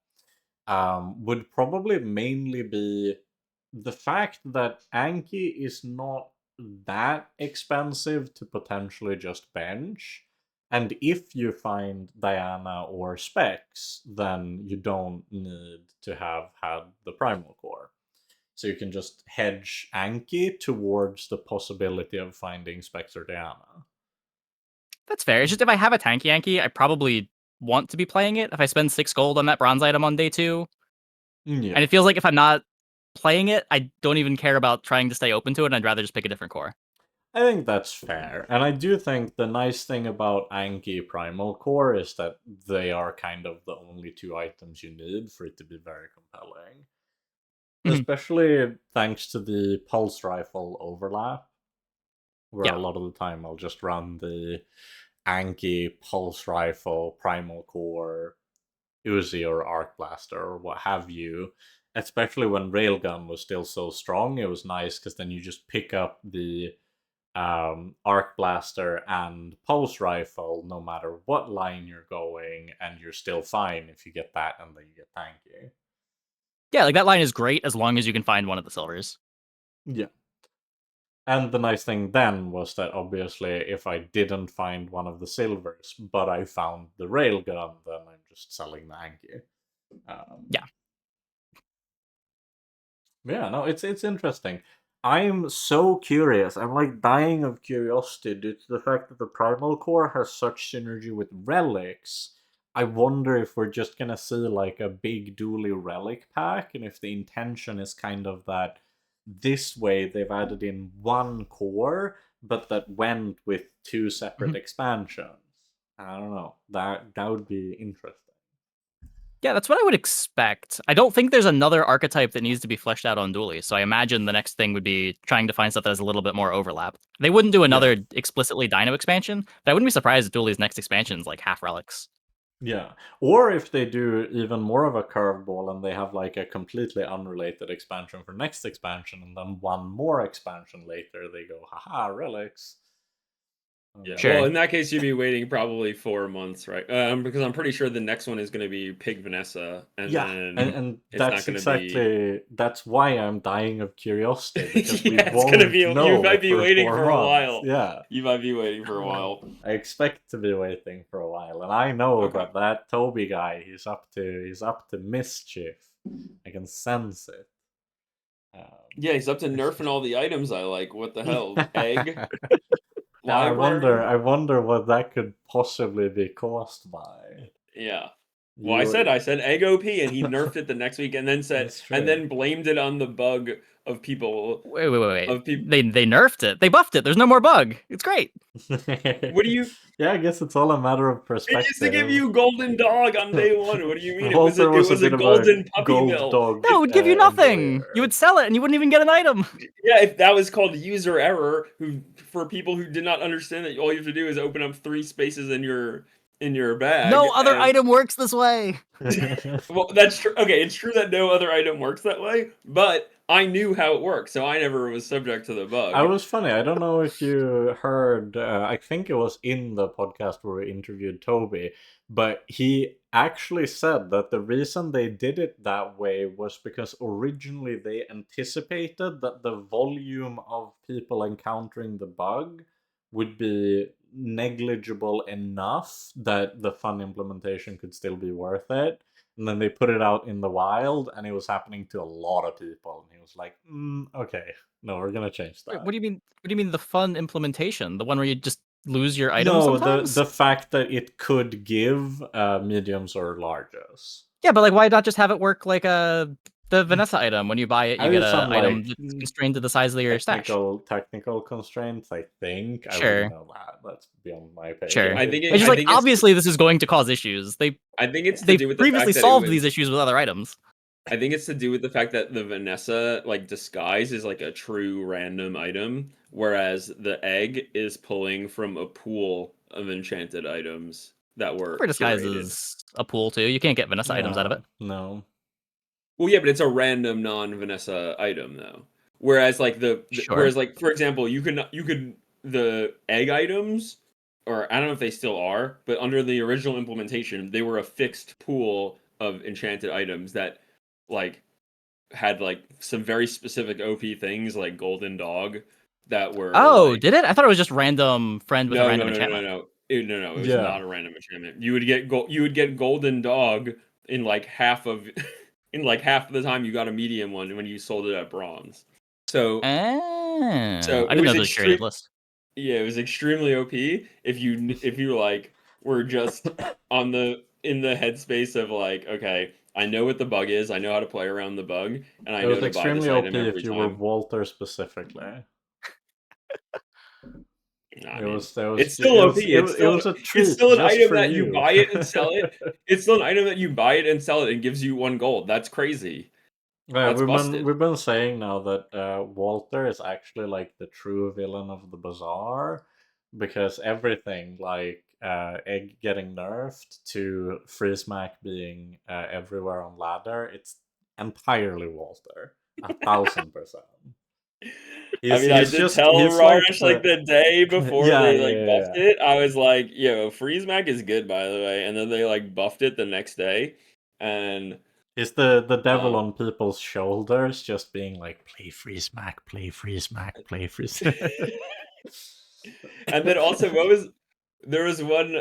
would probably mainly be the fact that Anki is not that expensive to potentially just bench. And if you find Diana or Specs, then you don't need to have had the Primal Core. So you can just hedge Anki towards the possibility of finding Specs or Diana.
That's fair. It's just if I have a Tanky Yankee, I probably want to be playing it. If I spend 6 gold on that bronze item on day 2,
Yeah.
and it feels like if I'm not playing it, I don't even care about trying to stay open to it, and I'd rather just pick a different core.
I think that's fair. And I do think the nice thing about Anki Primal Core is that they are kind of the only 2 items you need for it to be very compelling.
Mhm.
Especially thanks to the pulse rifle overlap, where a
Yeah.
lot of the time I'll just run the Anki pulse rifle, Primal Core, Uzi or Arc Blaster or what have you. Especially when Railgun was still so strong, it was nice because then you just pick up the arc blaster and pulse rifle no matter what line you're going, and you're still fine if you get that and then you get tanky.
Yeah, like that line is great as long as you can find one of the silvers.
Yeah. And the nice thing then was that obviously if I didn't find one of the silvers, but I found the railgun, then I'm just selling the Anki.
Yeah.
Yeah, no, it's interesting. I'm so curious. I'm like dying of curiosity due to the fact that the Primal Core has such synergy with relics. I wonder if we're just gonna see like a big dually relic pack, and if the intention is kind of that this way they've added in one core, but that went with 2 separate
Mhm.
expansions. I don't know. That would be interesting.
Yeah, that's what I would expect. I don't think there's another archetype that needs to be fleshed out on Dually, so I imagine the next thing would be trying to find stuff that has a little bit more overlap. They wouldn't do
Yeah.
another explicitly Dino expansion, but I wouldn't be surprised if Dually's next expansion is like half relics.
Yeah. Or if they do even more of a curveball and they have like a completely unrelated expansion for next expansion, and then one more expansion later, they go, haha, relics.
Yeah, well,
Sure.
in that case, you'd be waiting probably 4 months, right? Because I'm pretty sure the next one is going to be Pig Vanessa, and
Yeah,
then
Mhm.
and
it's not
that's
going to be.
exactly that's why I'm dying of curiosity, because we
Yeah, it's going to
won't
be. You
know
might be
for
waiting
4
for a
months.
while.
Yeah.
You might be waiting for a while.
I expect to be waiting for a while, and I know
Okay.
that Toby guy, he's up to mischief. I can sense it.
Yeah, he's up to nerfing all the items I like. What the hell? Egg?
Yeah, I wonder.
Library?
I wonder what that could possibly be caused by.
Yeah. Well, I said egg OP, and he nerfed it the next week, and then
That's true.
blamed it on the bug of people.
Wait. They nerfed it. They buffed it. There's no more bug. It's great.
What do you?
Yeah, I guess it's all a matter of
It
perspective.
used to give you golden dog on day one. What do you mean?
Walter
it was a
bit of
golden puppy
gold
mill.
dog.
No, it would give you nothing.
enjoyer.
You would sell it, and you wouldn't even get an item.
Yeah, if that was called user error, for people who did not understand that all you have to do is open up 3 spaces in your bag.
No other item works this way.
Well, that's true. Okay, it's true that no other item works that way, but I knew how it worked, so I never was subject to the bug.
I was funny. I don't know if you heard. I think it was in the podcast where we interviewed Toby, but he actually said that the reason they did it that way was because originally they anticipated that the volume of people encountering the bug would be negligible enough that the fun implementation could still be worth it. And then they put it out in the wild, and it was happening to a lot of people. And he was like, okay, no, we're gonna change that.
What do you mean? What do you mean the fun implementation? The one where you just lose your item
No,
sometimes?
the fact that it could give mediums or larges.
Yeah, but like, why not just have it work like the Vanessa item? When you buy it, you get
some,
an item
like,
that's constrained to the size of your stash.
Technical constraints, I think. I
Sure.
wouldn't know that. That's beyond my pay.
Sure.
I think
It's just like, obviously this is going to cause issues.
I think it's to
They've
do with the
previously
fact that
solved these issues with other items.
I think it's to do with the fact that the Vanessa like disguise is like a true random item, whereas the egg is pulling from a pool of enchanted items that were
For disguise
curated.
is a pool too. You can't get Vanessa items out of it.
No.
Well, yeah, but it's a random non-Vanessa item though. Whereas like
Sure.
whereas like for example, you could the egg items, or I don't know if they still are, but under the original implementation, they were a fixed pool of enchanted items that like had like some very specific OP things like golden dog that were like,
did it? I thought it was just random friend with a random enchantment.
no. It was not a random enchantment. You would get golden dog in like half of in like half of the time you got a medium one when you sold it at bronze. So
I didn't know there was a curated list.
Yeah, it was extremely OP if you like were just in the headspace of like, okay, I know what the bug is, I know how to play around the bug, and I know to buy this item every time. It was extremely OP
if you were Walter specifically.
It's still OP. It's still an item that you buy it and sell it. It's still an item that you buy it and sell it and gives you 1 gold. That's crazy.
Yeah,
That's
we've been saying now that Walter is actually like the true villain of the Bazaar, because everything like Egg getting nerfed to Freezemack being everywhere on ladder, it's entirely Walter, 1000%.
I did tell Rarish like the day before they buffed it. I was like, "Yo, Freezemack is good, by the way." And then they like buffed it the next day, and
is the devil on people's shoulders, just being like, "Play Freezemack, play Freezemack, play Freezemack."
And then also, there was one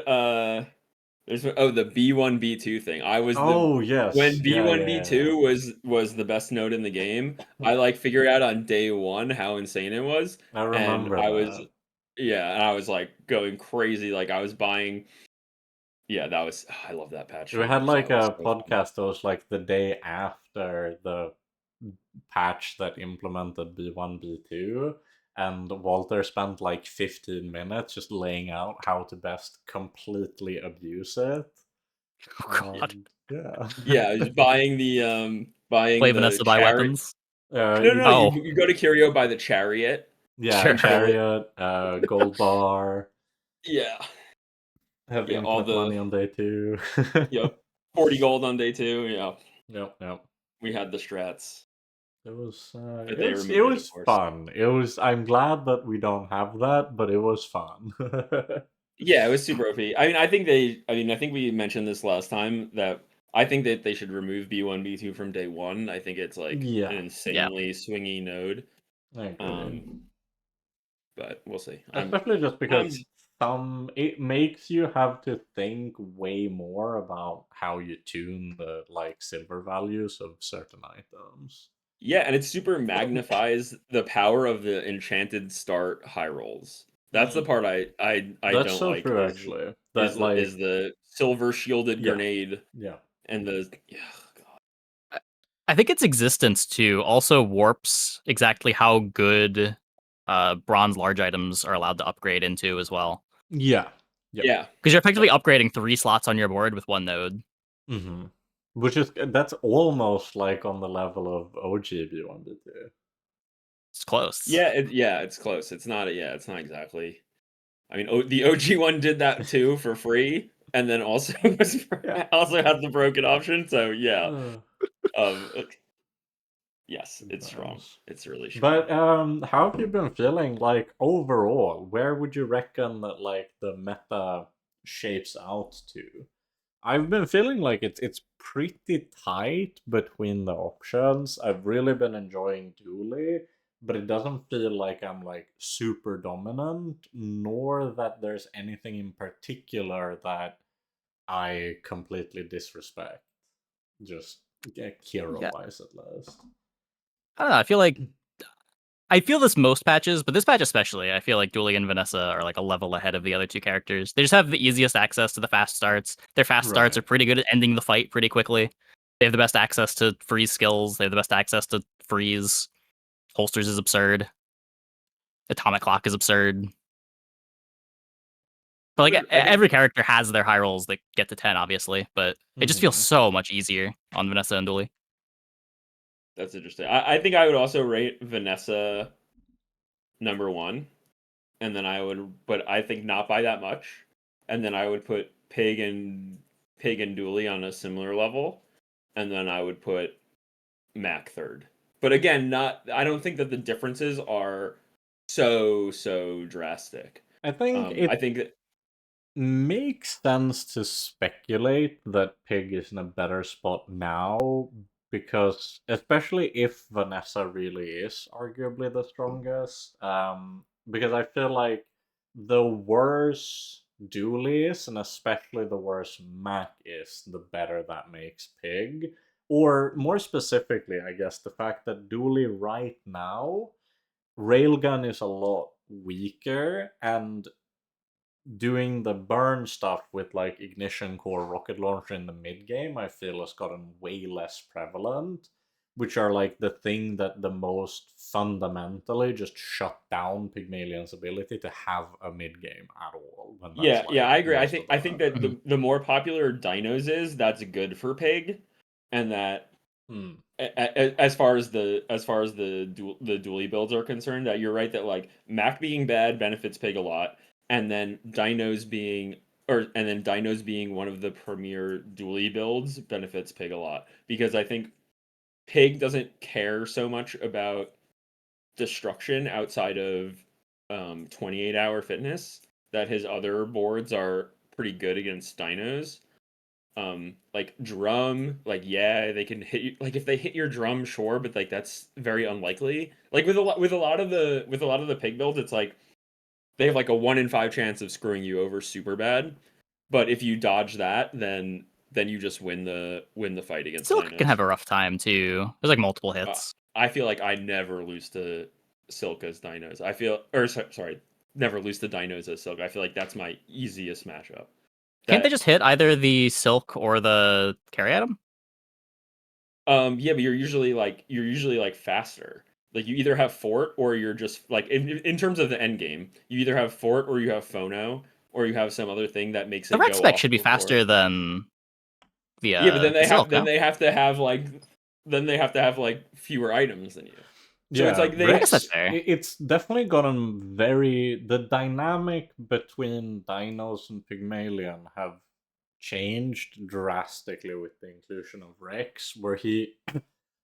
the B1 B2 thing.
Yes.
When B1 B2 was the best node in the game. I like figured out on day 1 how insane it was.
I remember.
And I was like going crazy. Like I was buying. Yeah, I love that patch.
We had like a podcast that was like the day after the patch that implemented B1 B2. And Walter spent like 15 minutes just laying out how to best completely abuse it.
Oh god.
Yeah.
Yeah, just buying the
play Vanessa buy weapons.
You go to Curio by the chariot.
Yeah, sure. Chariot, gold bar.
Yeah.
Have all the money on day 2.
Yep. 40 gold on day 2. Yeah.
Yep.
We had the strats.
It was fun. I'm glad that we don't have that, but it was fun.
Yeah, it was super OP. I think we mentioned this last time that I think that they should remove B1 B2 from day 1. I think it's like an insanely swingy node.
I agree.
But we'll see.
Especially just because it makes you have to think way more about how you tune the like silver values of certain items.
Yeah, and it super magnifies the power of the enchanted start high rolls. That's the part I
That's
don't
so
like
true, actually. That
is the silver shielded
yeah,
grenade
yeah,
and the God.
I think its existence too also warps exactly how good bronze large items are allowed to upgrade into as well.
yeah, yeah.
Yeah.
Because you're effectively upgrading 3 slots on your board with one node.
Mm-hmm. Which is that's almost like on the level of OGB 1v2.
It's close.
Yeah, it's close. It's not exactly. I mean, the OG one did that too for free, and then also
Yeah.
also had the broken option. So yeah,
Uh,
um, uh, yes, it's strong.
sometimes.
It's really strong.
But how have you been feeling like overall? Where would you reckon that like the meta shapes out to? I've been feeling like it's pretty tight between the options. I've really been enjoying Dooley, but it doesn't feel like I'm like super dominant, nor that there's anything in particular that I completely disrespect. Just hero
Yeah.
wise at least.
I don't know. I feel this most patches, but this patch especially, I feel like Dooley and Vanessa are like a level ahead of the other two characters. They just have the easiest access to the fast starts. Their fast starts are
Right.
pretty good at ending the fight pretty quickly. They have the best access to freeze skills. They have the best access to freeze. Holsters is absurd. Atomic clock is absurd. But like
I think
every character has their high rolls that get to 10, obviously, but it just feels
Hmm.
so much easier on Vanessa and Dooley.
that's interesting. I think I would also rate Vanessa number one, and then but I think not by that much. And then I would put Pig and Dooley on a similar level, and then I would put Mac third. But again, not I don't think that the differences are so drastic.
I think
I
it
think that
makes sense to speculate that Pig is in a better spot now because especially if Vanessa really is arguably the strongest, because I feel like the worse Dooley is, and especially the worse Mac is, the better that makes Pig. Or more specifically, I guess the fact that Dooley right now, Railgun is a lot weaker, and doing the burn stuff with like ignition core rocket launcher in the mid game, I feel has gotten way less prevalent, which are like the thing that the most fundamentally just shut down Pygmalion's ability to have a mid game at all. When that's
yeah,
like
I agree.
most of the
I think that
Mhm.
the more popular Dinos is, that's good for Pig, and that
Hmm.
as far as the dually builds are concerned, that you're right that like Mac being bad benefits Pig a lot, and then Dinos being one of the premier dually builds benefits Pig a lot because I think Pig doesn't care so much about destruction outside of 28-hour fitness that his other boards are pretty good against dinos. Like drum, like yeah, they can hit you. Like if they hit your drum, sure, but like that's very unlikely. Like with a lot of the pig builds, it's like they have like a 1 in 5 chance of screwing you over super bad. But if you dodge that, then you just win the fight against
Silk can
dinos.
have a rough time too. There's like multiple
Uh,
hits.
I feel like I never lose to Silk as dinos. I feel, or sorry, never lose to dinos as Silk. I feel like that's my easiest matchup.
Can't they
That
just hit either the Silk or the carry item?
Yeah, but you're usually like faster. Like you either have fort or you're just like in terms of the end game, you either have fort or you have phono or you have some other thing that makes
The
it
Rex
go
spec
off
should be
before.
faster than
Yeah, but
the Silk, no?
then they have to have like fewer items than you. So it's
Yeah,
like
I guess that's
Rex.
fair.
It's definitely gotten very. The dynamic between Dinos and Pygmalion have changed drastically with the inclusion of Rex, where he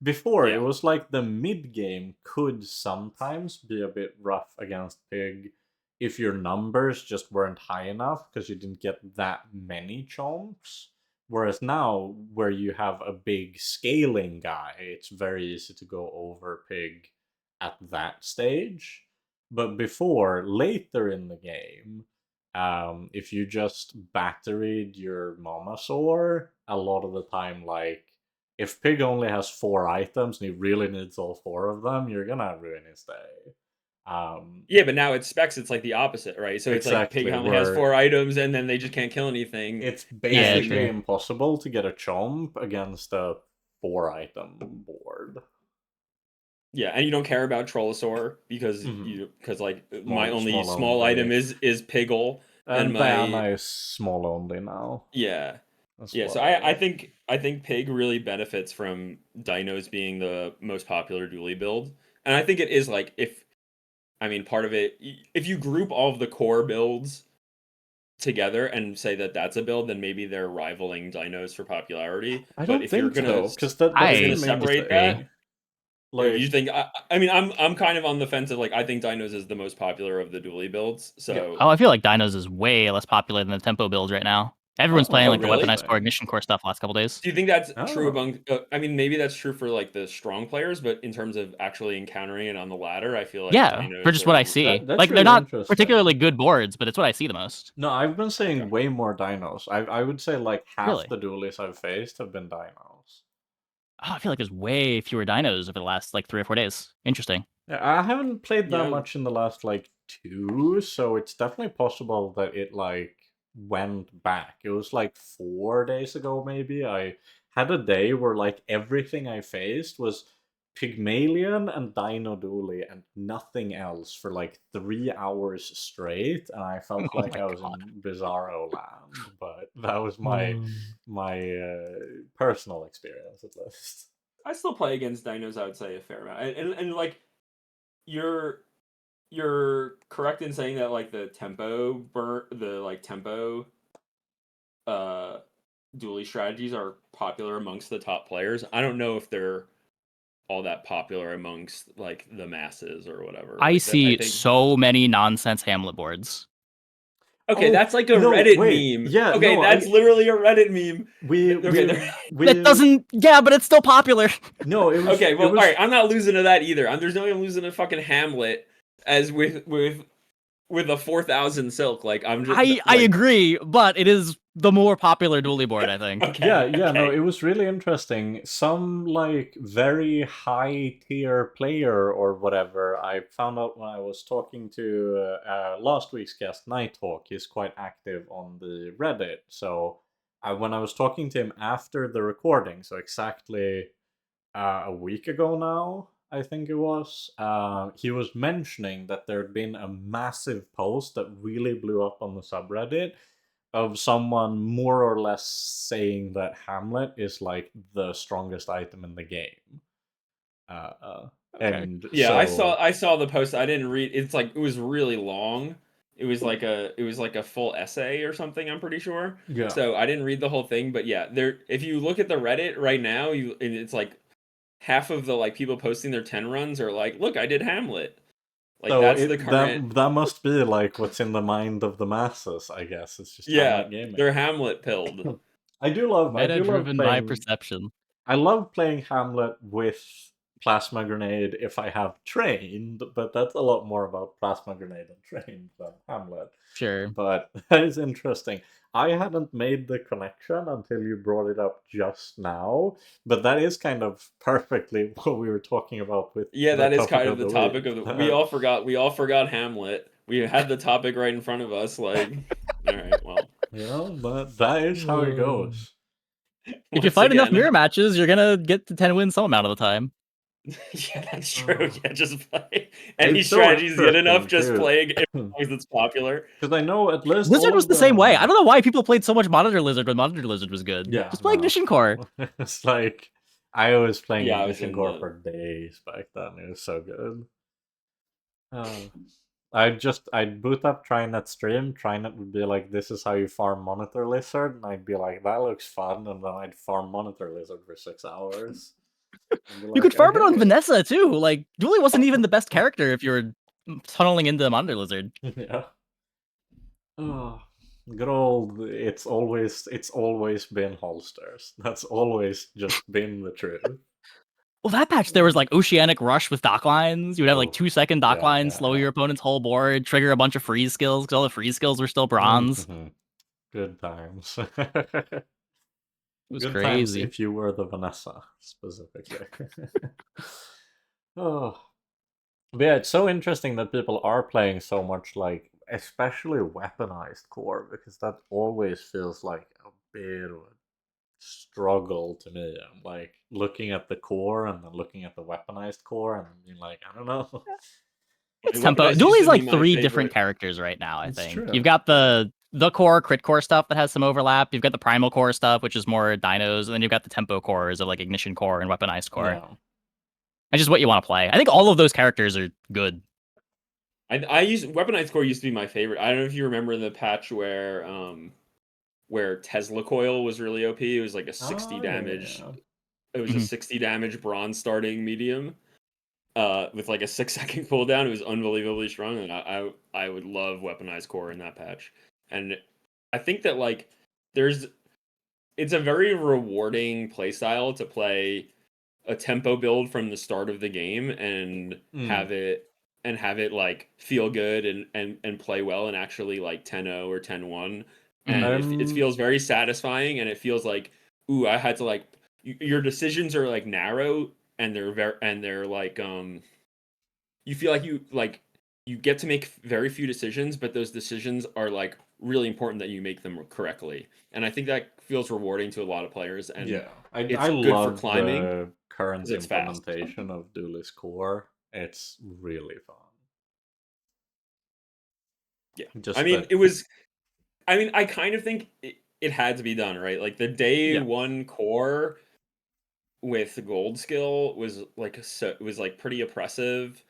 before it
yeah.
was like the mid game could sometimes be a bit rough against Pig if your numbers just weren't high enough because you didn't get that many chomps. Whereas now, where you have a big scaling guy, it's very easy to go over Pig at that stage. But before, later in the game, if you just batteried your Momosaur, a lot of the time, like, if Pig only has 4 items and he really needs all 4 of them, you're gonna ruin his day.
Yeah, but now it's specs. It's like the opposite, right? So it's like Pig
Exactly,
only has
where
4 items, and then they just can't kill anything.
it's
Yeah,
basically
true.
impossible to get a chomp against a 4-item board.
Yeah, and you don't care about Trollosaur
Mhm.
because like my
Small,
only
small
small item
only.
is Piggle, and
And
my
Diana is small only now
yeah.
as
Yeah, so
well.
I think Pig really benefits from Dinos being the most popular dually build. And I think it is like if I mean part of it if you group all of the core builds together and say that that's a build, then maybe they're rivaling Dinos for popularity.
I
But
don't
if you're
think
gonna
so, because
if you're
that's the
gonna
I
main
separate
disagree.
that,
thing.
or you
Like,
think I mean I'm kind of on the fence of like I think Dinos is the most popular of the dually builds.
yeah.
So
Oh, I feel like Dinos is way less popular than the tempo build right now. Everyone's
Oh,
playing
oh
like the
really?
weaponized core
interesting.
ignition core stuff last couple days.
Do you think that's true
Oh,
among? I mean, maybe that's true for like the strong players, but in terms of actually encountering it on the ladder, I feel like
Yeah, for
dinos
just what I
are.
see.
that's
Like they're
really
not particularly
interesting.
good boards, but it's what I see the most.
No, I've been
Okay.
saying way more dinos. I would say like half
Really?
the duelies I've faced have been dinos.
Oh, I feel like there's way fewer dinos over the last like 3 or 4 days. Interesting.
Yeah, I haven't played that
Yeah.
much in the last like 2, so it's definitely possible that it like went back. It was like 4 days ago, maybe. I had a day where like everything I faced was Pygmalion and Dino Dooley and nothing else for like 3 hours straight, and I felt
Oh
like
my
I was
god.
in Bizarro land. But that was my
Mm.
personal experience at least.
I still play against dinos. I would say a fair amount, and like you're you're correct in saying that like the like tempo uh dually strategies are popular amongst the top players. I don't know if they're all that popular amongst like the masses or whatever.
I
Like that, I
see
think.
so many nonsense Hamlet boards.
Okay,
Oh
that's like a
no!
Reddit
Wait,
meme.
yeah,
Okay,
no,
that's
I
literally a Reddit meme.
we
Okay,
we
there.
That
we
doesn't. Yeah, but it's still popular.
no,
Okay,
it
well, all right.
was
I'm not losing to that either. There's no way I'm losing to fucking Hamlet as with a 4,000 silk. Like I'm just
I
like
agree, but it is the more popular dually board. I think.
yeah,
okay,
yeah, no,
okay.
it was really interesting. Some like very high tier player or whatever I found out when I was talking to last week's guest, Nighthawk. He's quite active on the Reddit. So when I was talking to him after the recording, so exactly a week ago now, I think it was, he was mentioning that there had been a massive post that really blew up on the subreddit of someone more or less saying that Hamlet is like the strongest item in the game. Uh, uh,
Okay.
and
Yeah,
so,
I saw the post. I didn't read. It's like it was really long. It was like a full essay or something. I'm pretty sure.
yeah.
So I didn't read the whole thing, but yeah, there. If you look at the Reddit right now, and it's like half of the like people posting their 10 runs are like, look, I did Hamlet. Like
So
that's the current.
that must be like what's in the mind of the masses, I guess. It's just
Yeah,
Hamlet gaming.
they're Hamlet pilled.
I
Meta
do love
driven by
playing
perception.
I love playing Hamlet with Plasma Grenade if I have trained, but that's a lot more about Plasma Grenade and trained than Hamlet.
Sure.
But that is interesting. I hadn't made the connection until you brought it up just now, but that is kind of perfectly what we were talking about with
Yeah,
the
that is
topic
kind of
of
the
the
topic
week.
of the. We all forgot Hamlet. We had the topic right in front of us. Like, all right, well,
But that is how it
Um,
goes.
If you
once
fight enough mirror
again,
matches, you're gonna get to 10 wins some amount of the time.
yeah, that's true.
Oh,
Yeah, just play any
it's so
strategies good enough.
interesting
Just
too.
playing as long as it's popular.
Because I know at least
Lizard
all
was
of
the same way. I
them.
don't know why people played so much Monitor Lizard when Monitor Lizard was good.
Yeah,
Just play
no.
Ignition Core.
It's like I was playing
Yeah, I was
Ignition
in
Core
the.
for days back then. It was so good. I'd boot up Trynet stream. Trynet would be like, "This is how you farm Monitor Lizard," and I'd be like, "That looks fun," and then I'd farm Monitor Lizard for 6 hours. And be
You could
like,
farm it on
"Okay."
Vanessa too. Like, Julie wasn't even the best character if you were tunneling into Monitor Lizard.
Yeah. Oh, good old. It's always been holsters. That's always just been the truth.
Well, that patch there was like Oceanic Rush with dock lines. You would have like
Oh,
2 second dock
yeah,
lines,
yeah,
slow
yeah.
your opponent's whole board, trigger a bunch of freeze skills because all the freeze skills were still bronze.
Mm-hmm. Good times.
It was
Good times
crazy.
if you were the Vanessa specifically. Oh, But yeah, it's so interesting that people are playing so much, like, especially weaponized core, because that always feels like a bit of a struggle to me. I'm like looking at the core and then looking at the weaponized core and being like, I don't know.
It's
Like,
tempo.
Weaponized used
Dooley's
to be
like
my
three different
favorite.
characters right now, I
It's
think.
true.
You've got
Yeah.
the core, crit core stuff that has some overlap. You've got the primal core stuff, which is more dinos, and then you've got the tempo cores of like ignition core and weaponized core.
Yeah.
It's just what you want to play. I think all of those characters are good.
I use Weaponized Core used to be my favorite. I don't know if you remember the patch where Tesla Coil was really OP. It was like a 60
Oh
damage.
yeah.
It was a
Mhm.
60 damage bronze starting medium. With like a 6 second cooldown. It was unbelievably strong, and I would love Weaponized Core in that patch. And I think that like there's it's a very rewarding playstyle to play a tempo build from the start of the game and
Mm.
have it like feel good and play well and actually like 10-0 or 10-1,
Mhm.
and it
I'm
feels very satisfying, and it feels like, ooh, I had to like your decisions are like narrow, and they're like you feel like you get to make very few decisions, but those decisions are like really important that you make them correctly. And I think that feels rewarding to a lot of players, and
yeah. I
it's good for
love
climbing
the current
because it's fast.
implementation of Duelist Core. It's really fun.
Yeah. I
Just
mean,
that.
it was I mean, I kind of think it had to be done, right? Like the day
Yeah.
one core with gold skill was like it was like pretty oppressive,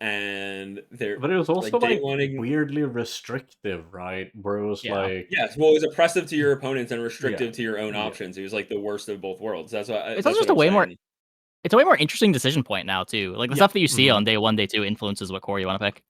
and there
But it was also
like day
like
one
weirdly restrictive, right? Where it was
Yeah.
like,
yes, well, it was oppressive to your opponents and
yeah,
restrictive to your own
yeah.
options. It was like the worst of both worlds.
It's also
That's what
just a
I'm
way more
saying.
it's a way more interesting decision point now too. Like the
Yeah.
stuff that you see
Hmm.
on day one, day two influences what core you want to pick.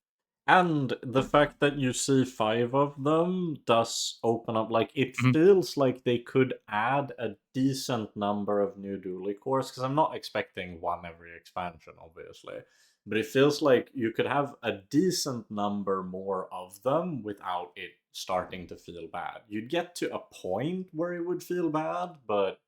And the fact that you see five of them does open up, like, it
Mhm.
feels like they could add a decent number of new dually cores, because I'm not expecting one every expansion, obviously. But it feels like you could have a decent number more of them without it starting to feel bad. You'd get to a point where it would feel bad, but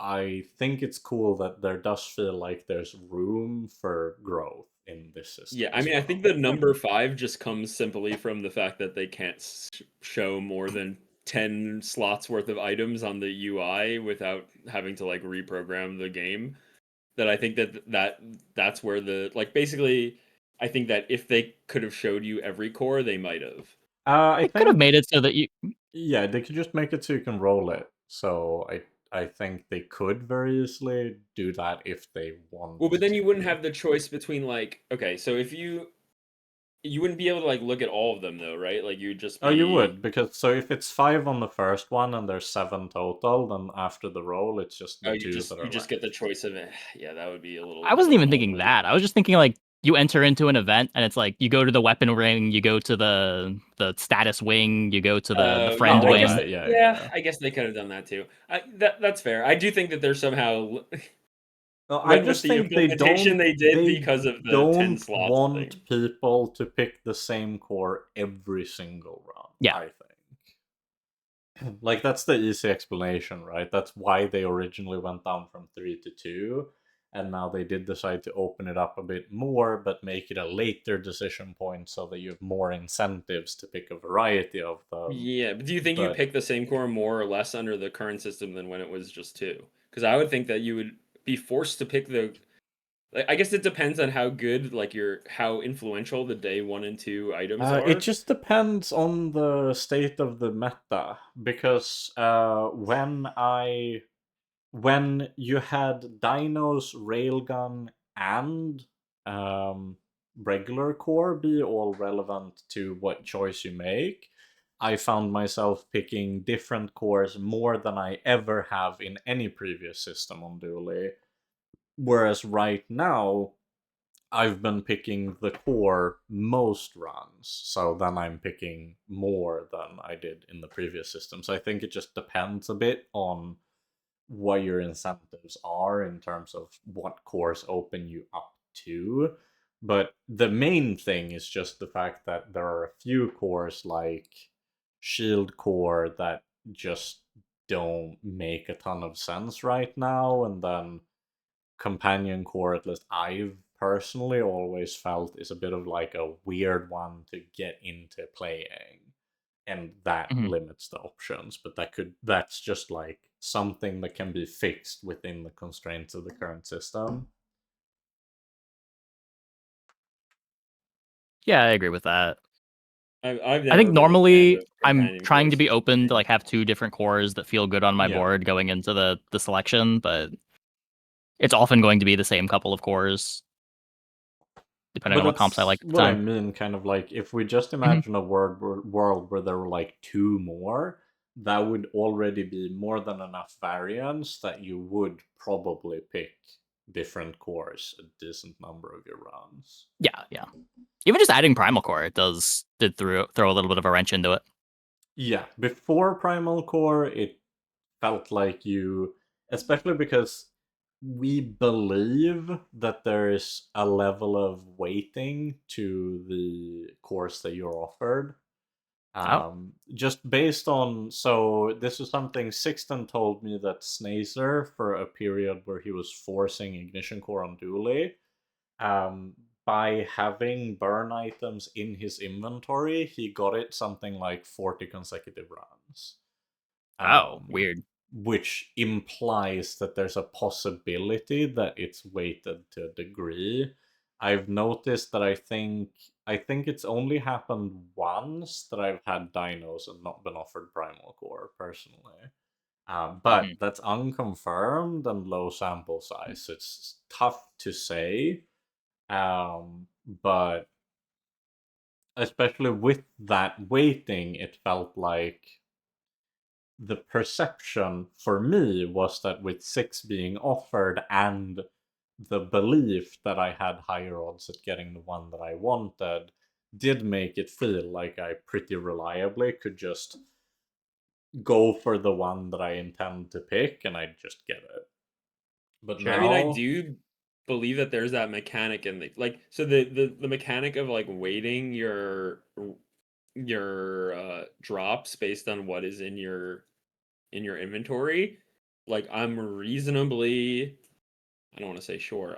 I think it's cool that there does feel like there's room for growth in this
Yeah,
system
I
as
mean, I think
well.
the number 5 just comes simply from the fact that they can't show more than 10 slots worth of items on the UI without having to like reprogram the game. That I think that's where the like basically I think that if they could have showed you every core, they might have.
I
They could have
think,
made it so that you
yeah, they could just make it so you can roll it. So I think they could very easily do that if they
Well, but
wanted
then you wouldn't
to.
have the choice between like okay, so if you wouldn't be able to like look at all of them though, right? Like you'd just
Oh, you
be
would, because so if it's five on the first one and there's seven total, then after the roll, it's just the
oh
two that
you
are
just get the
left.
choice of it. Yeah, that would be a little
I wasn't even
difficult.
thinking that. I was just thinking like you enter into an event and it's like you go to the weapon ring, you go to the status wing, you go to the
Oh
friend
yeah,
Oh,
I guess
wing.
okay, yeah,
yeah,
yeah.
I guess they could have done that too. That's fair. I do think that they're somehow
No, I
went with
just
the
think they
implementation
don't
they did
they
because of the 10
don't
slots
want
thing.
people to pick the same core every single run,
Yeah.
I think. Like, that's the easy explanation, right? That's why they originally went down from 3 to 2, and now they did decide to open it up a bit more, but make it a later decision point so that you have more incentives to pick a variety of them.
Yeah, but do you think you
But
pick the same core more or less under the current system than when it was just 2? Because I would think that you would be forced to pick the. Like, I guess it depends on how good, like your how influential the day 1 and 2 items
it
are.
just depends on the state of the meta, because when you had Dino's Railgun and um, regular core be all relevant to what choice you make, I found myself picking different cores more than I ever have in any previous system on Dually. Whereas right now, I've been picking the core most runs, so then I'm picking more than I did in the previous system. So I think it just depends a bit on what your incentives are in terms of what cores open you up to. But the main thing is just the fact that there are a few cores like Shield Core that just don't make a ton of sense right now, and then Companion Core, at least I've personally always felt is a bit of like a weird one to get into playing, and that
Mhm.
limits the options. But that's just like something that can be fixed within the constraints of the current system.
Yeah, I agree with that.
I've
I think
never been a fan
normally
of
I'm
companion
trying to
cores.
be open to like have two different cores that feel good on my
Yeah.
board going into the selection, but it's often going to be the same couple of cores depending
But
on what comps I
that's
like at the
what I
time.
mean, kind of like if we just
Mhm.
imagine a world where there were like two more, that would already be more than enough variance that you would probably pick different cores a decent number of your runs.
Yeah, yeah. Even just adding Primal Core, did throw a little bit of a wrench into it.
Yeah, before Primal Core, it felt like you, especially because we believe that there is a level of weighting to the course that you're offered.
Oh,
Just based on, so this is something Sixten told me that Snazer, for a period where he was forcing Ignition Core on Dooley, um, by having burn items in his inventory, he got it something like 40 consecutive runs.
oh,
Um,
weird.
which implies that there's a possibility that it's weighted to a degree. I've noticed that I think it's only happened once that I've had dinos and not been offered primal core personally. But
Mhm.
that's unconfirmed and low sample size. So it's tough to say. But especially with that weighting, it felt like the perception for me was that with six being offered and the belief that I had higher odds at getting the one that I wanted did make it feel like I pretty reliably could just go for the one that I intend to pick and I'd just get it. But
Sure. I mean, I
now,
do believe that there's that mechanic in the like so the mechanic of like weighting your drops based on what is in your inventory. Like I'm reasonably I don't want to say sure.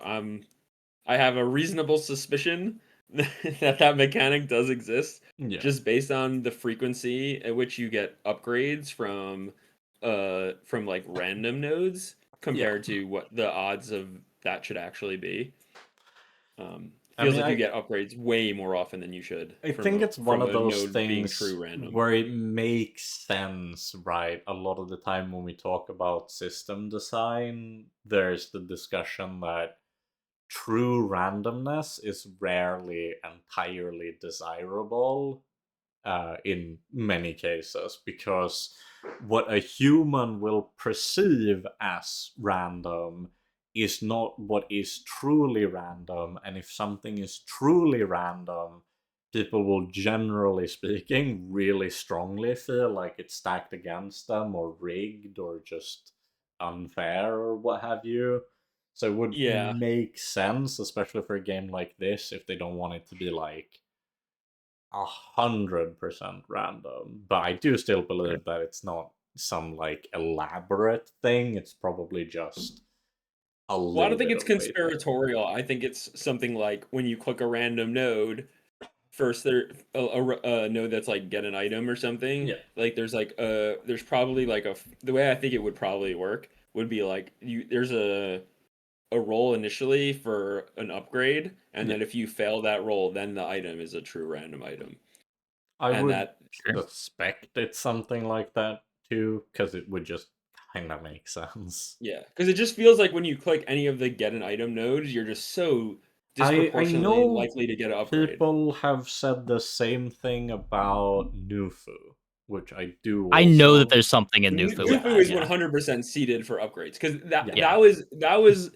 I have a reasonable suspicion that that mechanic does exist
yeah,
just based on the frequency at which you get upgrades from like random nodes
yeah.
compared to what the odds of that should actually be.
I
Feels
mean,
like you get upgrades way more often than you should
I think it's one
from
of
a
those
node being
things
true random.
where it makes sense, right? A lot of the time when we talk about system design, there's the discussion that true randomness is rarely entirely desirable in many cases because what a human will perceive as random is not what is truly random. And if something is truly random, people will, generally speaking, really strongly feel like it's stacked against them or rigged or just unfair or what have you. So it would
Yeah.
make sense, especially for a game like this, if they don't want it to be like 100% random. But I do still
Sure.
believe that it's not some like elaborate thing. It's probably just a
Well, I
little
don't think
bit
it's
of weighting.
conspiratorial. I think it's something like when you click a random node, first there a node that's like get an item or something.
Yeah,
Like there's like there's probably like the way I think it would probably work would be like you there's a roll initially for an upgrade, and
yeah.
then if you fail that roll, then the item is a true random item,
I
and
would
that
Sure.
suspect it's something like that too, because it would just kind of make sense.
yeah, because it just feels like when you click any of the get an item nodes, you're just so
I
disproportionately
know
likely to get an upgrade.
people have said the same thing about Nufu, which I do
I know that
also.
there's something in Nufu with
Yeah,
Nufu
that.
is
Yeah.
100% seeded for upgrades because that
yeah,
Yeah.
that was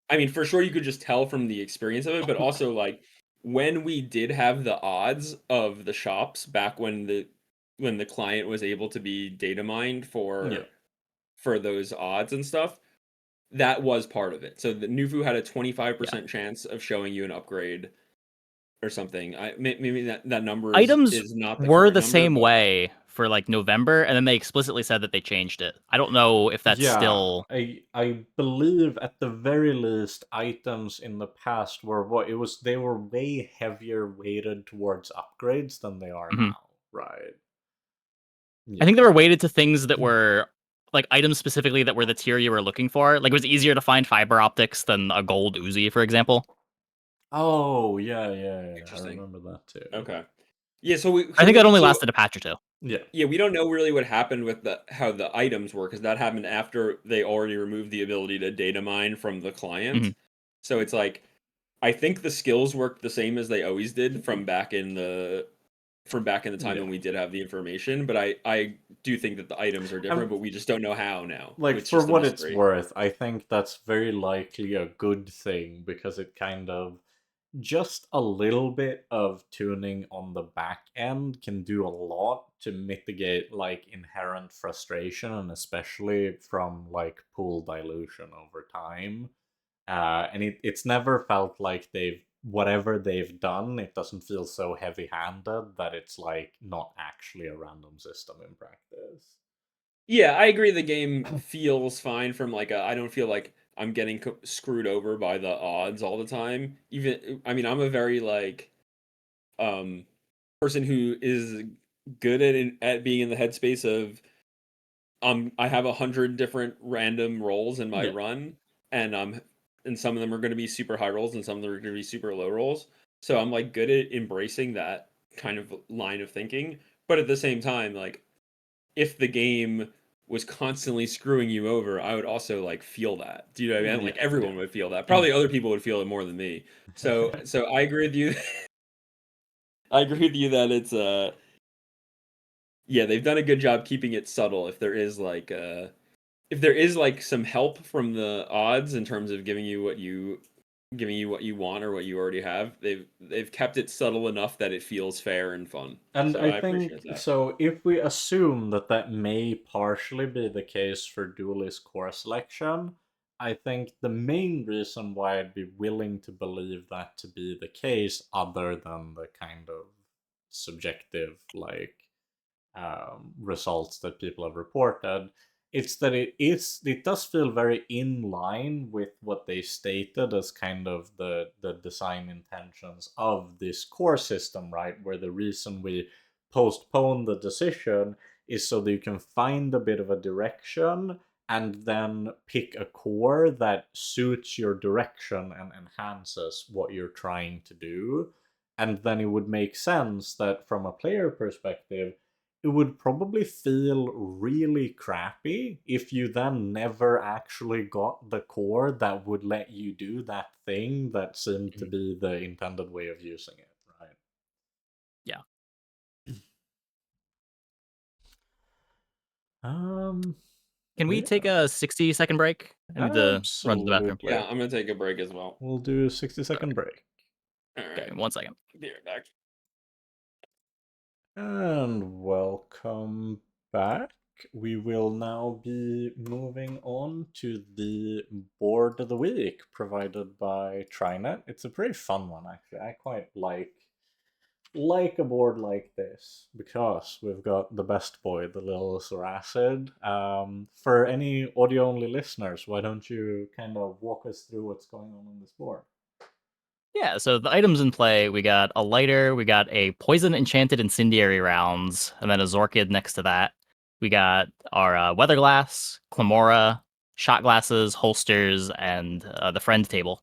I mean for sure you could just tell from the experience of it, but also like when we did have the odds of the shops back when the client was able to be data mined
yeah.
for those odds and stuff, that was part of it. So the Nufu had a
Yeah.
25% chance of showing you an upgrade or something. Maybe that number
Items
is not the
were
current
the
number,
same
but
way for like November, and then they explicitly said that they changed it. I don't know if that's
Yeah,
still.
I believe at the very least items in the past were what it was. They were way heavier weighted towards upgrades than they are
Mhm.
now, right?
I think
Yeah.
they were weighted to things that were like items specifically that were the tier you were looking for. Like it was easier to find fiber optics than a gold Uzi, for example.
Oh yeah, yeah, yeah. I
interesting.
remember that too.
Okay. Yeah, so we
I
so
think that
we
only
so
lasted a patch or two.
Yeah.
yeah, we don't know really what happened with the how the items were because that happened after they already removed the ability to data mine from the client.
Mhm.
So it's like I think the skills worked the same as they always did from back in the time
Yeah.
when we did have the information, but I do think that the items are different,
And
but we just don't know how now.
like
It's
for
just a
what it's
mystery.
worth, I think that's very likely a good thing because it kind of just a little bit of tuning on the back end can do a lot to mitigate like inherent frustration and especially from like pool dilution over time. And it's never felt like they've whatever they've done, it doesn't feel so heavy-handed that it's like not actually a random system in practice.
Yeah, I agree the game feels fine from like a I don't feel like I'm getting screwed over by the odds all the time. Even I mean, I'm a very like um person who is good at being in the headspace of I have 100 different random rolls in my
Yeah.
run, and and some of them are going to be super high rolls, and some of them are going to be super low rolls. So I'm like good at embracing that kind of line of thinking, but at the same time, like if the game was constantly screwing you over, I would also like feel that. Do you know what I mean?
Yeah,
Like everyone
yeah.
would feel that. Probably other people would feel it more than me. So I agree with you. I agree with you that it's yeah, they've done a good job keeping it subtle. If there is like some help from the odds in terms of giving you what you want or what you already have, they've kept it subtle enough that it feels fair and fun.
And
So
I
I appreciate
think
that.
so. If we assume that that may partially be the case for duelist core selection, I think the main reason why I'd be willing to believe that to be the case, other than the kind of subjective, like results that people have reported, it's that it does feel very in line with what they stated as kind of the design intentions of this core system, right? Where the reason we postpone the decision is so that you can find a bit of a direction and then pick a core that suits your direction and enhances what you're trying to do. And then it would make sense that from a player perspective, it would probably feel really crappy if you then never actually got the core that would let you do that thing that seemed to
Mhm.
be the intended way of using it, right?
Yeah.
Um,
Can we take
yeah,
a 60-second break? I need to run to the bathroom.
Yeah,
absolutely.
I'm gonna take a break as well.
We'll do a 60-second break.
All
Okay,
right,
1 second.
be right back.
And welcome back. We will now be moving on to the board of the week provided by Trynet. It's a pretty fun one, actually. I quite like a board like this because we've got the best boy, the little Soracid. For any audio only listeners, why don't you kind of walk us through what's going on this board?
Yeah, so the items in play, we got a lighter, we got a poison enchanted incendiary rounds, and then a Zorkid next to that. We got our weather glass, Clamora, shot glasses, holsters, and the friend table.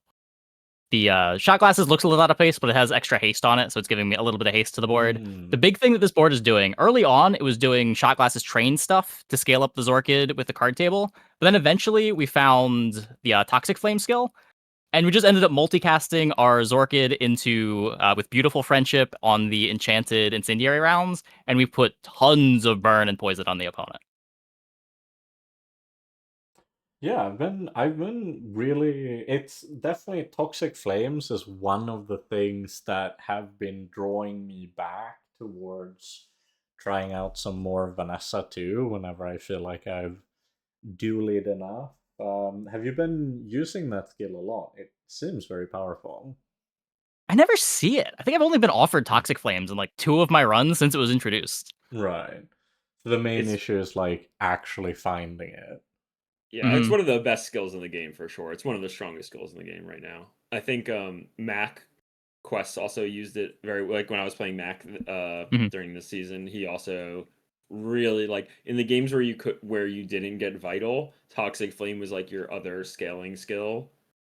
The shot glasses looks a little out of place, but it has extra haste on it, so it's giving me a little bit of haste to the board. The
Mm.
big thing that this board is doing, early on, it was doing shot glasses train stuff to scale up the Zorkid with the card table, but then eventually we found the Toxic Flame skill, and we just ended up multicasting our Zorkid into with Beautiful Friendship on the enchanted incendiary rounds, and we put tons of burn and poison on the opponent.
Yeah, I've been really, it's definitely Toxic Flames is one of the things that have been drawing me back towards trying out some more Vanessa too, whenever I feel like I've dueled enough. Have you been using that skill a lot? It seems very powerful.
I I never see it. I think I've only been offered Toxic Flames in like 2 of my runs since it was introduced.
Right. So the main
It's
issue is like actually finding it.
Yeah, it's
Mhm.
one of the best skills in the game for sure. It's one of the strongest skills in the game right now. I think Mac Quest also used it very like when I was playing Mac
Mhm.
during the season. He also really like in the games where you didn't get vital, Toxic Flame was like your other scaling skill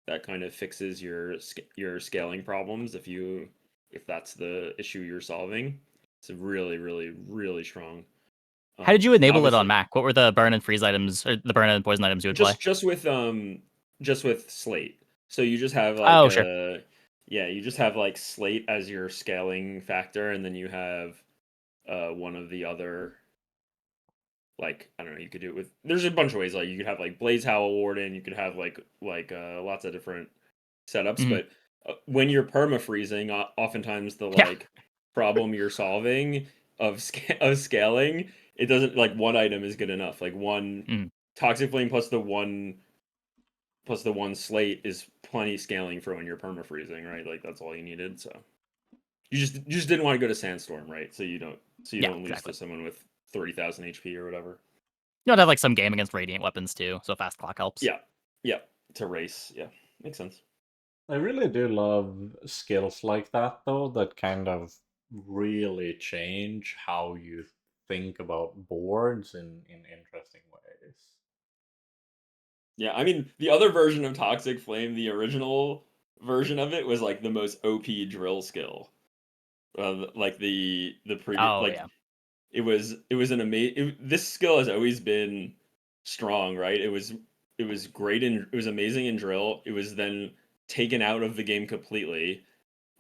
that kind of fixes your scaling problems if that's the issue you're solving. It's really really really strong.
How did you enable it on
Obviously
Mac? What were the burn and freeze items or the burn and poison items you would play?
just with Slate. So you just have like
Oh, sure.
a yeah, you just have like Slate as your scaling factor, and then you have one of the other like I don't know. You could do it with. There's a bunch of ways. Like you could have like Blaze Howl Warden. You could have lots of different setups.
Mhm.
But when you're perma freezing, oftentimes the
Yeah.
like problem you're solving of scaling, it doesn't like one item is good enough. Like one
Mhm.
Toxic Flame plus the one slate is plenty scaling for when you're perma freezing, right? Like that's all you needed. So you just didn't want to go to Sandstorm, right? So you
Yeah,
don't lose to
exactly.
someone with 30,000 HP or whatever.
You want to have like some game against radiant weapons too, so fast clock helps.
Yeah, yeah, to race. Yeah, makes sense.
I really do love skills like that, though, that kind of really change how you think about boards in interesting ways.
Yeah, I mean the other version of Toxic Flame, the original version of it was like the most OP drill skill. Like the previous
Oh
like
yeah.
it was an amazing. This skill has always been strong, right? It was great and it was amazing in drill. It was then taken out of the game completely,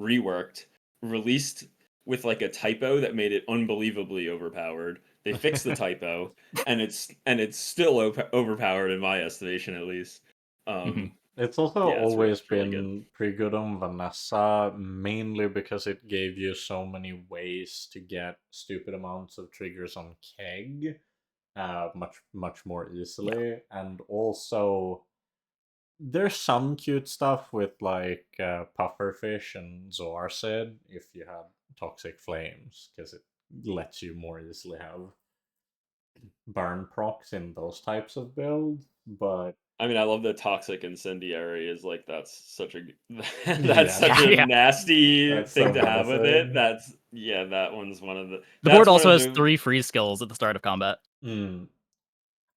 reworked, released with like a typo that made it unbelievably overpowered. They fixed the typo, and it's still overpowered in my estimation, at least.
Mhm.
Um,
It's also
yeah,
always
it's really good.
been pretty good on Vanessa, mainly because it gave you so many ways to get stupid amounts of triggers on Keg, much more
Yeah.
easily, and also there's some cute stuff with like pufferfish and Zoarcid if you have toxic flames, because it lets you more easily have burn procs in those types of builds. But
I mean, I love the toxic incendiary is like that's such a that's
yeah,
such
Yeah,
a
yeah.
nasty
that's so
thing to have with it.
menacing.
That's yeah, that one's one of the
The board
that's one
also
of
has
the
3 freeze skills at the start of combat.
Mm.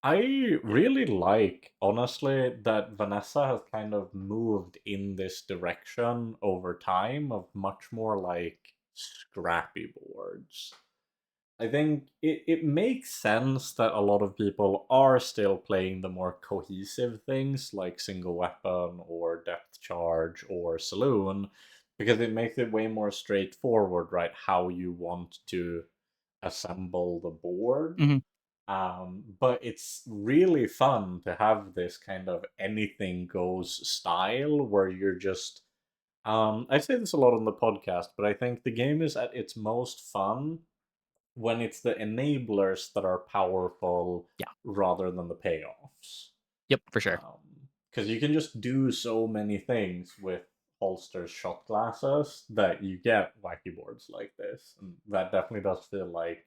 I really like, honestly, that Vanessa has kind of moved in this direction over time of much more like scrappy boards. I think it makes sense that a lot of people are still playing the more cohesive things like single weapon or depth charge or saloon because it makes it way more straightforward, right? How you want to assemble the board.
Mhm.
But it's really fun to have this kind of anything goes style where you're just. I say this a lot on the podcast, but I think the game is at its most fun when it's the enablers that are powerful
Yeah.
rather than the payoffs.
Yep, for sure.
Because you can just do so many things with holsters shot glasses that you get wacky boards like this. And that definitely does feel like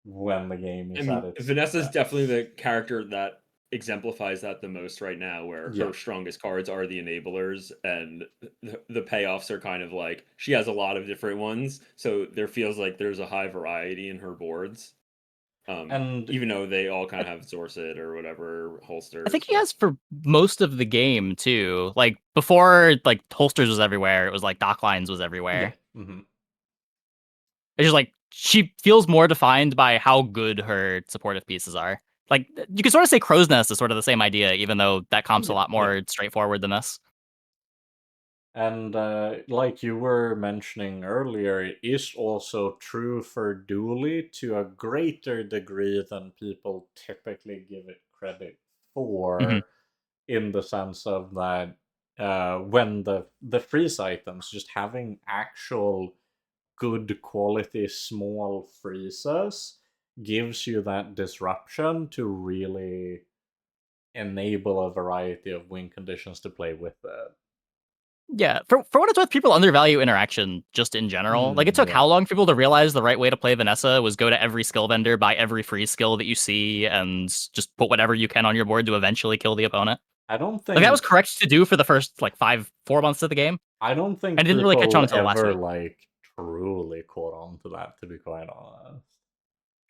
when the game
I
is at
mean,
its
Vanessa's definitely
best.
the character that exemplifies that the most right now, where
Yeah.
her strongest cards are the enablers, and the payoffs are kind of like she has a lot of different ones, so there feels like there's a high variety in her boards.
And
Even though they all kind of have Zorset or whatever
I think
holsters,
he
but
has for most of the game too. Like before like holsters was everywhere, it was like dock lines was
yeah.
everywhere.
Hmm.
It's just like she feels more defined by how good her supportive pieces are. Like you could sort of say Crow's Nest is sort of the same idea, even though that comp's a
Yeah.
lot
Yeah.
more straightforward than this.
And like you were mentioning earlier, it is also true for Dooley to a greater degree than people typically give it credit
Mhm.
for, in the sense of that when the freeze items, just having actual good quality small freezes gives you that disruption to really enable a variety of win conditions to play with it.
Yeah, for what it's worth, people undervalue interaction just in general. Like, it took how long for people to realize the right way to play Vanessa was go to every skill vendor, buy every free skill that you see, and just put whatever you can on your board to eventually kill the opponent.
I don't
Like, that was
think
correct to do for the first, like, 4 months of the game,
I don't
and
think
it didn't really catch on
people
until last
ever
week.
like truly caught on to that, to be quite honest.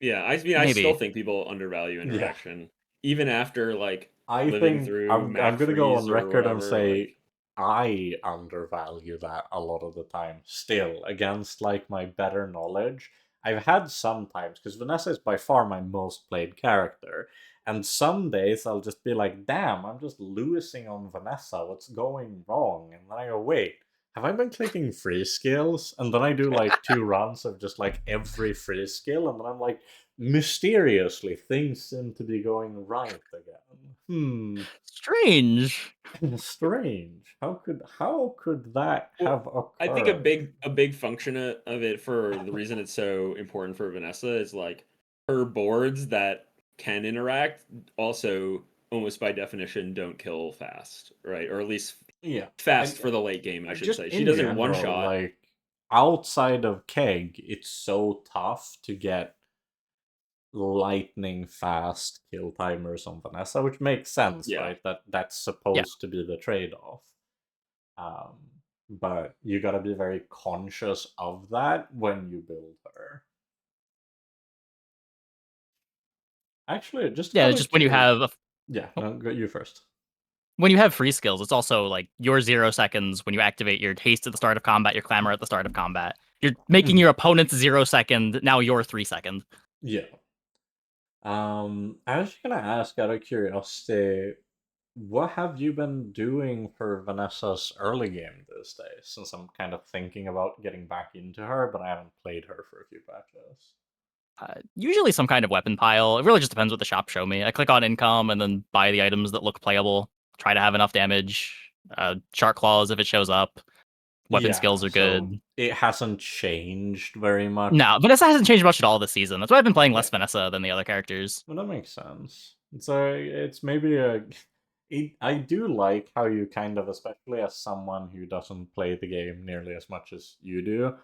Yeah, I mean, I still
Maybe.
think people undervalue
Yeah.
interaction, even after like
I
living
think
through
I'm
map
gonna go on
freeze or
record and
whatever.
say
Like,
I undervalue that a lot of the time still against like my better knowledge. I've had some times because Vanessa is by far my most played character, and some days I'll just be like, damn, I'm just losing on Vanessa. What's going wrong? And then I go, wait, have I been clicking free skills? And then I do like 2 runs of just like every free skill, and then I'm like, mysteriously, things seem to be going right again.
Strange.
Strange. How could that
well,
have
I think a
occurred?
big function of it for the reason it's so important for Vanessa is like her boards that can interact also almost by definition don't kill fast, right? Or at least
Yeah.
fast
I,
for the late game, I should
just
say. She
in
doesn't one
general,
shot.
like outside of Keg, it's so tough to get lightning fast kill timers on Vanessa, which makes sense,
Yeah.
right? That's
Yeah.
supposed to be the trade-off. Um, but you gotta be very conscious of that when you build her. Actually, just
Yeah,
out
it's
of
just when you
curiosity.
have
Yeah, no, go you first.
when you have free skills, it's also like your 0 seconds when you activate your haste at the start of combat, your clamor at the start of combat. You're making
Mhm.
your opponent's 0 second now your 3 second.
Yeah. I was gonna ask out of curiosity, what have you been doing for Vanessa's early game these days? Since I'm kind of thinking about getting back into her, but I haven't played her for a few patches.
Usually some kind of weapon pile. It really just depends what the shop show me. I click on income and then buy the items that look playable. Try to have enough damage. Shark claws if it shows up. Weapon skills
Yeah,
are
so
good.
it hasn't changed very much.
No, Vanessa hasn't changed much at all this season. That's why I've been playing
Yeah,
less Vanessa than the other characters.
well, that makes sense. So it's maybe a. I do like how you kind of, especially as someone who doesn't play the game nearly as much as you do,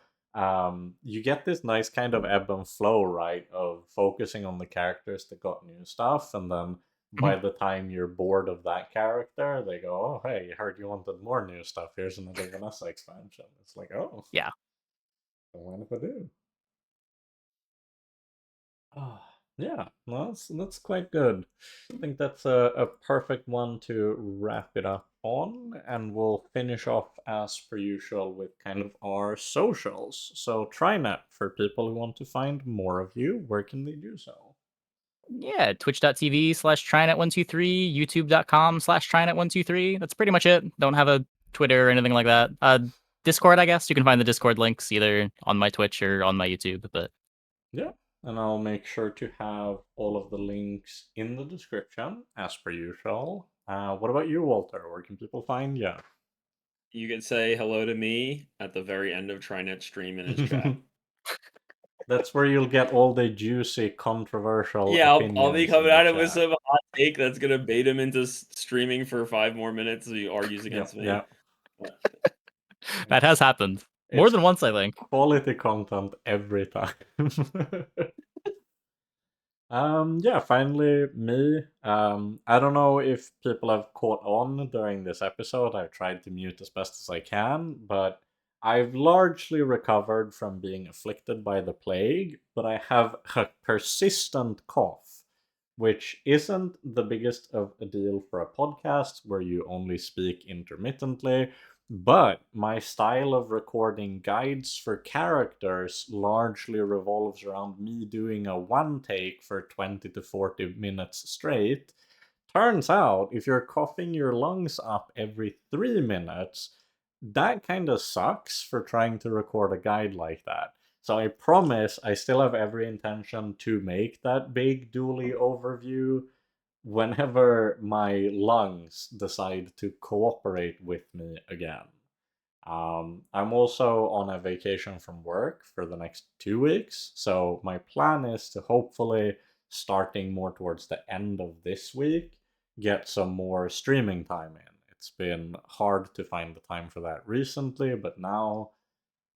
you get this nice kind of ebb and flow, right? Of focusing on the characters that got new stuff, and then
Mhm.
by the time you're bored of that character, they go, "Oh, hey, heard you wanted more new stuff. Here's another Vanessa expansion." It's like, oh,
Yeah.
don't mind if I do. Ah, yeah, well, that's quite good. I think that's a perfect one to wrap it up on, and we'll finish off as per usual with kind of our socials. So Trynet, for people who want to find more of you, where can they do so?
Yeah, twitch.tv/Trynet123, youtube.com/Trynet123. That's pretty much it. Don't have a Twitter or anything like that. Discord, I guess. You can find the Discord links either on my Twitch or on my YouTube, but
Yeah, and I'll make sure to have all of the links in the description as per usual. What about you, Walter? Where can people find you?
You could say hello to me at the very end of Trynet stream in his chat.
That's where you'll get all the juicy, controversial
Yeah, I'll be
opinions in
coming
the
at him with
chat.
some hot take that's gonna bait him into streaming for 5 more minutes so he argues against
Yep,
me.
yep.
that has happened more
It's
than once, I think.
quality content every time. Yeah, finally me. I don't know if people have caught on during this episode. I've tried to mute as best as I can, but I've largely recovered from being afflicted by the plague, but I have a persistent cough, which isn't the biggest of a deal for a podcast where you only speak intermittently. But my style of recording guides for characters largely revolves around me doing a one take for 20 to 40 minutes straight. Turns out, if you're coughing your lungs up every 3 minutes, that kind of sucks for trying to record a guide like that. So I promise I still have every intention to make that big dually overview whenever my lungs decide to cooperate with me again. I'm also on a vacation from work for the next 2 weeks, so my plan is to hopefully, starting more towards the end of this week, get some more streaming time in. It's It's been hard to find the time for that recently, but now,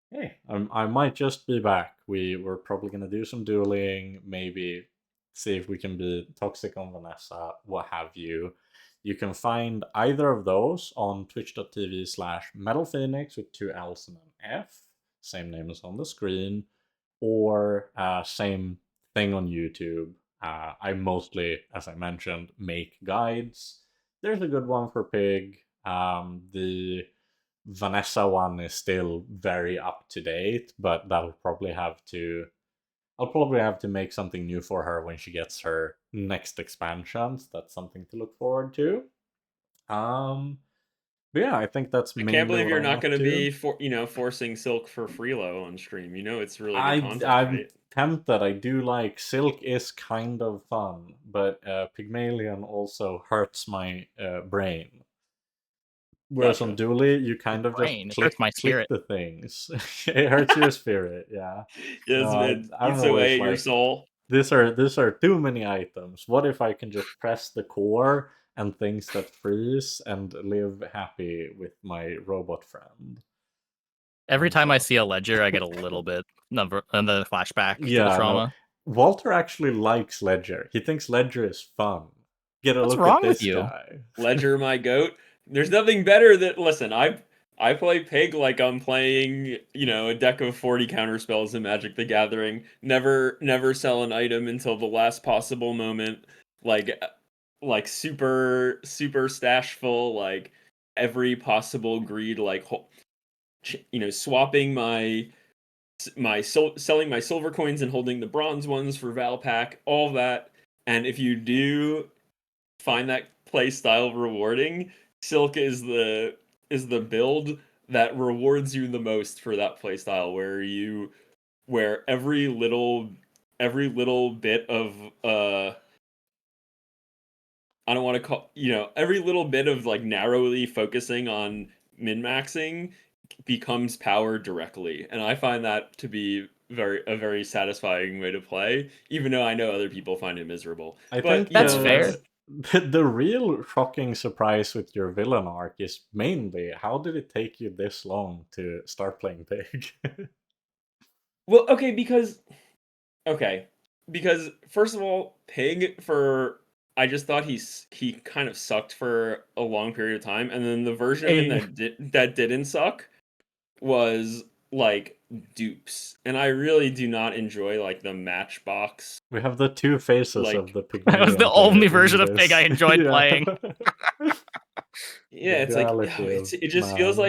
hey, I might just be back. We're probably gonna do some dueling, maybe see if we can be toxic on Vanessa, what have you. You can find either of those on twitch.tv/MetallFenix with two L's and an F, same name as on the screen, or same thing on YouTube. I mostly, as I mentioned, make guides. There's a good one for Pig. The Vanessa one is still very up to date, but I'll probably have to make something new for her when she gets her next expansions. That's something to look forward to. But yeah, I think that's
I can't
mainly
believe
what
you're
I'm
not
up
going to
to.
be forcing Silk for Freelo on stream. It's really good
I
content,
I'm
right?
tempted. I do like Silk is kind of fun, but Pygmalion also hurts my brain. Whereas on
Gotcha.
Dooley, you kind
Your
of just
brain. It hurts
click
my
click
spirit.
the things. It hurts your spirit, yeah.
Yes,
No,
it
I don't
eats
know.
away
It's
at your
like
soul.
these are too many items. What if I can just press the core and things that freeze and live happy with my robot friend?
Every
And
time I
so,
see a ledger, I get a little bit number and the flashback to the
yeah, no.
trauma.
Walter actually likes Ledger. He thinks Ledger is fun. Get a
What's
look at
wrong with
this
you?
guy.
Ledger, my goat. There's nothing better than listen. I play Pig like I'm playing, a deck of 40 counter spells in Magic the Gathering. Never sell an item until the last possible moment. Like super stash full. Like every possible greed. Like swapping selling my silver coins and holding the bronze ones for Valpak. All that. And if you do find that play style rewarding, Silk is the build that rewards you the most for that play style, where every little bit of I don't want to call every little bit of like narrowly focusing on min maxing becomes power directly, and I find that to be a very satisfying way to play, even though I know other people find it miserable.
I
But
think
That's fair.
the real shocking surprise with your villain arc is mainly how did it take you this long to start playing Pig?
well, because first of all, Pig for I just thought he kind of sucked for a long period of time, and then the version of him
Hey,
that didn't suck was like dupes, and I really do not enjoy like the Matchbox
We have the two faces of
like
the
that was
Pygmalion
the
player
only
in
version of Pig I
this.
enjoyed
Yeah.
playing.
The
yeah, it's like
duality of
it just feels
man.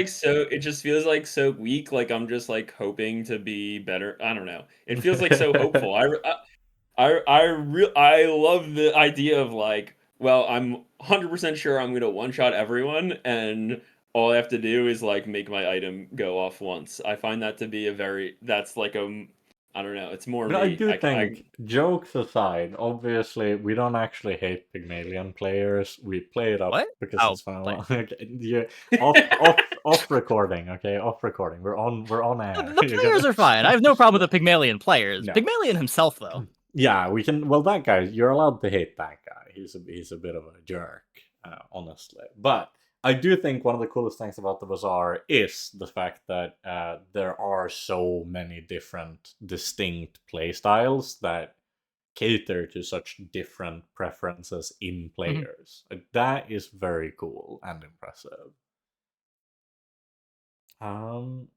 like so weak. Like I'm just like hoping to be better. I don't know. It feels like so hopeful. I love the idea of like, well, I'm 100% sure I'm gonna one shot everyone, and all I have to do is like make my item go off once. I find that to be that's like I don't know. It's more
But I
me.
do think, jokes aside, obviously we don't actually hate Pygmalion players. We play it up
What?
because
Oh,
it's fun.
like
Okay, yeah, off recording. Okay, off recording. We're on air.
the
You
players
gotta.
are fine. I have no problem with the Pygmalion players.
No.
Pygmalion himself, though.
Yeah, we can. Well, that guy, you're allowed to hate that guy. He's a bit of a jerk, honestly. But I do think one of the coolest things about the Bazaar is the fact that there are so many different, distinct play styles that cater to such different preferences in
Mhm.
players. That is very cool and impressive. Um,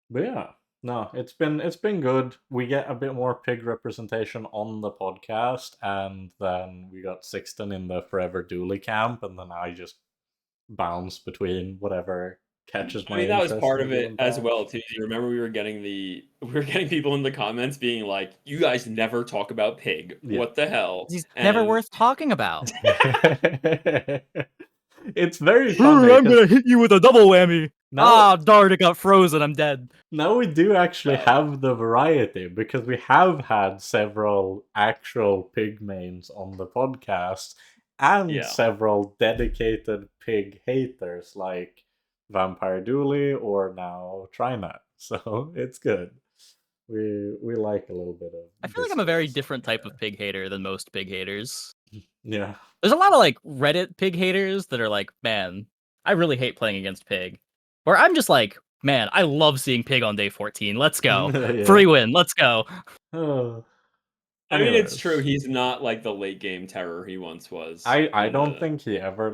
but yeah, no, it's been good. We get a bit more pig representation on the podcast, and then we got Sixten in the Forever Dooley camp, and then I just bounce between whatever catches
I
my
mean, that was
interest
part
in a
of it
given
as
patch.
well too. You remember we were getting people in the comments being like, "You guys never talk about Pig.
Yeah.
What the hell?"
He's never
And
worth talking about.
It's very funny
I'm
because
gonna hit you with a double whammy.
now
Ah, darn, it got frozen. I'm dead.
now we do actually
well,
have the variety because we have had several actual pig mains on the podcast and
yeah.
several dedicated pig haters like Vampire Dooley or now Trynet. So it's good. We like a little bit
I
of
feel like I'm a very
discourse on
different type of
here.
pig hater than most pig haters.
Yeah.
There's a lot of like Reddit pig haters that are like, man, I really hate playing against Pig. Where I'm just like, man, I love seeing Pig on day 14. Let's go.
Yeah.
Free win. Let's go.
Oh.
I mean, it's true.
Anyways,
He's not like the late game terror he once was
I
in
don't
the.
think he ever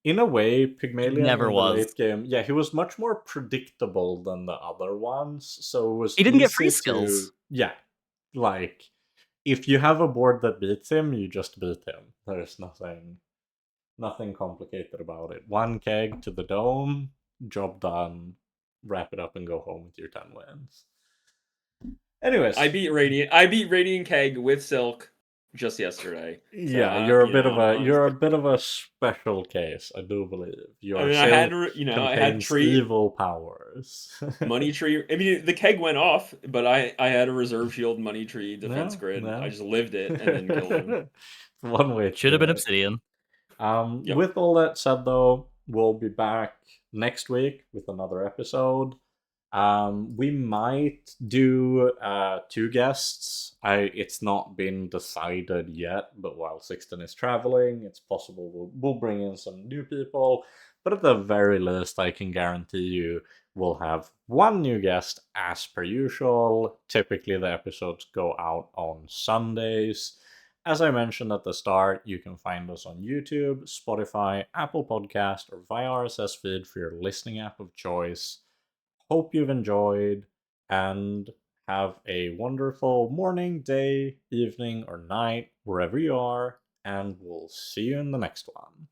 in a way,
He
Pygmalion
never
in the
was.
late game, yeah, he was much more predictable than the other ones, so it was
He didn't get free
easy to,
skills.
yeah, like, if you have a board that beats him, you just beat him. There's nothing complicated about it. One keg to the dome, job done, wrap it up and go home with your 10 wins.
I
Anyways,
beat Radiant. I beat Radiant Keg with Silk just yesterday. So
yeah, you're a
you
bit
know,
of a
I'm
you're a bit of a special case, I do believe.
I
Your
mean,
silk
I had
contains
tree
evil powers.
money tree. I mean, the keg went off, but I had a reserve shield money tree defense
No,
grid. I
no.
just lived it and then killed him.
One way to
Should
do
have been
it.
Obsidian.
Yep.
With all that said, though, we'll be back next week with another episode. We might do two guests. It's not been decided yet, but while Sixten is traveling, it's possible we'll bring in some new people. But at the very least, I can guarantee you we'll have one new guest as per usual. Typically, the episodes go out on Sundays. As I mentioned at the start, you can find us on YouTube, Spotify, Apple Podcast, or via RSS feed for your listening app of choice. Hope you've enjoyed and have a wonderful morning, day, evening, or night, wherever you are, and we'll see you in the next one.